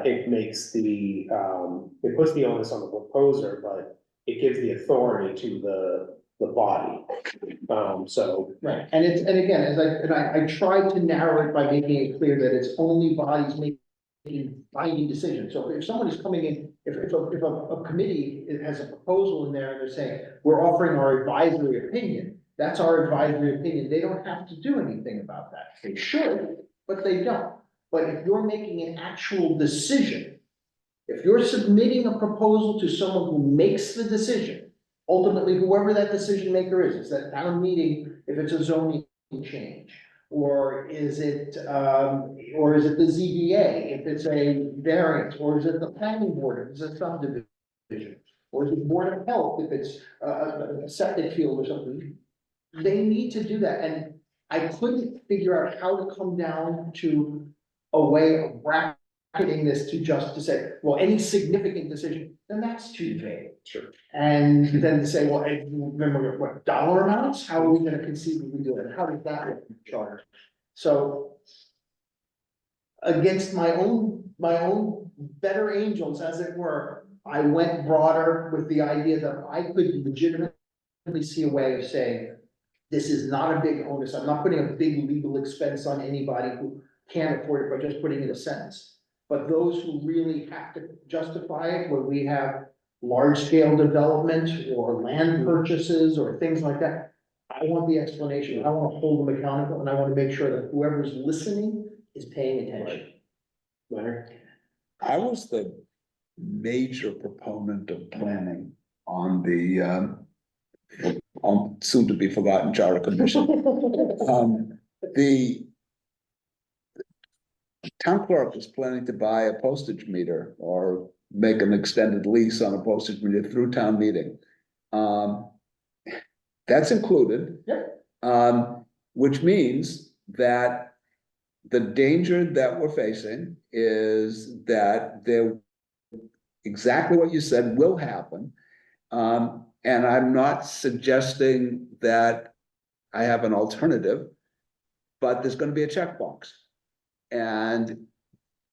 [SPEAKER 1] it makes it puts the onus on the proposer, but it gives the authority to the body. So.
[SPEAKER 10] Right, and again, I tried to narrow it by making it clear that it's only bodies making binding decisions. So if someone is coming in, if a committee has a proposal in there and they're saying, we're offering our advisory opinion, that's our advisory opinion, they don't have to do anything about that. They should, but they don't. But if you're making an actual decision, if you're submitting a proposal to someone who makes the decision, ultimately whoever that decision maker is that town meeting, if it's a zoning change? Or is it the ZBA, if it's a variance, or is it the planning board, if it's a subdivision? Or is it Board of Health, if it's a septic field or something? They need to do that, and I couldn't figure out how to come down to a way of bracketing this to say, well, any significant decision, then that's too vague.
[SPEAKER 1] Sure.
[SPEAKER 10] And then to say, well, remember what dollar amounts, how are we gonna conceivably do it, how does that work in the charter? So against my own better angels, as it were, I went broader with the idea that I could legitimately see a way of saying, this is not a big onus, I'm not putting a big legal expense on anybody who can't afford it by just putting in a sentence. But those who really have to justify it, when we have large-scale development or land purchases or things like that, I want the explanation, I want to hold them accountable, and I want to make sure that whoever's listening is paying attention.
[SPEAKER 1] Larry?
[SPEAKER 6] I was the major proponent of planning on the on soon to be forgotten charter commission. The town clerk was planning to buy a postage meter or make an extended lease on a postage meter through town meeting. That's included. Which means that the danger that we're facing is that there, exactly what you said will happen. And I'm not suggesting that I have an alternative, but there's gonna be a checkbox. And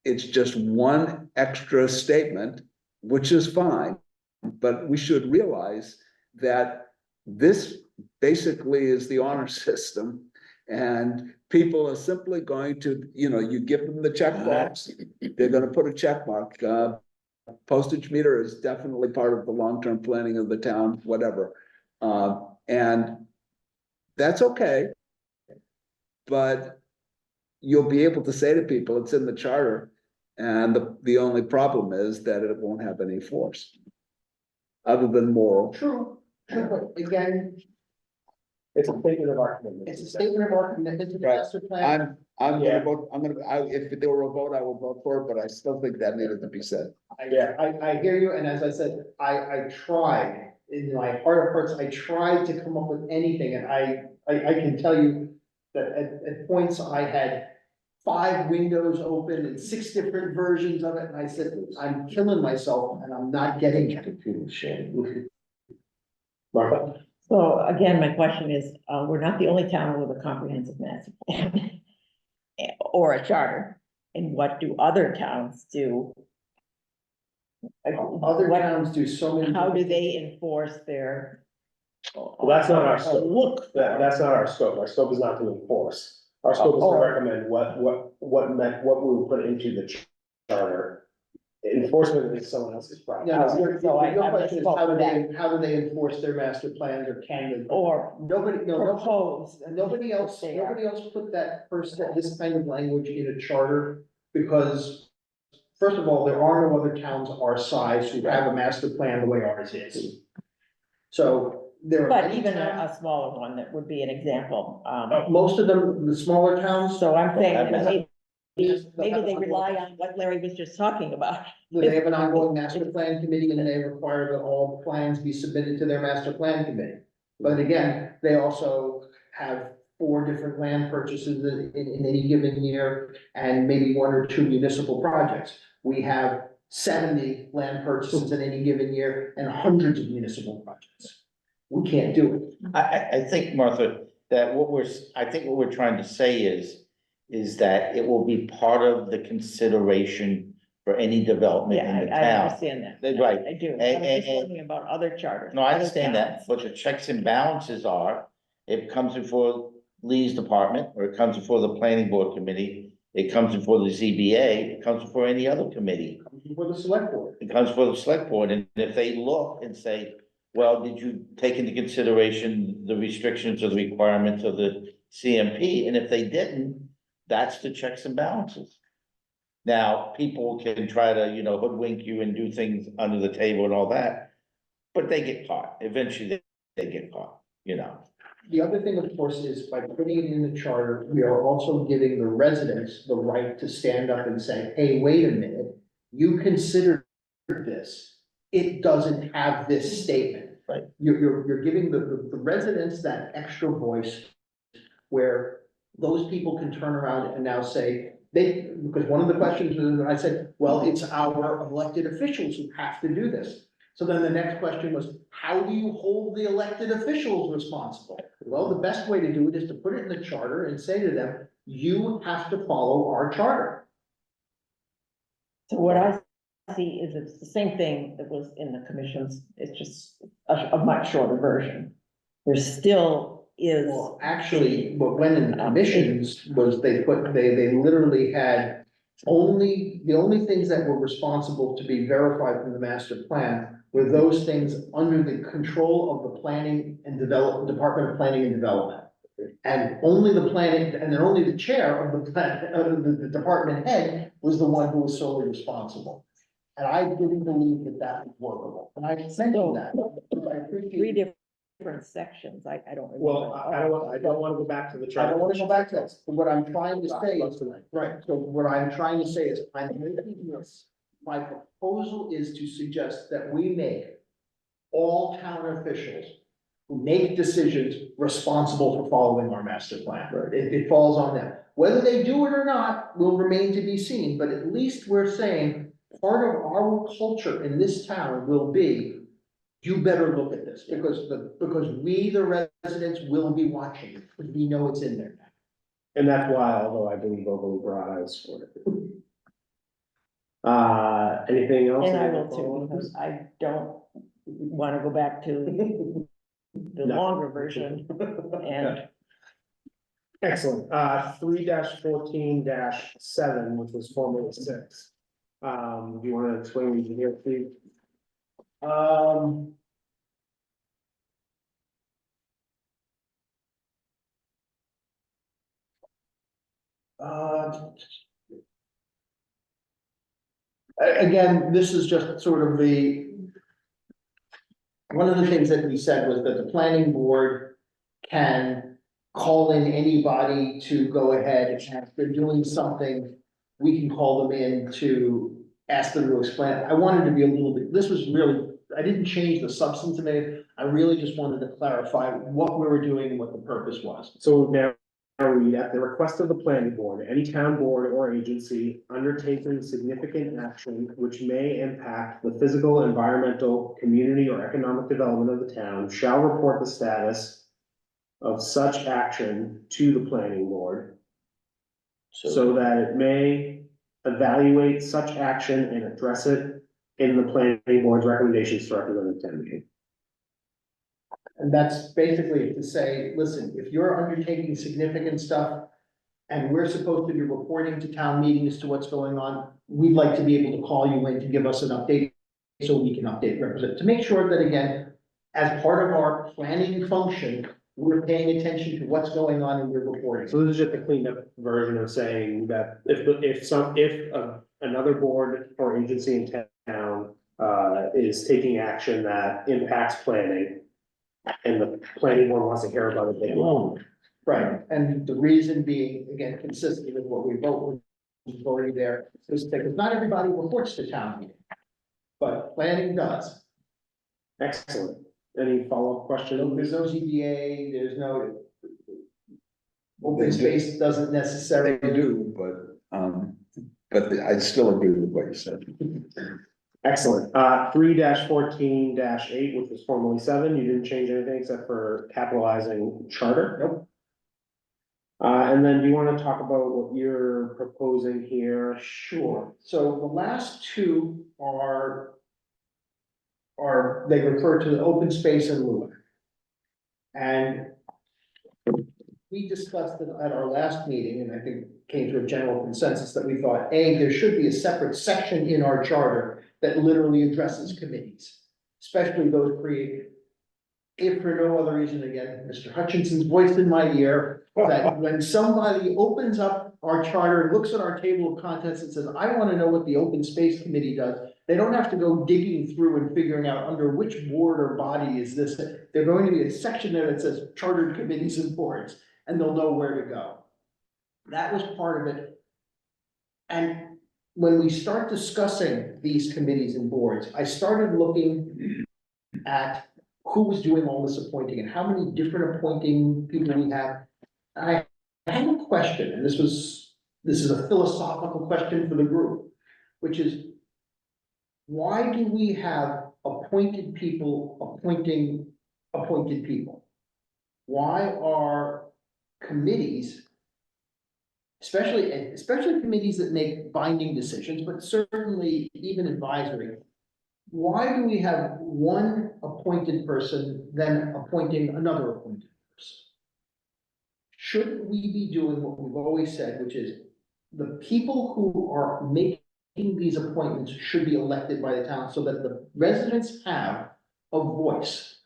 [SPEAKER 6] it's just one extra statement, which is fine, but we should realize that this basically is the honor system. And people are simply going to, you give them the checkbox, they're gonna put a check mark. Postage meter is definitely part of the long-term planning of the town, whatever. And that's okay. But you'll be able to say to people, it's in the charter. And the only problem is that it won't have any force. Other than moral.
[SPEAKER 10] True, but again,
[SPEAKER 1] It's a statement of our commitment.
[SPEAKER 10] it's a statement of our commitment to the
[SPEAKER 6] Right.
[SPEAKER 10] master plan.
[SPEAKER 6] I'm
[SPEAKER 1] Yeah.
[SPEAKER 6] gonna vote, if there were a vote, I would vote for it, but I still think that needed to be said.
[SPEAKER 10] I hear you, and as I said, I tried, in my heart of hearts, I tried to come up with anything, and I can tell you that at points I had 5 windows open and 6 different versions of it, and I said, I'm killing myself and I'm not getting it.
[SPEAKER 1] Martha?
[SPEAKER 11] So again, my question is, we're not the only town with a comprehensive master plan or a charter. And what do other towns do?
[SPEAKER 10] Other towns do so many.
[SPEAKER 11] How do they enforce their?
[SPEAKER 1] Well, that's not our scope.
[SPEAKER 11] Look.
[SPEAKER 1] That's not our scope. Our scope is not to enforce. Our scope is to
[SPEAKER 11] Oh.
[SPEAKER 1] recommend what we will put into the charter. Enforcement is someone else's problem.
[SPEAKER 10] Yeah,
[SPEAKER 11] Oh,
[SPEAKER 10] your
[SPEAKER 11] so I
[SPEAKER 10] question is,
[SPEAKER 11] misspoke
[SPEAKER 10] how do they enforce their master plans, or can they?
[SPEAKER 11] Or
[SPEAKER 10] Nobody,
[SPEAKER 11] propose.
[SPEAKER 10] nobody else put this kind of language in a charter, because first of all, there are no other towns our size who have a master plan the way ours is. So there are.
[SPEAKER 11] But
[SPEAKER 10] many
[SPEAKER 11] even
[SPEAKER 10] towns-
[SPEAKER 11] a smaller one, that would be an example.
[SPEAKER 10] Most of them, the smaller towns.
[SPEAKER 11] So I'm saying that maybe
[SPEAKER 10] They'll have
[SPEAKER 11] they
[SPEAKER 10] an
[SPEAKER 11] rely
[SPEAKER 10] ongoing-
[SPEAKER 11] on what Larry was just talking about.
[SPEAKER 10] They have an ongoing master plan committee, and they require that all plans be submitted to their master plan committee. But again, they also have 4 different land purchases in any given year, and maybe 1 or 2 municipal projects. We have 70 land purchases in any given year and hundreds of municipal projects. We can't do it.
[SPEAKER 12] I think, Martha, that I think what we're trying to say is that it will be part of the consideration for any development
[SPEAKER 11] Yeah,
[SPEAKER 12] in the
[SPEAKER 11] I
[SPEAKER 12] town.
[SPEAKER 11] understand that.
[SPEAKER 12] Right.
[SPEAKER 11] I do. I was
[SPEAKER 12] And-
[SPEAKER 11] just wondering about other charters.
[SPEAKER 12] No, I
[SPEAKER 11] other
[SPEAKER 12] understand that,
[SPEAKER 11] towns.
[SPEAKER 12] but the checks and balances are, it comes before Lee's department, or it comes before the planning board committee, it comes before the ZBA, it comes before any other committee.
[SPEAKER 10] For the select board.
[SPEAKER 12] It comes before the select board, and if they look and say, well, did you take into consideration the restrictions or the requirements of the CMP? And if they didn't, that's the checks and balances. Now, people can try to, hoodwink you and do things under the table and all that, but they get caught. Eventually, they get caught,
[SPEAKER 10] The other thing, of course, is by putting it in the charter, we are also giving the residents the right to stand up and say, hey, wait a minute, you considered this. It doesn't have this statement.
[SPEAKER 12] Right.
[SPEAKER 10] You're giving the residents that extra voice where those people can turn around and now say, because one of the questions was, I said, well, it's our elected officials who have to do this. So then the next question was, how do you hold the elected officials responsible? Well, the best way to do it is to put it in the charter and say to them, you have to follow our charter.
[SPEAKER 11] So what I see is it's the same thing that was in the commissions, it's just a much shorter version. There still is.
[SPEAKER 10] Well, actually, what went in the commissions was they literally had the only things that were responsible to be verified from the master plan were those things under the control of the Department of Planning and Development. And only the planning, and then only the chair of the department head was the one who was solely responsible. And I didn't believe that that was workable, and I mentioned that. I appreciate
[SPEAKER 11] different sections, I don't.
[SPEAKER 1] Well, I don't want to go back to the
[SPEAKER 10] I
[SPEAKER 1] chart.
[SPEAKER 10] don't want to go back to that, but what I'm trying to say is, right, so what I'm trying to say is, I'm making this, my proposal is to suggest that we make all town officials who make decisions responsible for following our master plan. It falls on them. Whether they do it or not will remain to be seen, but at least we're saying part of our culture in this town will be, you better look at this, because we, the residents, will be watching, because we know it's in there.
[SPEAKER 1] And that's why, although I believe overly broad, I was for it. Anything else?
[SPEAKER 11] And I will too, because I don't want to go back to the
[SPEAKER 1] No.
[SPEAKER 11] longer version and.
[SPEAKER 1] Excellent. 3-14-7, which was formerly 6. Do you want to explain what you hear, Steve?
[SPEAKER 10] Again, this is just sort of one of the things that we said was that the planning board can call in anybody to go ahead, and if they're doing something, we can call them in to ask them to explain. I wanted to be a little bit, this was really, I didn't change the substance of it, I really just wanted to clarify what we were doing and what the purpose was.
[SPEAKER 1] So now, read at the request of the planning board, any town board or agency undertaking significant action which may impact the physical, environmental, community, or economic development of the town shall report the status of such action to the planning board so that it may evaluate such action and address it in the planning board's recommendations to representative town meeting.
[SPEAKER 10] And that's basically to say, listen, if you're undertaking significant stuff and we're supposed to be reporting to town meeting as to what's going on, we'd like to be able to call you in to give us an update so we can update represent, to make sure that, again, as part of our planning function, we're paying attention to what's going on and we're reporting.
[SPEAKER 1] So this is just a cleaned up version of saying that if another board or agency in town is taking action that impacts planning, and the planning board wants to hear about it, they will.
[SPEAKER 10] Right, and the reason being, again, consistent with what we vote, was already there, is because not everybody reports to town meeting, but planning does.
[SPEAKER 1] Excellent. Any follow-up questions?
[SPEAKER 10] There's no ZBA, there's no. Open space doesn't necessarily.
[SPEAKER 6] They do, but I still agree with what you said.
[SPEAKER 1] Excellent. 3-14-8, which was formerly 7, you didn't change anything except for capitalizing charter?
[SPEAKER 10] Nope.
[SPEAKER 1] And then do you want to talk about what you're proposing here?
[SPEAKER 10] Sure, so the last two they refer to the open space and LULAC. And we discussed it at our last meeting, and I think came to a general consensus that we thought, A, there should be a separate section in our charter that literally addresses committees, especially those created. if for no other reason, again, Mr. Hutchinson's voice in my ear, that when somebody opens up our charter and looks at our table of contents and says, I want to know what the Open Space Committee does, they don't have to go digging through and figuring out under which board or body is this. There's going to be a section there that says chartered committees and boards, and they'll know where to go. That was part of it. And when we start discussing these committees and boards, I started looking at who was doing all this appointing and how many different appointing people we have. And I had a question, and this is a philosophical question for the group, which is, why do we have appointed people appointing appointed people? Why are committees, especially committees that make binding decisions, but certainly even advisory, why do we have one appointed person then appointing another appointed person? Shouldn't we be doing what we've always said, which is the people who are making these appointments should be elected by the town so that the residents have a voice?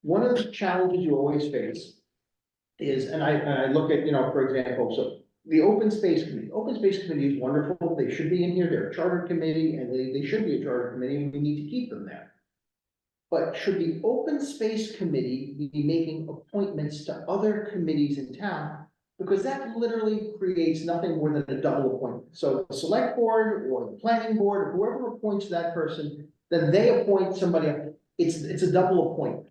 [SPEAKER 10] One of the challenges you always face is, and I look at, for example, so the Open Space Committee is wonderful. They should be in here. They're a charter committee, and they should be a charter committee, and we need to keep them there. But should the Open Space Committee be making appointments to other committees in town? Because that literally creates nothing more than a double appointment. So the select board or the planning board, or whoever appoints that person, then they appoint somebody else. It's a double appointment.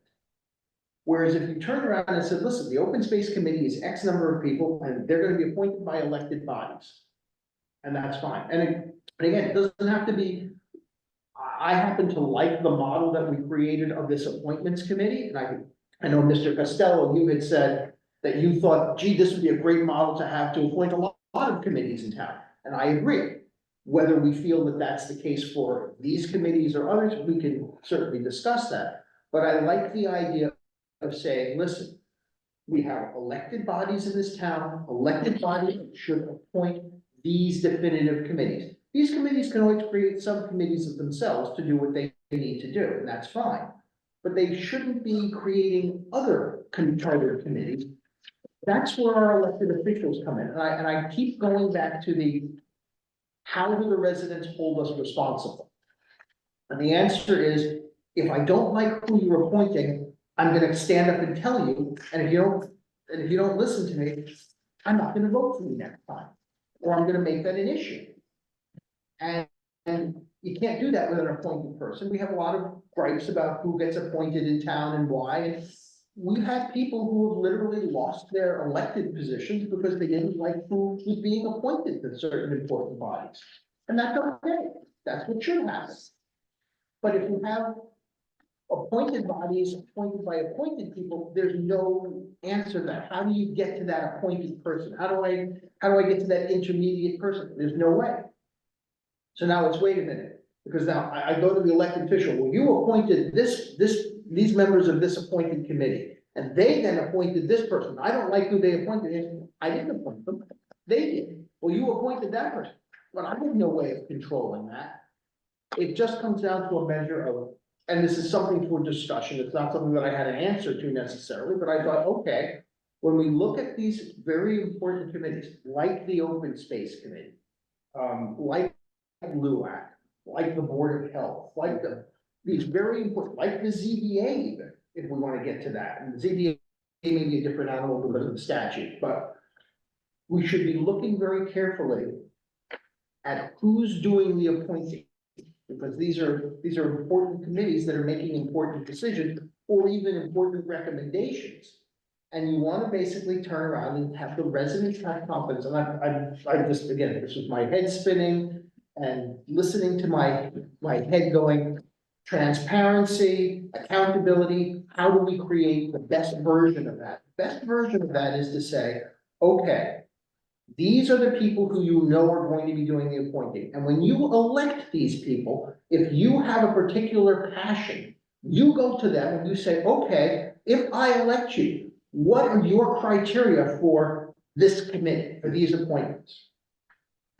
[SPEAKER 10] Whereas if you turn around and said, listen, the Open Space Committee is X number of people, and they're gonna be appointed by elected bodies. And that's fine. And again, it doesn't have to be, I happen to like the model that we created of this appointments committee. And I know Mr. Costello, you had said that you thought, gee, this would be a great model to have to appoint a lot of committees in town. And I agree. Whether we feel that that's the case for these committees or others, we can certainly discuss that. But I like the idea of saying, listen, we have elected bodies in this town, elected bodies should appoint these definitive committees. These committees can always create subcommittees of themselves to do what they need to do, and that's fine. But they shouldn't be creating other chartered committees. That's where our elected officials come in. And I keep going back to how do the residents hold us responsible? And the answer is, if I don't like who you're appointing, I'm gonna stand up and tell you, and if you don't listen to me, I'm not gonna vote for you next time, or I'm gonna make that an issue. And you can't do that with an appointed person. We have a lot of gripes about who gets appointed in town and why. And we've had people who have literally lost their elected positions because they didn't like who was being appointed to certain important bodies. And that's okay. That's what should happen. But if you have appointed bodies appointed by appointed people, there's no answer to that. How do you get to that appointed person? How do I get to that intermediate person? There's no way. So now it's, wait a minute, because now I go to the elected official. Well, you appointed these members of this appointed committee, and they then appointed this person. I don't like who they appointed. I didn't appoint them. They did. Well, you appointed that person, but I have no way of controlling that. It just comes down to a measure of, and this is something for discussion. It's not something that I had an answer to necessarily, but I thought, okay, when we look at these very important committees, like the Open Space Committee, like LUAC, like the Board of Health, like these very important, like the ZBA even, if we want to get to that. And the ZBA may be a different animal because of the statute, but we should be looking very carefully at who's doing the appointing. Because these are important committees that are making important decisions or even important recommendations. And you want to basically turn around and have the residents have confidence. And I just, again, this was my head spinning and listening to my head going, transparency, accountability, how do we create the best version of that? The best version of that is to say, okay, these are the people who you know are going to be doing the appointing. And when you elect these people, if you have a particular passion, you go to them and you say, okay, if I elect you, what are your criteria for this committee, for these appointments?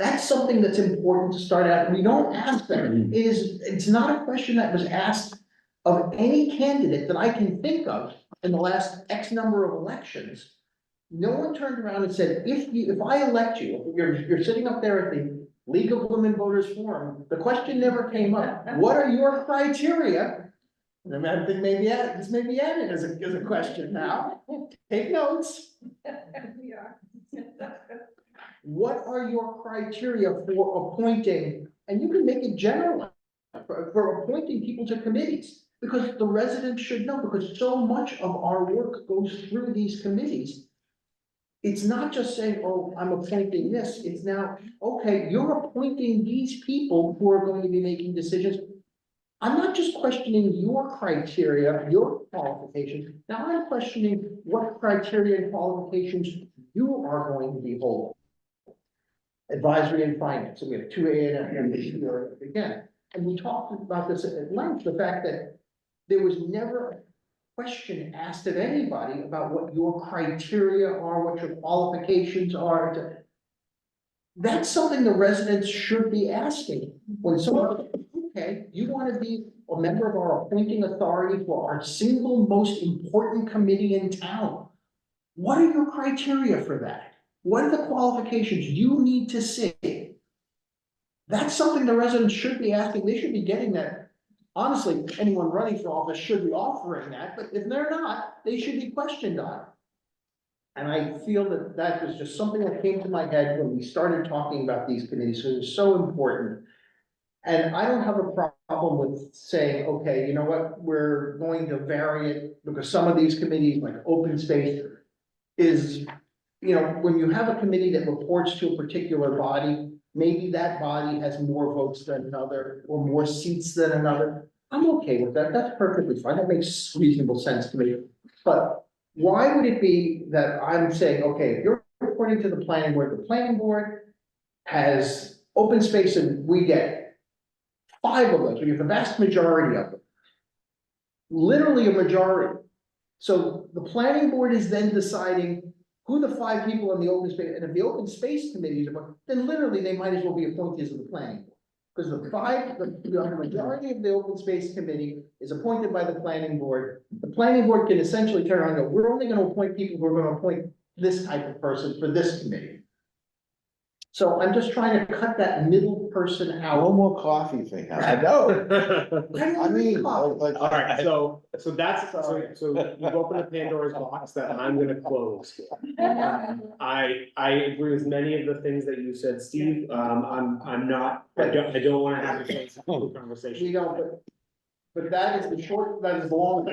[SPEAKER 10] That's something that's important to start out. We don't ask that. It's not a question that was asked of any candidate that I can think of in the last X number of elections. No one turned around and said, if I elect you, you're sitting up there at the League of Women Voters Forum, the question never came up. What are your criteria? And I think maybe this may be added as a question now. Take notes. What are your criteria for appointing, and you can make it general, for appointing people to committees? Because the residents should know, because so much of our work goes through these committees. It's not just saying, oh, I'm appointing this, it's now, okay, you're appointing these people who are going to be making decisions. I'm not just questioning your criteria, your qualifications, now I'm questioning what criteria and qualifications you are going to be holding. Advisory and finance, so we have two A&M members here again, and we talked about this at length, the fact that there was never a question asked of anybody about what your criteria are, what your qualifications are. That's something the residents should be asking when someone, okay, you want to be a member of our appointing authority for our single most important committee in town. What are your criteria for that? What are the qualifications you need to see? That's something the residents should be asking. They should be getting that. Honestly, anyone running for office should be offering that, but if they're not, they should be questioned on it. And I feel that that was just something that came to my head when we started talking about these committees, so it's so important. And I don't have a problem with saying, okay, you know what, we're going to vary it, because some of these committees, like open space, is, you know, when you have a committee that reports to a particular body, maybe that body has more votes than another, or more seats than another. I'm okay with that, that's perfectly fine, that makes reasonable sense to me. But why would it be that I'm saying, okay, if you're reporting to the planning board has open space and we get 5 of those, we have the vast majority of them. Literally a majority. So the planning board is then deciding who the 5 people in the open space, and if the open space committee is, then literally they might as well be appointees of the planning board. Because the majority of the open space committee is appointed by the planning board. The planning board can essentially turn around and go, we're only gonna appoint people who are gonna appoint this type of person for this committee. So I'm just trying to cut that middle person out.
[SPEAKER 14] No more coffee thing.
[SPEAKER 3] I know.
[SPEAKER 14] I mean, like.
[SPEAKER 1] All right, so that's, so you've opened a Pandora's box that I'm gonna close. I agree with many of the things that you said, Steve. I'm not, I don't wanna have a conversation.
[SPEAKER 10] We don't, but that is the short, that is the long.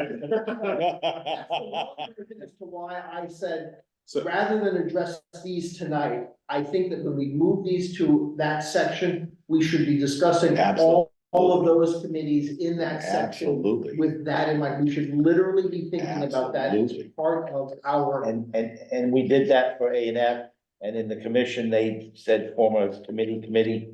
[SPEAKER 10] As to why I said,
[SPEAKER 1] So
[SPEAKER 10] rather than address these tonight, I think that when we move these to that section, we should be discussing all of those committees in that section.
[SPEAKER 14] Absolutely.
[SPEAKER 10] With that in mind, we should literally be thinking about that as part of our.
[SPEAKER 12] And we did that for A&F, and in the commission, they said form a committee,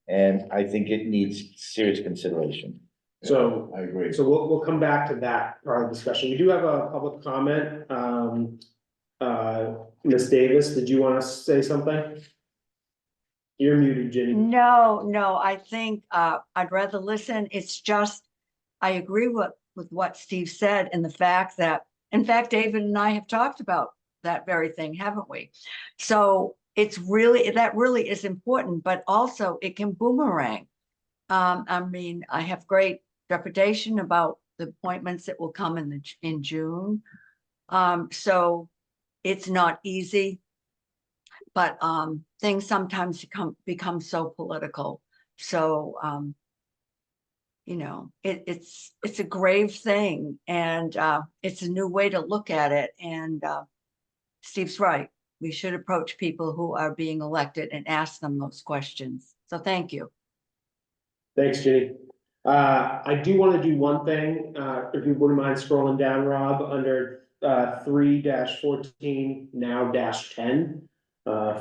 [SPEAKER 12] and I think it needs serious consideration.
[SPEAKER 1] So
[SPEAKER 14] I agree.
[SPEAKER 1] So we'll come back to that part of the discussion. We do have a public comment. Ms. Davis, did you want to say something? You're muted, Ginny.
[SPEAKER 15] No, I think I'd rather listen. It's just, I agree with what Steve said, and the fact that, in fact, David and I have talked about that very thing, haven't we? So it's really, that really is important, but also it can boomerang. I mean, I have great reputation about the appointments that will come in June. So it's not easy, but things sometimes become so political. So you know, it's a grave thing, and it's a new way to look at it. And Steve's right. We should approach people who are being elected and ask them those questions. So thank you.
[SPEAKER 1] Thanks, Ginny. I do want to do one thing, if you wouldn't mind scrolling down, Rob, under 3-14, now -10,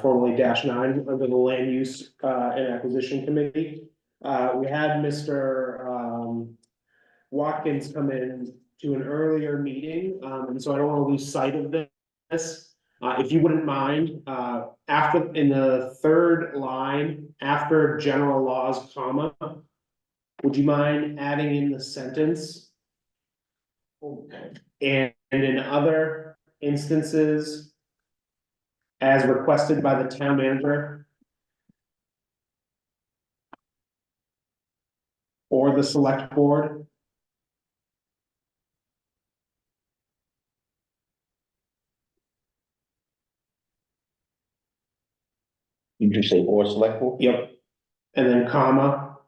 [SPEAKER 1] formerly -9, under the Land Use and Acquisition Committee. We had Mr. Watkins come in to an earlier meeting, and so I don't want to lose sight of this. If you wouldn't mind, after, in the 3rd line, after general laws, comma, would you mind adding in the sentence, And in other instances, as requested by the town manager or the select board,
[SPEAKER 12] You just say or select board?
[SPEAKER 1] yep, and then comma.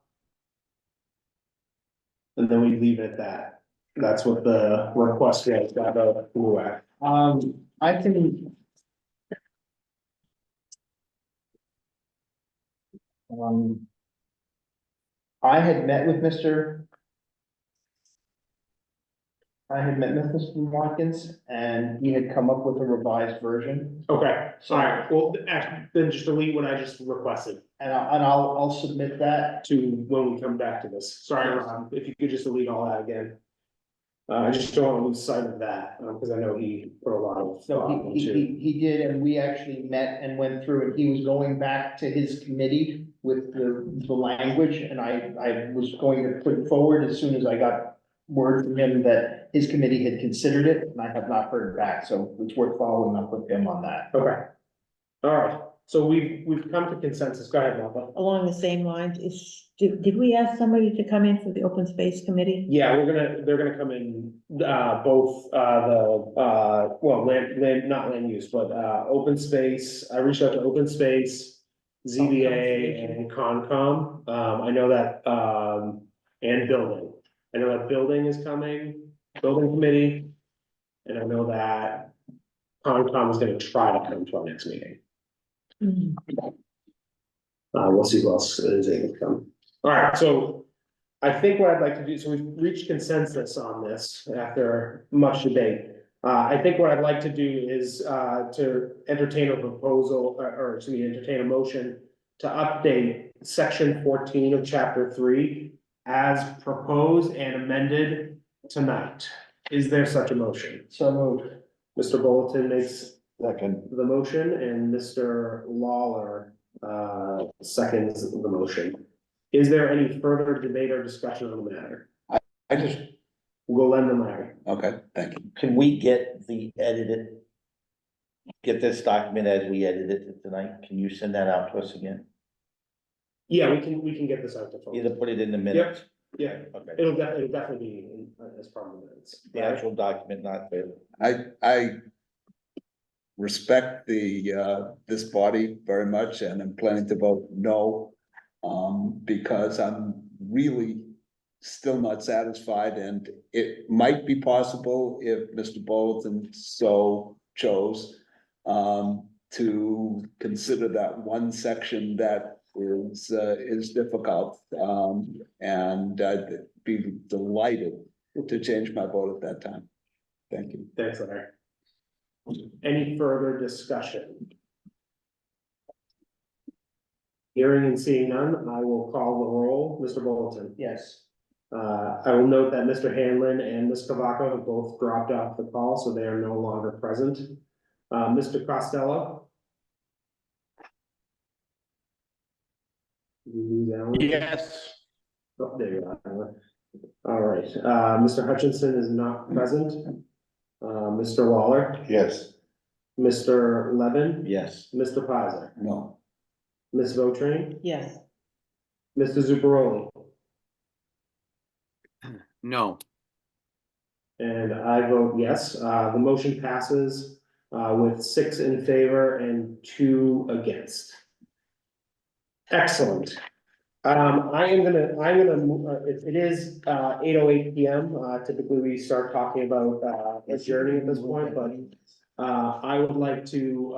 [SPEAKER 1] And then we leave it at that. That's what the request was, got a blue act.
[SPEAKER 10] I can. I had met with Mr. I had met with Mr. Watkins and he had come up with a revised version.
[SPEAKER 1] Okay, all right, well, actually, then just delete what I just requested
[SPEAKER 10] And I'll submit that.
[SPEAKER 1] to when we come back to this. Sorry, Rob, if you could just delete all that again. I just don't want to lose sight of that, because I know he put a lot of
[SPEAKER 10] No,
[SPEAKER 1] thought into.
[SPEAKER 10] he did, and we actually met and went through and he was going back to his committee with the language and I was going to put it forward as soon as I got word from him that his committee had considered it and I have not heard back, so it's worth following up with him on that.
[SPEAKER 1] Okay. All right, so we've come to consensus. Go ahead, Martha.
[SPEAKER 11] Along the same lines, did we ask somebody to come in for the open space committee?
[SPEAKER 1] Yeah, they're gonna come in, both, not land use, but, open space. I reached out to open space, ZBA and Concom. I know that, and building. I know that building is coming, building committee. And I know that Concom is gonna try to come to our next meeting. We'll see who else is able to come. All right, so I think what I'd like to do, so we've reached consensus on this after much debate. I think what I'd like to do is, to entertain a proposal, or excuse me, entertain a motion to update section 14 of chapter 3 as proposed and amended tonight. Is there such a motion?
[SPEAKER 10] So moved.
[SPEAKER 1] Mr. Bulletin makes
[SPEAKER 14] Second.
[SPEAKER 1] the motion and Mr. Lawler seconds the motion. Is there any further debate or discussion on the matter?
[SPEAKER 3] I just,
[SPEAKER 1] We'll lend the matter.
[SPEAKER 3] okay, thank you.
[SPEAKER 12] Can we get the edited? Get this document as we edited it tonight? Can you send that out to us again?
[SPEAKER 1] Yeah, we can get this out to folks.
[SPEAKER 12] Either put it in the minutes.
[SPEAKER 1] Yeah,
[SPEAKER 12] Okay,
[SPEAKER 1] it'll definitely be as part of the minutes.
[SPEAKER 12] the actual document, not the.
[SPEAKER 3] I respect this body very much and I'm planning to vote no. Because I'm really still not satisfied and it might be possible if Mr. Bolton so chose. To consider that one section that is difficult. And I'd be delighted to change my vote at that time. Thank you.
[SPEAKER 1] Thanks, Larry. Any further discussion? Hearing and seeing none, I will call the roll. Mr. Bolton.
[SPEAKER 10] Yes.
[SPEAKER 1] I will note that Mr. Hanlon and Ms. Cavaco have both dropped off the call, so they are no longer present. Mr. Costello.
[SPEAKER 5] Yes.
[SPEAKER 1] Oh, there you are. All right, Mr. Hutchinson is not present. Mr. Lawler,
[SPEAKER 14] Yes.
[SPEAKER 1] Mr. Levin,
[SPEAKER 12] Yes.
[SPEAKER 1] Mr. Pizer,
[SPEAKER 3] No.
[SPEAKER 1] Ms. Votrain,
[SPEAKER 11] Yes.
[SPEAKER 1] Mr. Zuparoli,
[SPEAKER 13] No.
[SPEAKER 1] and I vote yes. The motion passes with 6 in favor and 2 against. Excellent. I'm gonna move, it is 8:08 PM. Typically we start talking about adjourning at this point, but I would like to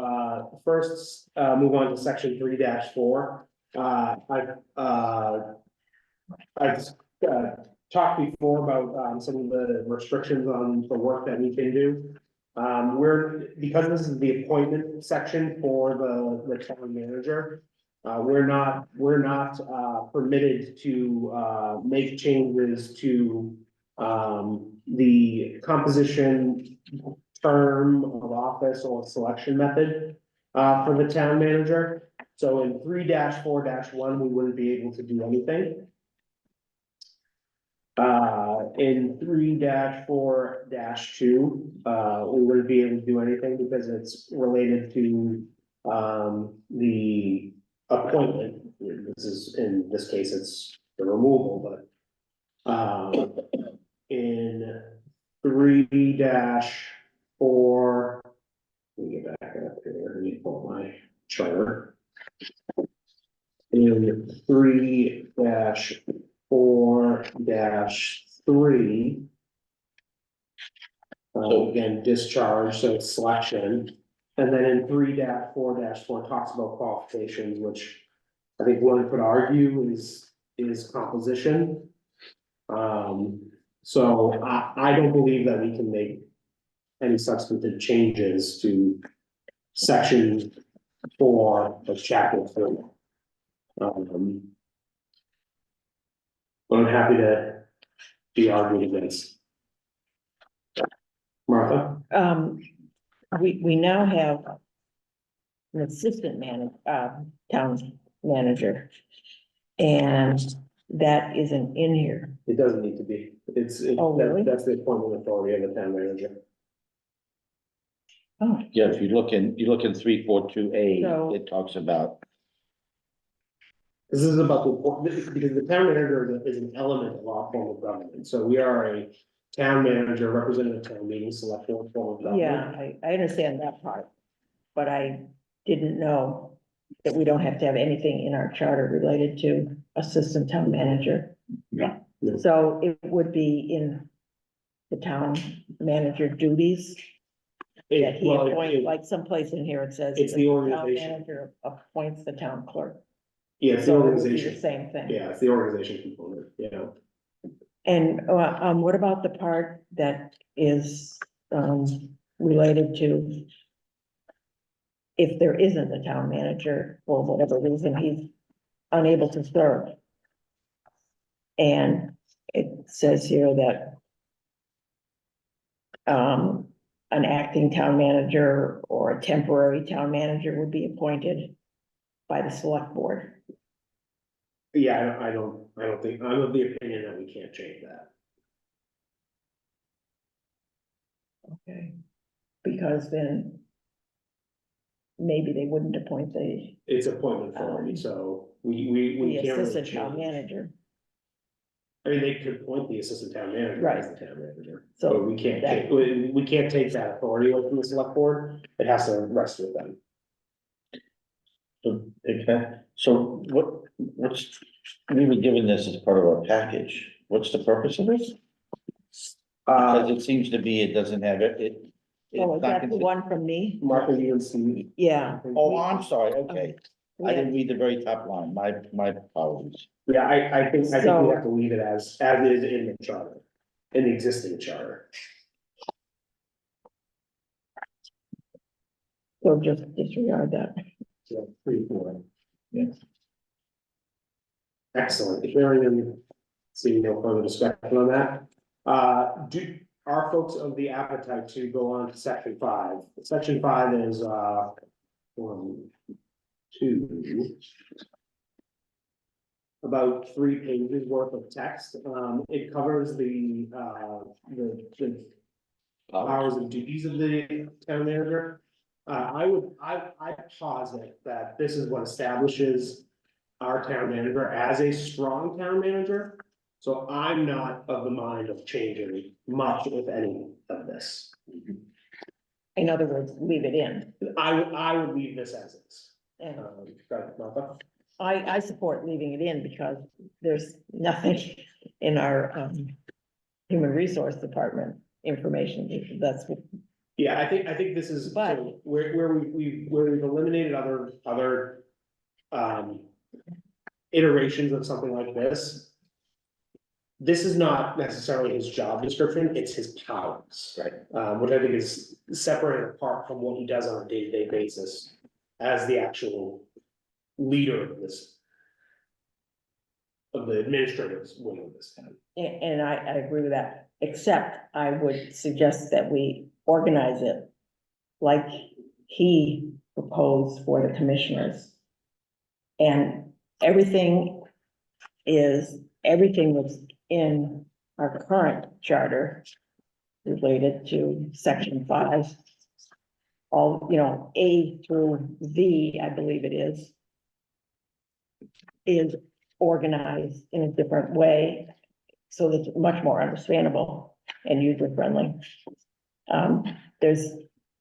[SPEAKER 1] first move on to section 3-4. I've talked before about some of the restrictions on the work that we can do. Because this is the appointment section for the town manager. We're not permitted to make changes to the composition, term of office or selection method for the town manager. So in 3-4-1, we wouldn't be able to do anything. In 3-4-2, we wouldn't be able to do anything because it's related to, the appointment. In this case, it's the removal, but, in 3-4, let me get back up here, let me pull up my charter. In 3-4-3. Again, discharge, so it's selection. And then in 3-4-4 talks about qualifications, which I think one could argue is composition. So I don't believe that we can make any substantive changes to section 4 of chapter 3. But I'm happy to be arguing against. Martha?
[SPEAKER 11] We now have an assistant town manager. And that isn't in here.
[SPEAKER 1] It doesn't need to be.
[SPEAKER 11] Oh, really?
[SPEAKER 1] That's the appointment authority of the town manager.
[SPEAKER 11] Oh,
[SPEAKER 12] Yeah, if you look in 342A,
[SPEAKER 11] So-
[SPEAKER 12] it talks about,
[SPEAKER 1] This is about because the town manager is an element of our form of government. So we are a town manager, representative town meeting, select board form of government.
[SPEAKER 11] yeah, I understand that part. But I didn't know that we don't have to have anything in our charter related to assistant town manager.
[SPEAKER 12] Yeah.
[SPEAKER 11] So it would be in the town manager duties that he appoints, like someplace in here it says.
[SPEAKER 1] It's the
[SPEAKER 11] Town
[SPEAKER 1] organization.
[SPEAKER 11] manager appoints the town clerk.
[SPEAKER 1] Yeah, it's the
[SPEAKER 11] So it would be
[SPEAKER 1] organization.
[SPEAKER 11] the same thing.
[SPEAKER 1] Yeah, it's the organization component,
[SPEAKER 11] And, what about the part that is, related to if there isn't a town manager, for whatever reason, he's unable to serve? And it says here that an acting town manager or a temporary town manager would be appointed by the select board.
[SPEAKER 1] Yeah, I don't think, I'm of the opinion that we can't change that.
[SPEAKER 11] Okay. Because then maybe they wouldn't appoint the
[SPEAKER 1] It's appointment authority, so we can't really
[SPEAKER 11] assistant town
[SPEAKER 1] change.
[SPEAKER 11] manager.
[SPEAKER 1] I mean, they could appoint the assistant town manager as the town manager,
[SPEAKER 11] So
[SPEAKER 1] but we can't,
[SPEAKER 11] that-
[SPEAKER 1] we can't take that authority away from the select board. It has to rest with them.
[SPEAKER 12] so what's, we were given this as part of our package. What's the purpose of this? Because it seems to be, it doesn't have it.
[SPEAKER 11] Oh,
[SPEAKER 12] it's
[SPEAKER 11] is
[SPEAKER 12] not
[SPEAKER 11] that the one from me?
[SPEAKER 1] Martha, you and Steve.
[SPEAKER 11] Yeah.
[SPEAKER 12] Oh, I'm sorry, okay. I
[SPEAKER 11] Yeah.
[SPEAKER 12] didn't read the very top line, my apologies.
[SPEAKER 1] Yeah, I think we
[SPEAKER 11] So-
[SPEAKER 1] have to leave it as is in the charter, in the existing charter.
[SPEAKER 11] So just disregard that.
[SPEAKER 1] So 3-4. Yes. Excellent. If there any, see no further discussion on that. Are folks of the appetite to go on to section 5? Section 5 is 1, 2. About 3 pages worth of text. It covers the powers and duties of the town manager. I posit that this is what establishes our town manager as a strong town manager. So I'm not of the mind of changing much, if any, of this.
[SPEAKER 11] In other words, leave it in.
[SPEAKER 1] I would leave this as is.
[SPEAKER 11] And
[SPEAKER 1] Martha?
[SPEAKER 11] I support leaving it in because there's nothing in our, human resource department information. That's,
[SPEAKER 1] Yeah, I think this is
[SPEAKER 11] But-
[SPEAKER 1] where we've eliminated other iterations of something like this. This is not necessarily his job description, it's his powers. Right. Which I think is separated apart from what he does on a day-to-day basis as the actual leader of this. Of the administrative wing of this town.
[SPEAKER 11] and I agree with that, except I would suggest that we organize it like he proposed for the commissioners. And everything that's in our current charter related to section 5. All, you know, A through V, I believe it is organized in a different way, so that it's much more understandable and user-friendly. There's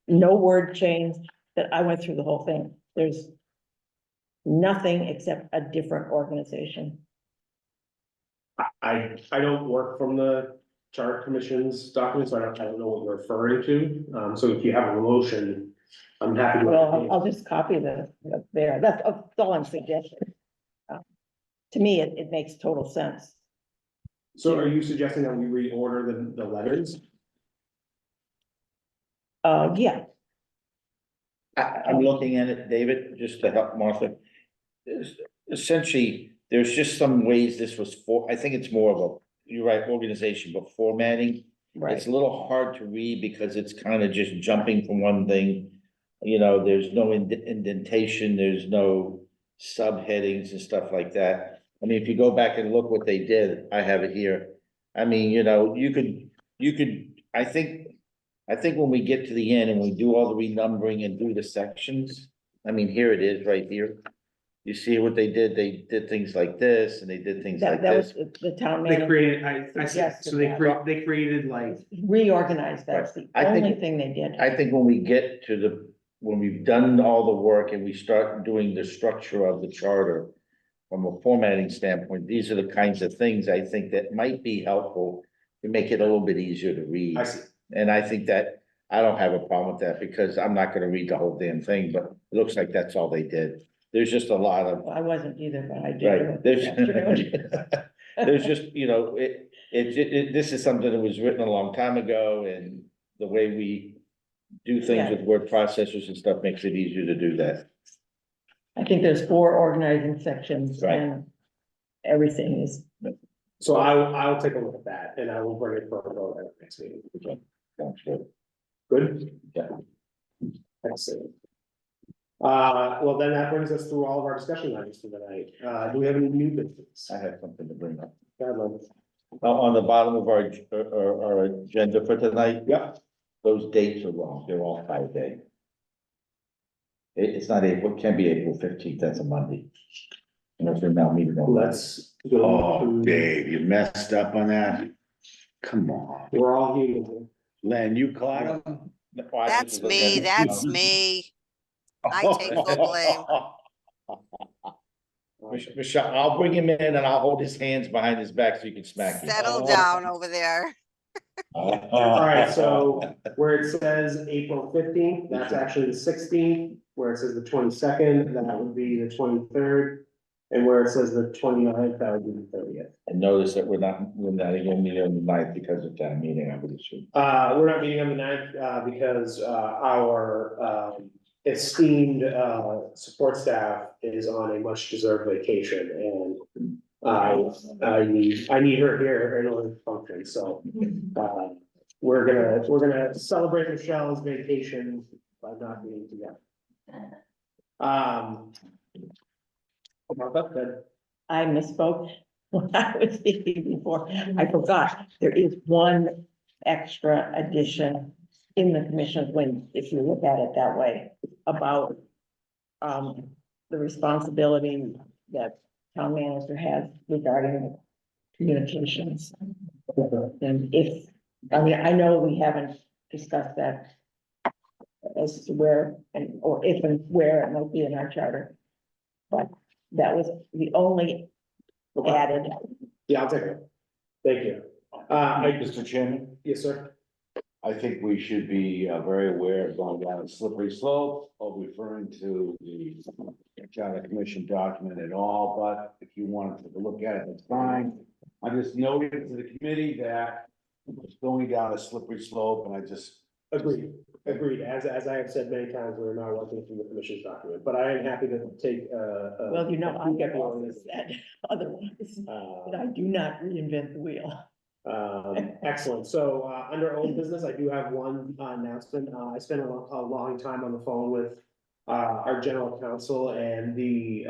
[SPEAKER 11] no word change, that I went through the whole thing. There's nothing except a different organization.
[SPEAKER 1] I don't work from the chart commission's documents, so I don't know what you're referring to. So if you have a motion, I'm happy to.
[SPEAKER 11] Well, I'll just copy there. That's all I'm suggesting. To me, it makes total sense.
[SPEAKER 1] So are you suggesting that we reorder the letters?
[SPEAKER 11] Yeah,
[SPEAKER 12] I'm looking at it, David, just to help Martha. Essentially, there's just some ways this was I think it's more of a, you're right, organization, but formatting.
[SPEAKER 11] right.
[SPEAKER 12] It's a little hard to read because it's kind of just jumping from one thing. You know, there's no indentation, there's no subheadings and stuff like that. I mean, if you go back and look what they did, I have it here. I mean, you know, you could, I think when we get to the end and we do all the renumbering and do the sections, I mean, here it is right here. You see what they did? They did things like this and they did things like
[SPEAKER 11] That was
[SPEAKER 12] this.
[SPEAKER 11] the town
[SPEAKER 1] They
[SPEAKER 11] manager
[SPEAKER 1] created, I said, so they
[SPEAKER 11] suggested
[SPEAKER 1] they created like,
[SPEAKER 11] reorganized. That's the
[SPEAKER 12] I think-
[SPEAKER 11] only thing they did.
[SPEAKER 12] I think when we get to when we've done all the work and we start doing the structure of the charter from a formatting standpoint, these are the kinds of things I think that might be helpful to make it a little bit easier to read.
[SPEAKER 1] I see.
[SPEAKER 12] And I think that, I don't have a problem with that because I'm not gonna read the whole damn thing, but it looks like that's all they did. There's just a lot of,
[SPEAKER 11] I wasn't either, but I did.
[SPEAKER 12] right,
[SPEAKER 11] this afternoon.
[SPEAKER 12] there's just, you know, this is something that was written a long time ago and the way we do things
[SPEAKER 11] Yeah.
[SPEAKER 12] with word processors and stuff makes it easier to do that.
[SPEAKER 11] I think there's 4 organizing sections
[SPEAKER 12] Right.
[SPEAKER 11] and everything is,
[SPEAKER 1] so I'll take a look at that and I will bring it for a vote at the next meeting.
[SPEAKER 12] Sounds good.
[SPEAKER 1] Good?
[SPEAKER 12] Yeah.
[SPEAKER 1] Excellent. Well, then that brings us through all of our discussion items for the night. Do we have any new business?
[SPEAKER 12] I have something to bring up.
[SPEAKER 1] Go ahead, Lynn.
[SPEAKER 12] On the bottom of our agenda for tonight.
[SPEAKER 1] Yep.
[SPEAKER 12] Those dates are wrong. They're all 5-day. It's not April, it can be April 15th. That's a Monday. And if they're now meeting on.
[SPEAKER 1] Let's go
[SPEAKER 14] Oh,
[SPEAKER 1] to,
[SPEAKER 14] Dave, you messed up on that. Come on,
[SPEAKER 1] we're all human.
[SPEAKER 14] Len, you caught him?
[SPEAKER 7] That's me, that's me. I take full blame.
[SPEAKER 12] Michelle, I'll bring him in and I'll hold his hands behind his back so you can smack him.
[SPEAKER 7] Settle down over there.
[SPEAKER 1] All right, so where it says April 15th, that's actually the 16th. Where it says the 22nd, that would be the 23rd. And where it says the 29th, that would be the 30th.
[SPEAKER 12] And notice that we're not even meeting on the 9th because of that meeting, I would assume.
[SPEAKER 1] We're not meeting on the 9th, because, our, esteemed, support staff is on a much deserved vacation and, I need her here in order to function, so, we're gonna celebrate Michelle's vacation by not being together. Martha,
[SPEAKER 11] I misspoke when I was speaking before. I forgot, there is one extra addition in the commission's wing, if you look at it that way, about the responsibility that town manager has regarding communications. And if, I mean, I know we haven't discussed that as to where and, or if and where it might be in our charter. But that was the only added.
[SPEAKER 1] yeah, I'll take it. Thank you.
[SPEAKER 14] Mr. Chairman,
[SPEAKER 1] Yes, sir.
[SPEAKER 14] I think we should be very aware of going down a slippery slope of referring to the Charter Commission document at all, but if you want to take a look at it, that's fine. I just noted to the committee that it's going down a slippery slope, and I just.
[SPEAKER 1] Agreed. As I have said many times, we're not working through the commission's document, but I am happy to take,
[SPEAKER 11] Well, you know, I
[SPEAKER 1] get
[SPEAKER 11] have also said otherwise, that I do not reinvent the wheel.
[SPEAKER 1] Excellent. So, under old business, I do have one announcement. I spent a long time on the phone with our general counsel and the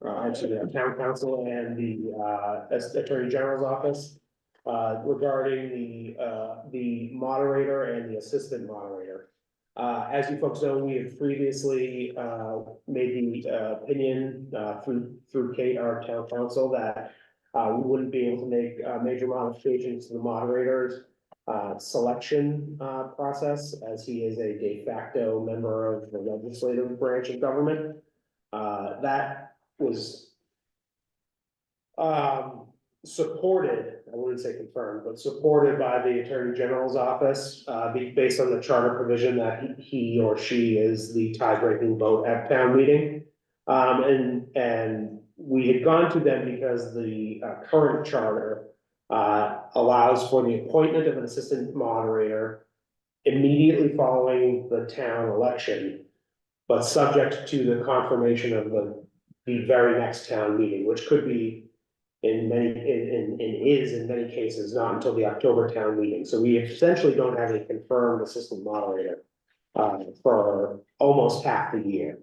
[SPEAKER 1] actually our town council and the attorney general's office. regarding the moderator and the assistant moderator. As you folks know, we have previously, made the, opinion, through Kate, our town council, that we wouldn't be able to make, major modifications to the moderator's, selection, process, as he is a de facto member of the legislative branch of government. That was, supported, I wouldn't say confirmed, but supported by the Attorney General's office, based on the charter provision that he or she is the tie-breaking vote at town meeting. And we had gone to them because the current charter allows for the appointment of an assistant moderator immediately following the town election, but subject to the confirmation of the very next town meeting, which could be in many cases, not until the October town meeting. So we essentially don't have a confirmed assistant moderator for almost half the year.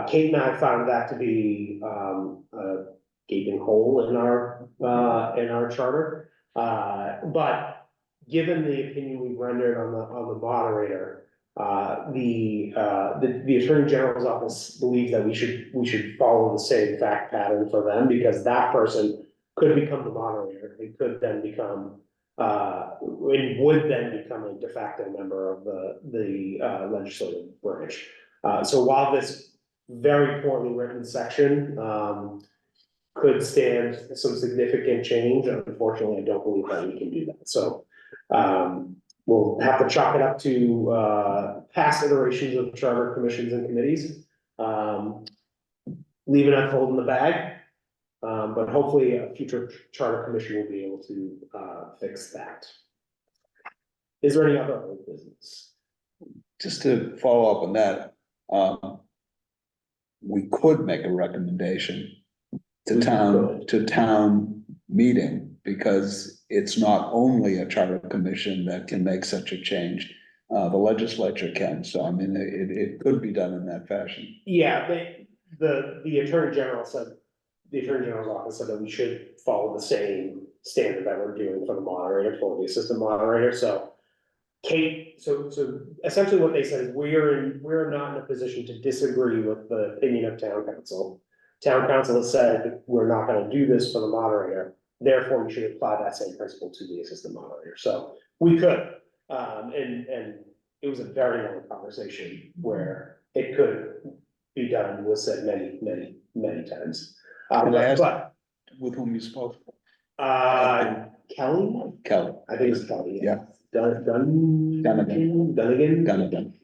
[SPEAKER 1] Kate and I found that to be a gaping hole in our charter. But given the opinion we rendered on the moderator, the Attorney General's office believes that we should follow the same fact pattern for them, because that person could become the moderator, and could then become, and would then become a de facto member of the legislative branch. So while this very poorly written section, could stand some significant change, unfortunately, I don't believe that we can do that, so, we'll have to chalk it up to, past iterations of charter commissions and committees. Leave it unfold in the bag. But hopefully a future charter commission will be able to, fix that. Is there any other old business?
[SPEAKER 6] Just to follow up on that, we could make a recommendation to town meeting, because it's not only a charter commission that can make such a change. The legislature can, so I mean, it could be done in that fashion.
[SPEAKER 1] Yeah, the Attorney General said, the Attorney General's office said that we should follow the same standard that we're doing for the moderator, for the assistant moderator, so. Kate, so essentially what they said is we're not in a position to disagree with the opinion of town council. Town council has said we're not gonna do this for the moderator, therefore we should apply that same principle to the assistant moderator, so we could. And it was a very long conversation where it could be done, was said many times.
[SPEAKER 6] Can I ask
[SPEAKER 1] But
[SPEAKER 6] with whom you spoke?
[SPEAKER 1] Kelly,
[SPEAKER 6] Kelly.
[SPEAKER 1] I think it's Kelly, yeah.
[SPEAKER 6] Yeah.
[SPEAKER 1] Dunnigan.
[SPEAKER 6] Dunnigan.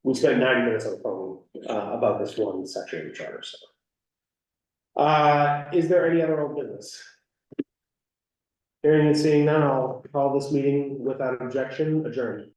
[SPEAKER 1] We spent 90 minutes on the phone, about this one section of the charter, so. Is there any other old business? Hearing and seeing none, I'll call this meeting without objection adjourned.